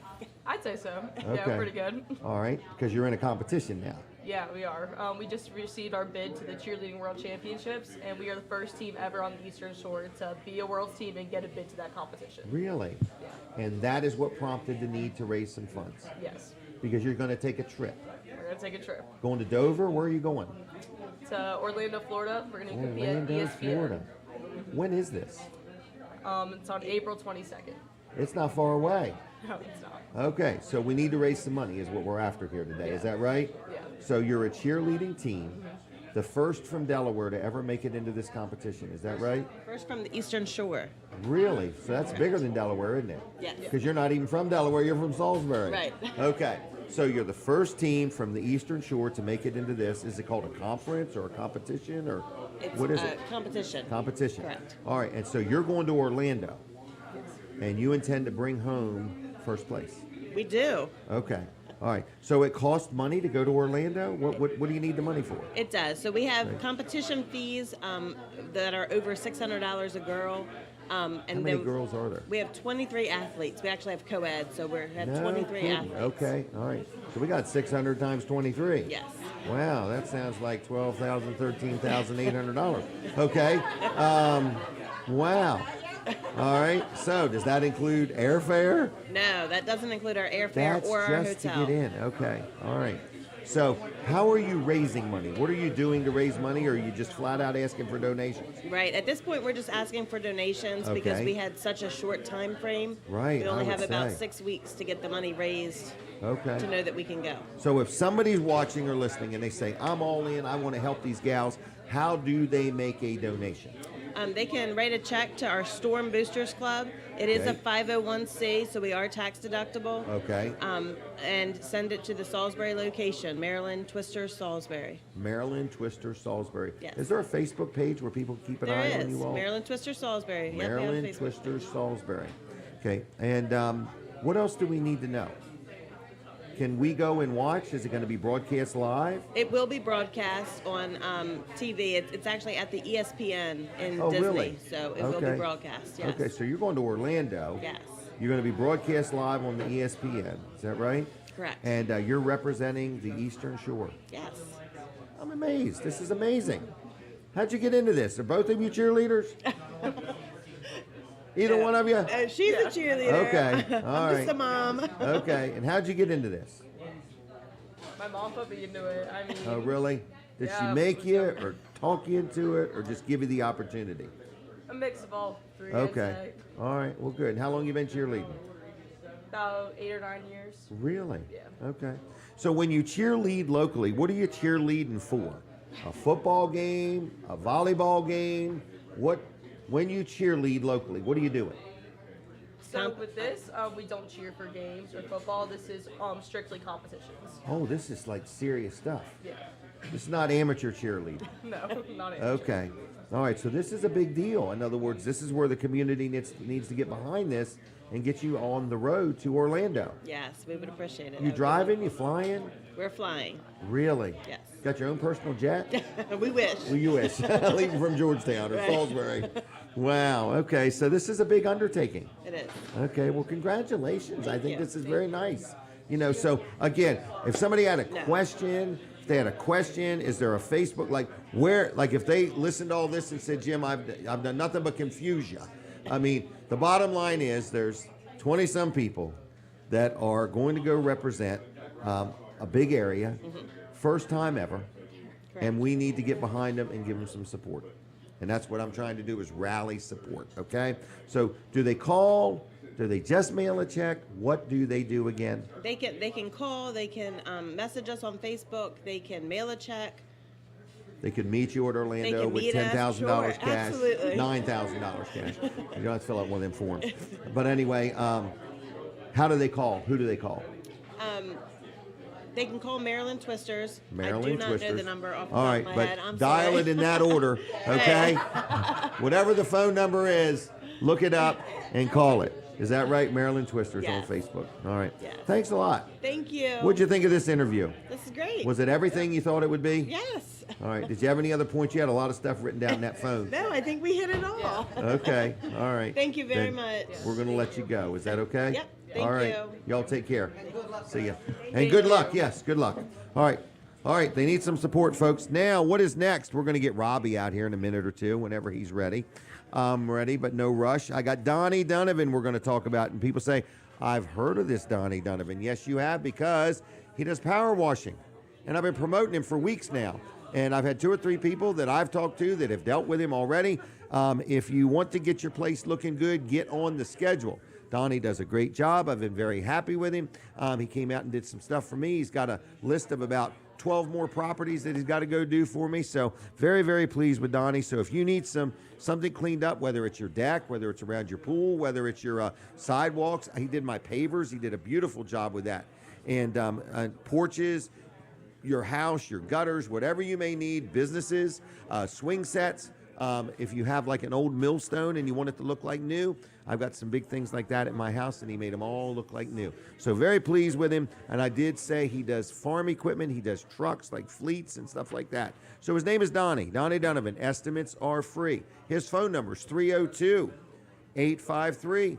I'd say so. Okay. Yeah, pretty good. All right, because you're in a competition now. Yeah, we are. We just received our bid to the Cheerleading World Championships, and we are the first team ever on the Eastern Shore to be a world team and get a bid to that competition. Really? Yeah. And that is what prompted the need to raise some funds. Yes. Because you're going to take a trip. We're going to take a trip Going to Dover? Where are you going? to Orlando, Florida. We're going to compete at Orlando, ESPN. Florida. When is this? It's on April 22nd. It's not far away. No, it's not. Okay, so we need to raise some money is what we're after here today. Is that right? Yeah. So you're a cheerleading team, the first from Delaware to ever make it into this competition. Is that right? First from the Eastern Shore. Really? So that's bigger than Delaware, isn't it? Yes. Because you're not even from Delaware, you're from Salisbury. Right. Okay. So you're the first team from the Eastern Shore to make it into this. Is it called a conference or a competition or It's what is a it? competition. Competition. Correct. All right. And so you're going to Orlando, and you intend to bring home first place. We do. Okay. All right. So it costs money to go to Orlando. What do you need the money for? It does. So we have competition fees that are over $600 a girl. And How many girls are there? We have 23 athletes. We actually have co-ed, so we have No 23 kidding. athletes. Okay. All right. So we got 600 times 23. Yes. Wow, that sounds like $12,000, $13,800. Okay. Wow. All right. So does that include airfare? No, that doesn't include our airfare That's or our just hotel. to get in. Okay. All right. So how are you raising money? What are you doing to raise money, or are you just flat out asking for donations? Right. At this point, we're just asking for donations because Okay. we had such a short time frame. Right, We only I have would about say. 6 weeks to get the money raised Okay. to know that we can go. So if somebody's watching or listening and they say, I'm all in, I want to help these gals, how do they make a donation? They can write a check to our Storm Boosters Club. It is a Okay. 501c, so we are tax deductible. Okay. And send it to the Salisbury location, Maryland Twister, Salisbury. Maryland Twister Salisbury. Yes. Is there a Facebook page where people keep an There eye on is, you all? Maryland Twister, Salisbury. Yep, we have Maryland Facebook. Twister Salisbury. Okay. And what else do we need to know? Can we go and watch? Is it going to be broadcast live? It will be broadcast on TV. It's actually at the ESPN in Oh, Disney, really? so it will Okay. be broadcast. Yes. Okay, so you're going to Orlando. Yes. You're going to be broadcast live on the ESPN. Is that right? Correct. And you're representing the Eastern Shore. Yes. I'm amazed. This is amazing. How'd you get into this? Are both of you cheerleaders? Either one of you? She's a cheerleader. Okay, all I'm just right. a mom. Okay, and how'd you get into this? My mom put me into it. I mean, Oh, really? Did she Yeah, make was you younger. or talk you into it or just give you the opportunity? a mix of all three. I'd Okay. say. All right, well, good. And how long you been cheerleading? About 8 or 9 years. Really? Yeah. Okay. So when you cheerlead locally, what are you cheerleading for? A football game? A volleyball game? When you cheerlead locally, what are you doing? So with this, we don't cheer for games or football. This is strictly competitions. Oh, this is like serious stuff. Yeah. This is not amateur cheerleading. No, not it. Okay. All right, so this is a big deal. In other words, this is where the community needs to get behind this and get you on the road to Orlando. Yes, we would appreciate it. You driving? You flying? We're flying. Really? Yes. Got your own personal jet? We wish. Well, you wish. Leaving from Georgetown or Right. Salisbury. Wow. Okay, so this is a big undertaking. It is. Okay, well, congratulations. I Thank think you. this is very nice. You know, so again, if somebody had a question, if they had a question, is there a Facebook, like if they listened to all this and said, Jim, I've done nothing but confuse you. I mean, the bottom line is there's 20-some people that are going to go represent a big area, first time ever, and we need to get behind them and give them some support. And that's what I'm trying to do is rally support, okay? So do they call? Do they just mail a check? What do they do again? They can call. They can message us on Facebook. They can mail a check. They could meet you at Orlando can with meet us, $10,000 sure, cash, absolutely. $9,000 cash. You don't have to fill out one of them forms. But anyway, how do they call? Who do they call? They can call Maryland Twisters. Maryland I do not Twisters. know the number off the All top right, of my but head. I'm dial sorry. it in that order, okay? Whatever the phone number is, look it up and call it. Is that right? Maryland Twisters Yes. on Facebook. All right. Yes. Thanks a lot. Thank you. What'd you think of this interview? This is great. Was it everything you thought it would be? Yes. All right. Did you have any other points? You had a lot of stuff written down in that phone. No, I think we hit it all. Okay. All right. Thank you very Then much. We're going to let you go. Is that okay? Yep. Thank All right. you. Y'all take care. See ya. And good luck. Yes, good luck. All right. All right. They need some support, folks. Now, what is next? We're going to get Robbie out here in a minute or two whenever he's ready. I'm ready, but no rush. I got Donnie Donovan we're going to talk about. And people say, I've heard of this Donnie Donovan. Yes, you have, because he does power washing. And I've been promoting him for weeks now. And I've had 2 or 3 people that I've talked to that have dealt with him already. If you want to get your place looking good, get on the schedule. Donnie does a great job. I've been very happy with him. He came out and did some stuff for me. He's got a list of about 12 more properties that he's got to go do for me. So very, very pleased with Donnie. So if you need something cleaned up, whether it's your deck, whether it's around your pool, whether it's your sidewalks, he did my pavers. He did a beautiful job with that. And porches, your house, your gutters, whatever you may need, businesses, swing sets. If you have like an old millstone and you want it to look like new, I've got some big things like that at my house, and he made them all look like new. So very pleased with him. And I did say he does farm equipment. He does trucks like fleets and stuff like that. So his name is Donnie Donovan. Estimates are free. His phone number is 302-853-0968.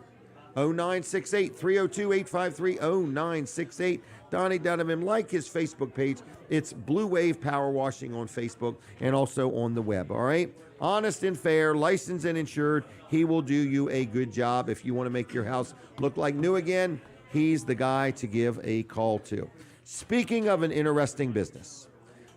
302-853-0968. Donnie Donovan. Like his Facebook page. It's Blue Wave Power Washing on Facebook and also on the web. All right? Honest and fair, licensed and insured. He will do you a good job. If you want to make your house look like new again, he's the guy to give a call to. Speaking of an interesting business,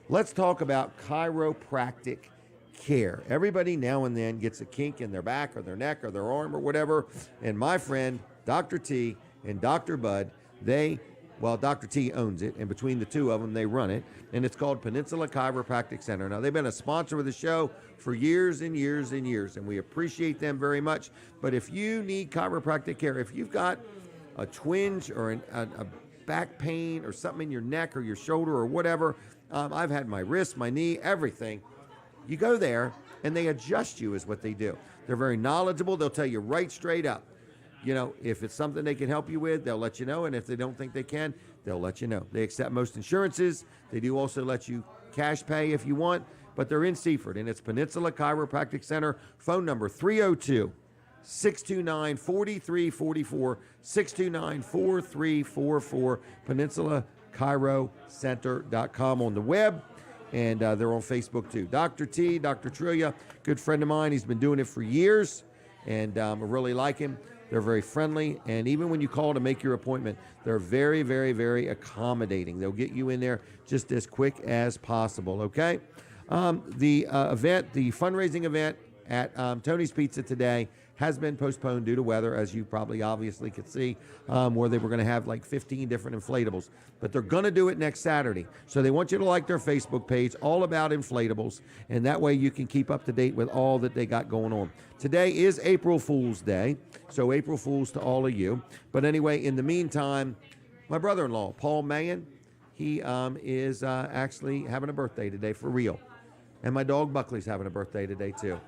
let's talk about chiropractic care. Everybody now and then gets a kink in their back or their neck or their arm or whatever. And my friend, Dr. T and Dr. Bud, Dr. T owns it, and between the two of them, they run it, and it's called Peninsula Chiropractic Center. Now, they've been a sponsor of the show for years and years and years, and we appreciate them very much. But if you need chiropractic care, if you've got a twinge or a back pain or something in your neck or your shoulder or whatever, I've had my wrist, my knee, everything. You go there, and they adjust you is what they do. They're very knowledgeable. They'll tell you right straight up. You know, if it's something they can help you with, they'll let you know. And if they don't think they can, they'll let you know. They accept most insurances. They do also let you cash pay if you want. But they're in Seaford, and it's Peninsula Chiropractic Center. Phone number 302-629-4344, 629-4344, PeninsulaChiroCenter.com on the web. And they're on Facebook, too. Dr. T, Dr. Trillia, good friend of mine. He's been doing it for years, and I really like him. They're very friendly, and even when you call to make your appointment, they're very, very, very accommodating. They'll get you in there just as quick as possible, okay? The fundraising event at Tony's Pizza today has been postponed due to weather, as you probably obviously could see, where they were going to have like 15 different inflatables. But they're going to do it next Saturday. So they want you to like their Facebook page, all about inflatables, and that way you can keep up to date with all that they got going on. Today is April Fool's Day, so April Fools to all of you. But anyway, in the meantime, my brother-in-law, Paul Mayen, he is actually having a birthday today for real. And my dog Buckley's having a birthday today too.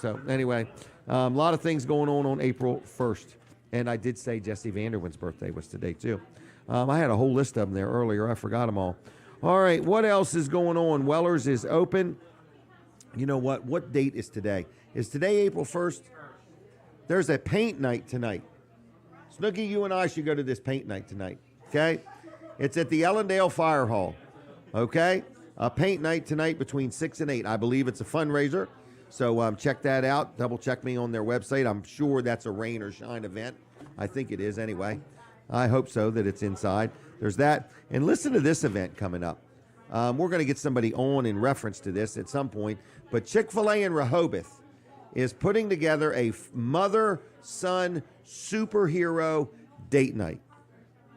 So anyway, a lot of things going on April 1st. And I did say Jesse Vanderwin's birthday was today too. I had a whole list of them there earlier. I forgot them all. All right, what else is going on? Weller's is open. You know what? What date is today? Is today April 1st? There's a paint night tonight. Snooky, you and I should go to this paint night tonight, okay? It's at the Ellendale Fire Hall, okay? A paint night tonight between 6 and 8. I believe it's a fundraiser, so check that out. Double check me on their website. I'm sure that's a rain or shine event. I think it is anyway. I hope so, that it's inside. There's that. And listen to this event coming up. We're going to get somebody on in reference to this at some point, but Chick-fil-A in Rehoboth is putting together a mother-son superhero date night.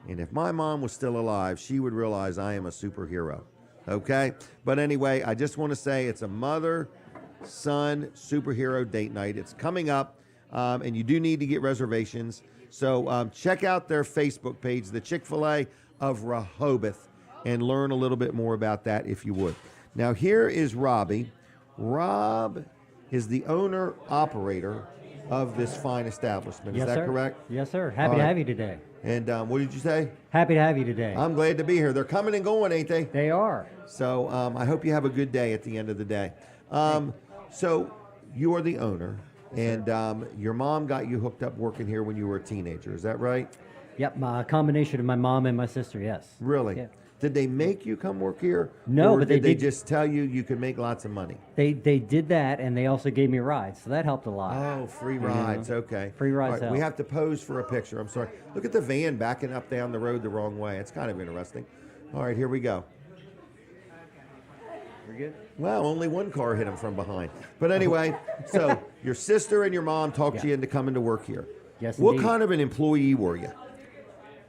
And if my mom was still alive, she would realize I am a superhero. Okay? But anyway, I just want to say it's a mother-son superhero date night. It's coming up, and you do need to get reservations. So check out their Facebook page, the Chick-fil-A of Rehoboth, and learn a little bit more about that if you would. Now, here is Robbie. Rob is the owner-operator of this fine establishment. Yes, is that sir. correct? Yes, sir. Happy to have you today. And what did you say? Happy to have you today. I'm glad to be here. They're coming and going, ain't they? They are. So I hope you have a good day at the end of the day. So you are the owner, and your mom got you hooked up working here when you were a teenager. Is that right? Yep, a combination of my mom and my sister, yes. Really? Yeah. Did they make you come work here? No, or but did they they did. just tell you you could make lots of money? They did that, and they also gave me rides, so that helped a lot. Oh, free rides. Okay. Free rides All right, help. we have to pose for a picture. I'm sorry. Look at the van backing up down the road the wrong way. It's kind of interesting. All right, here we go. We're good? Well, only one car hit him from behind. But anyway, so your sister and your mom talked you into coming to work here. Yes, What indeed. kind of an employee were you?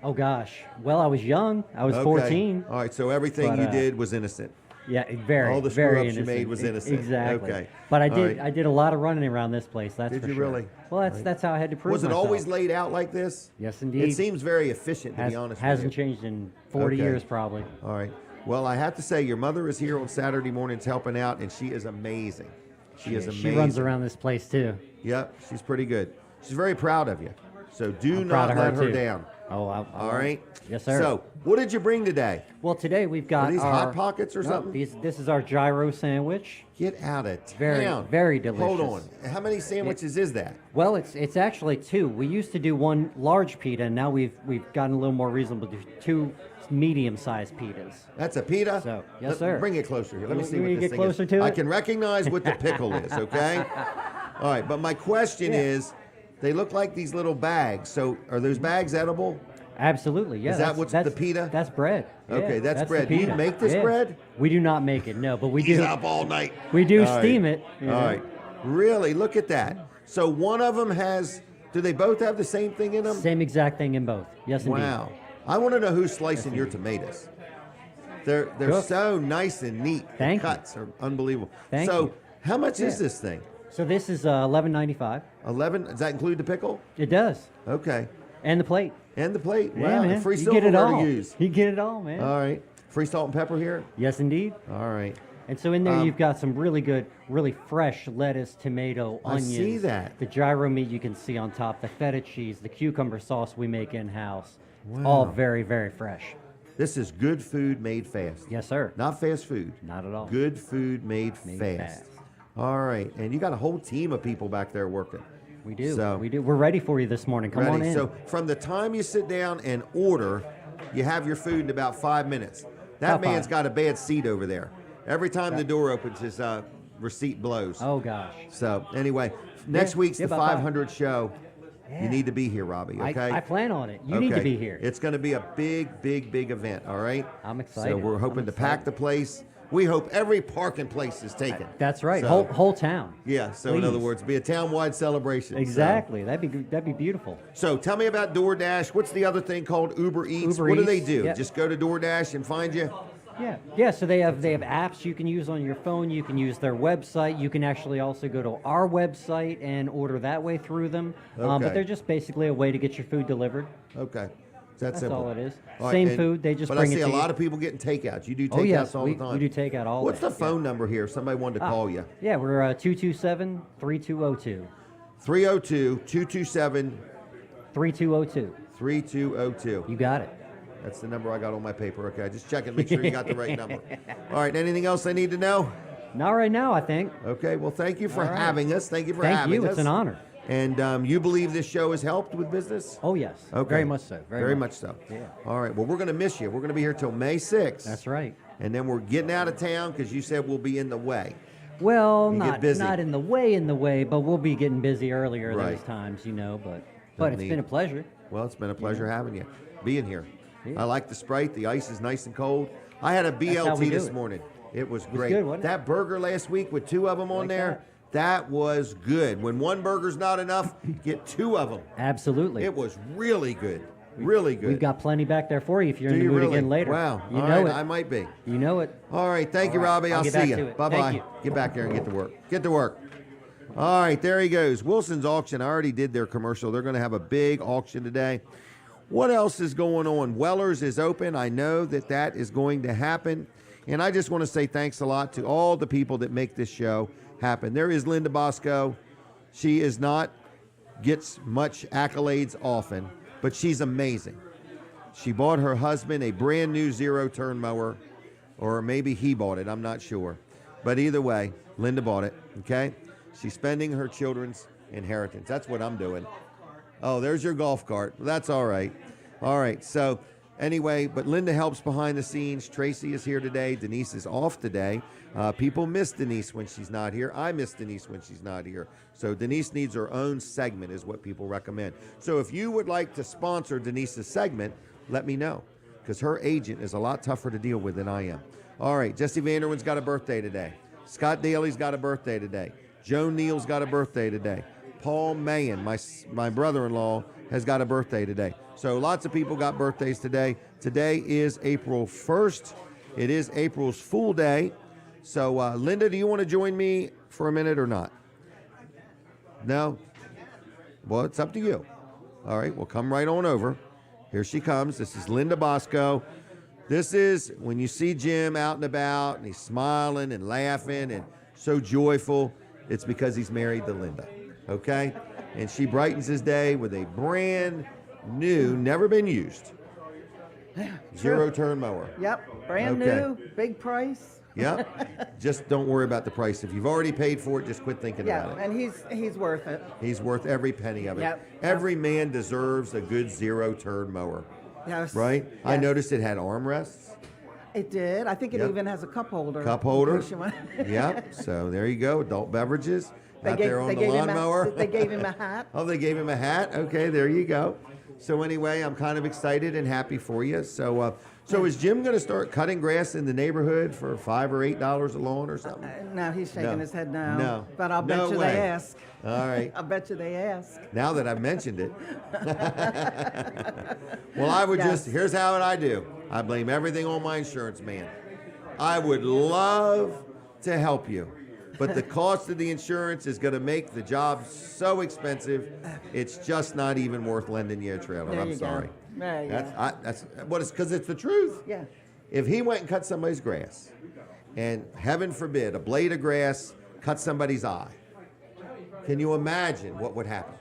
Oh gosh. Well, I was young. I was Okay. 14. All right, so everything But, you did was innocent. Yeah, very. All the very screw-ups you innocent. made was innocent. Exactly. Okay. But I All did. right. I did a lot of running around this place. That's Did for you sure. really? Well, that's Right. that's how I had to prove Was it myself. always laid out like this? Yes, indeed. It seems very efficient, to be honest Hasn't with you. changed in 40 Okay. years, probably. All right. Well, I have to say, your mother is here on Saturday mornings helping out, and she is amazing. She is amazing. She runs around this place too. Yep, she's pretty good. She's very proud of you. So do I'm proud not of her, let her too. down. Oh, All right. Yes, sir. So, what did you bring today? Well, today we've got Are these our, Hot Pockets or No, something? This is our gyro sandwich. Get out of Very, town. very delicious. Hold on. How many sandwiches is that? Well, it's actually two. We used to do one large pita, and now we've gotten a little more reasonable to do two medium-sized pitas. That's a pita? So, yes, sir. Bring it closer here. Let me see You what want me to this get thing closer is. to I it? can recognize what the pickle is, okay? All right, but my question is, they look like these little bags. So are those bags edible? Absolutely, yeah. Is that what's the pita? That's bread. Okay, Yeah, that's the bread. Do you pita. make this bread? We do not make it, no, but we He's do. up all night. We do All right. steam it. you All know. right. Really? Look at that. So one of them has, do they both have the same thing in them? Same exact thing in both. Yes, indeed. Wow. I want to know who's slicing your tomatoes. They're Cook. so nice and neat. Thank the you. cuts are unbelievable. Thank so you. how much is Yeah. this thing? So this is $11.95. 11? Does that include the pickle? It does, Okay. and the plate. And the plate. Yeah, Wow. man. And free You get it silverware all. to use. You get it all, man. All right. Free salt and pepper here? Yes, indeed. All right. And so in there Um, you've got some really good, really fresh lettuce, tomato, I onions. see that. The gyro meat you can see on top, the feta cheese, the cucumber sauce we make in-house. Wow. All very, very fresh. This is good food made fast. Yes, sir. Not fast food. Not at all. Good food made, Made fast. fast. All right. And you got a whole team of people back there working. We do. So- We do. We're ready for you this morning. Come on Ready. in. So from the time you sit down and order, you have your food in about 5 minutes. That About man's 5. got a bad seat over there. Every time the door opens, his receipt blows. Oh gosh. So anyway, next Yeah, week's yeah, the about 500 show. Yeah. You need to be here, Robbie. Okay. I plan on it. You need to Okay. be here. It's going to be a big, big, big event. All right. I'm excited. So we're hoping I'm to pack excited. the place. We hope every parking place is taken. That's right. So- Whole town. Yeah. So in other Please. words, be a town-wide celebration. So- Exactly. That'd be beautiful. So tell me about DoorDash. What's the other thing called Uber Eats? Uber What do they Eats, do? yeah. Just go to DoorDash and find you? Yeah. So they have apps you can use on your phone. You can use their website. You can actually also go to our website and order that way through them. Okay. But they're just basically a way to get your food delivered. Okay. It's that That's simple. all it is. All right, Same and- food. They just but bring I it see to a you. lot of people getting takeouts. You do takeouts Oh yes, all we the time. we do takeout all What's day. the phone number here if somebody wanted to call you? Yeah, we're 227-3202. 302-227-3202. 3202. You got it. That's the number I got on my paper. Okay, just checking, make sure you got the right number. All right, anything else I need to know? Not right now, I think. Okay, well, thank you for All right. having us. Thank you for Thank having you. us. It's an honor. And you believe this show has helped with business? Oh yes. Okay. Very much so. Very much so. Yeah. All right, well, we're going to miss you. We're going to be here till May 6th. That's right. And then we're getting out of town because you said we'll be in the way. Well, You get not busy. not in the way, but we'll be getting busy earlier Right. those times, But Don't it's need- been a pleasure. Well, it's been a pleasure having you, being here. Yeah. I like the Sprite. The ice is nice and cold. I had a how BLT we do this it. morning. It was great. good, wasn't it? That burger last week with 2 of them on Like there, that was good. When one burger's not enough, get 2 of them. Absolutely. It was really good. Really good. We've got plenty back there for you if you're Do in the you mood really? again later. Wow. You All know right, it. I might be. You know it. All right. Thank you, All right. Robbie. I'll I'll get see back you. to it. Bye-bye. Thank you. Get back there and get to work. Get to work. All right, there he goes. Wilson's Auction. I already did their commercial. They're going to have a big auction today. What else is going on? Weller's is open. I know that is going to happen. And I just want to say thanks a lot to all the people that make this show happen. There is Linda Bosco. She is not gets much accolades often, but she's amazing. She bought her husband a brand new 0-turn mower, or maybe he bought it. I'm not sure. But either way, Linda bought it, okay? She's spending her children's inheritance. That's what I'm doing. Oh, there's your golf cart. That's all right. All right, so anyway, but Linda helps behind the scenes. Tracey is here today. Denise is off today. People miss Denise when she's not here. I miss Denise when she's not here. So Denise needs her own segment is what people recommend. So if you would like to sponsor Denise's segment, let me know, because her agent is a lot tougher to deal with than I am. All right, Jesse Vanderwin's got a birthday today. Scott Daly's got a birthday today. Joan Neal's got a birthday today. Paul Mayen, my brother-in-law, has got a birthday today. So lots of people got birthdays today. Today is April 1st. It is April's Fool Day. So, Linda, do you want to join me for a minute or not? No? Well, it's up to you. All right, well, come right on over. Here she comes. This is Linda Bosco. This is when you see Jim out and about, and he's smiling and laughing and so joyful. It's because he's married to Linda, okay? And she brightens his day with a brand new, never been used, zero-turn mower. Yep, brand Okay. new, big price. Yep. Just don't worry about the price. If you've already paid for it, just quit thinking Yeah, about it. and he's worth it. He's worth every penny of it. Yep. Every man deserves a good zero-turn mower, Yes. right? I Yes. noticed it had armrests. It did. I think it Yep. even has a cup holder. Cup holder. in case you want- Yep. So there you go. Adult beverages They out gave- there on they the gave him a- lawnmower. they gave him a hat. Oh, they gave him a hat. Okay, there you go. So anyway, I'm kind of excited and happy for you. So, so is Jim going to start cutting grass in the neighborhood for $5 or $8 a lawn or something? No, he's shaking No. his head no. No. But I'll No bet you way. they ask. All right. I'll bet you they ask. Now that I've mentioned it. Well, I would Yes. just, here's how I do. I blame everything on my insurance man. I would love to help you, but the cost of the insurance is going to make the job so expensive, it's just not even worth lending you a trailer. There I'm you go. sorry. There you go. That's what it's because it's the truth. Yeah. If he went and cut somebody's grass, and heaven forbid, a blade of grass cut somebody's eye, can you imagine what would happen?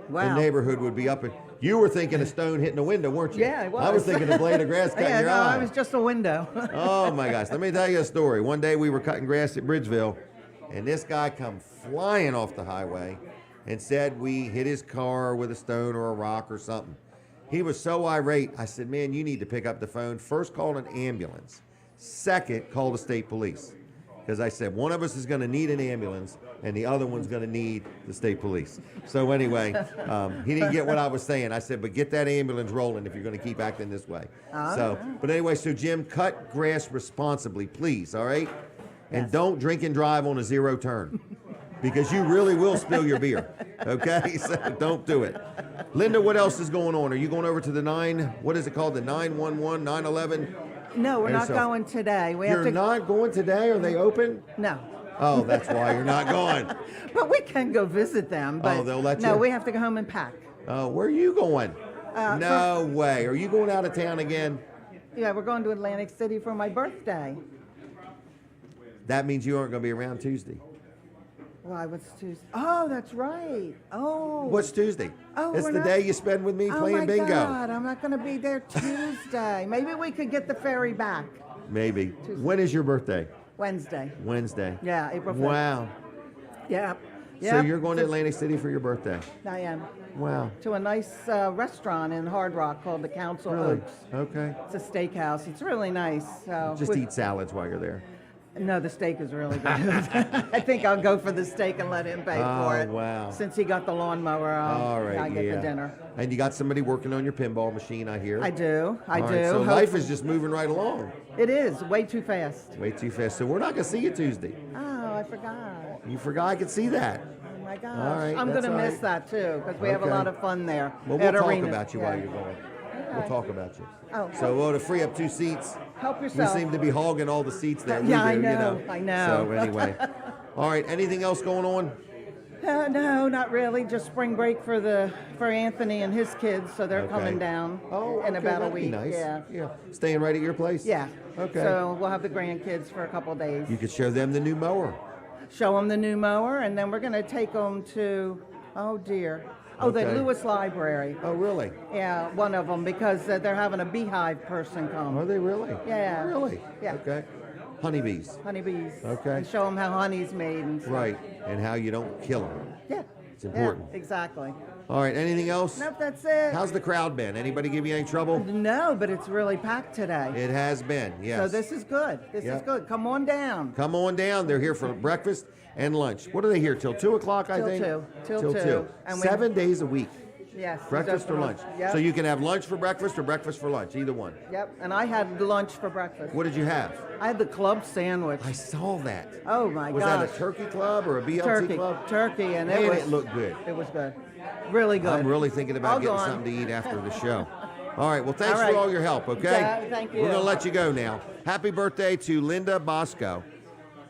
Wow. The neighborhood would be up and you were thinking a stone hitting a window, weren't you? Yeah, it was. I was thinking a blade of grass cutting Yeah, your no, eye. it was just a window. Oh my gosh, let me tell you a story. One day we were cutting grass at Bridgeville, and this guy come flying off the highway and said we hit his car with a stone or a rock or something. He was so irate. I said, man, you need to pick up the phone. First, call an ambulance. Second, call the state police. Because I said, one of us is going to need an ambulance, and the other one's going to need the state police. So anyway, he didn't get what I was saying. I said, but get that ambulance rolling if you're going to keep acting this way. So, but anyway, so Jim, cut grass responsibly, please, all right? And don't drink and drive on a zero turn, because you really will spill your beer, okay? So don't do it. Linda, what else is going on? Are you going over to the what is it called, the 911, 911? No, we're not Yourself. going today. We You're have to. not going today? Are they open? No. Oh, that's why you're not going. But we can go visit them. But Oh, they'll let No, you? we have to go home and pack. Oh, where are you going? No way. Are you going out of town again? Yeah, we're going to Atlantic City for my birthday. That means you aren't going to be around Tuesday. Why? What's Tuesday? Oh, that's right. Oh. What's Tuesday? Oh, it's we're the not- day you spend with me Oh playing my bingo. God, I'm not going to be there Tuesday. Maybe we could get the ferry back Maybe. When is your birthday? Wednesday. Wednesday. Yeah, April 5th. Wow. Yeah. So you're going to Atlantic City for your birthday? I am. Wow. To a nice restaurant in Hard Rock called the Council Really? Oaks. Okay. It's a steakhouse. It's really nice. So Just eat salads while you're there. No, the steak is really good. I think I'll go for the steak and let him pay for it. Wow. Since he got the lawnmower, All right, I get yeah. the dinner. And you got somebody working on your pinball machine, I hear. I do. I All do. right, so Hope- life is just moving right along. It is way too fast. Way too fast. So we're not going to see you Tuesday. Oh, I forgot. You forgot I could see that. Oh my gosh. All right, I'm going that's to all miss right. that too because we have a Okay. lot of fun there. Well, we'll at talk Arena. about you Yeah. while you're going. We'll talk about you. Oh. So we'll to free up 2 seats. Help We yourself. seem to be hogging all the seats that we Yeah, do, I know, you know. I know. So anyway. All right, anything else going on? No, not really. Just spring break for Anthony and his kids, so they're Okay. coming down in Okay, about a that'd be week. nice. Yeah. Staying right at your place? Yeah. Okay. So we'll have the grandkids for a couple of days. You could show them the new mower. Show them the new mower, and then we're going to take them to, oh dear, the Okay. Lewis Library. Oh, really? Yeah, one of them, because they're having a beehive person come. Are they really? Yeah. Really? Yeah. Okay. Honeybees. Honeybees. Okay. And show them how honey's made. And stuff. Right. And how you don't kill them. Yeah. It's important. Yeah, exactly. All right, anything else? Nope, that's it. How's the crowd been? Anybody give you any trouble? No, but it's really packed today. It has been, yes. So this is good. This Yeah. is good. Come on down. Come on down. They're here for breakfast and lunch. What are they here till 2 o'clock? I Till think. 2. Till 2. And we- 7 days a week. Yes. he Breakfast does or lunch? Yep. So you can have lunch for breakfast or breakfast for lunch, either one. Yep. And I had lunch for breakfast. What did you have? I had the club sandwich. I saw that. Oh my Was gosh. that a turkey club or a BLT Turkey. club? Turkey, and Man, it looked good. It was good. Really good. I'm really thinking about I'll getting go on. something to eat after the show. All right. Well, thanks All right. for all your help, okay? Yeah, thank you. We're going to let you go now. Happy birthday to Linda Bosco,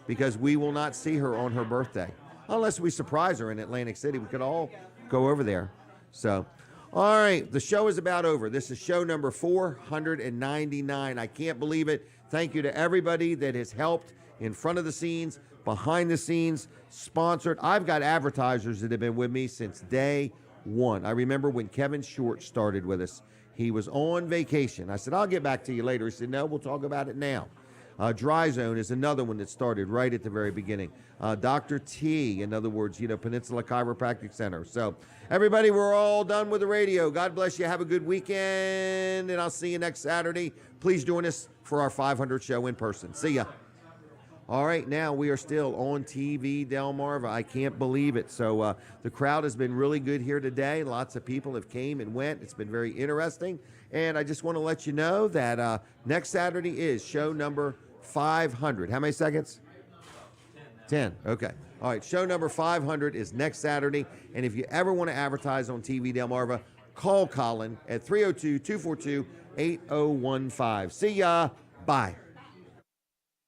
because we will not see her on her birthday. Unless we surprise her in Atlantic City. We could all go over there. So, all right. The show is about over. This is show number 499. I can't believe it. Thank you to everybody that has helped in front of the scenes, behind the scenes, sponsored. I've got advertisers that have been with me since day one. I remember when Kevin Short started with us. He was on vacation. I said, I'll get back to you later. He said, no, we'll talk about it now. Dry Zone is another one that started right at the very beginning. Dr. T, in other words, Peninsula Chiropractic Center. So, everybody, we're all done with the radio. God bless you. Have a good weekend, and I'll see you next Saturday. Please join us for our 500 show in person. See ya. All right, now we are still on TV Delmarva. I can't believe it. So the crowd has been really good here today. Lots of people have came and went. It's been very interesting. And I just want to let you know that next Saturday is show number 500. How many seconds? 10. Okay. All right, show number 500 is next Saturday. And if you ever want to advertise on TV Delmarva, call Colin at 302-242-8015. See ya. Bye.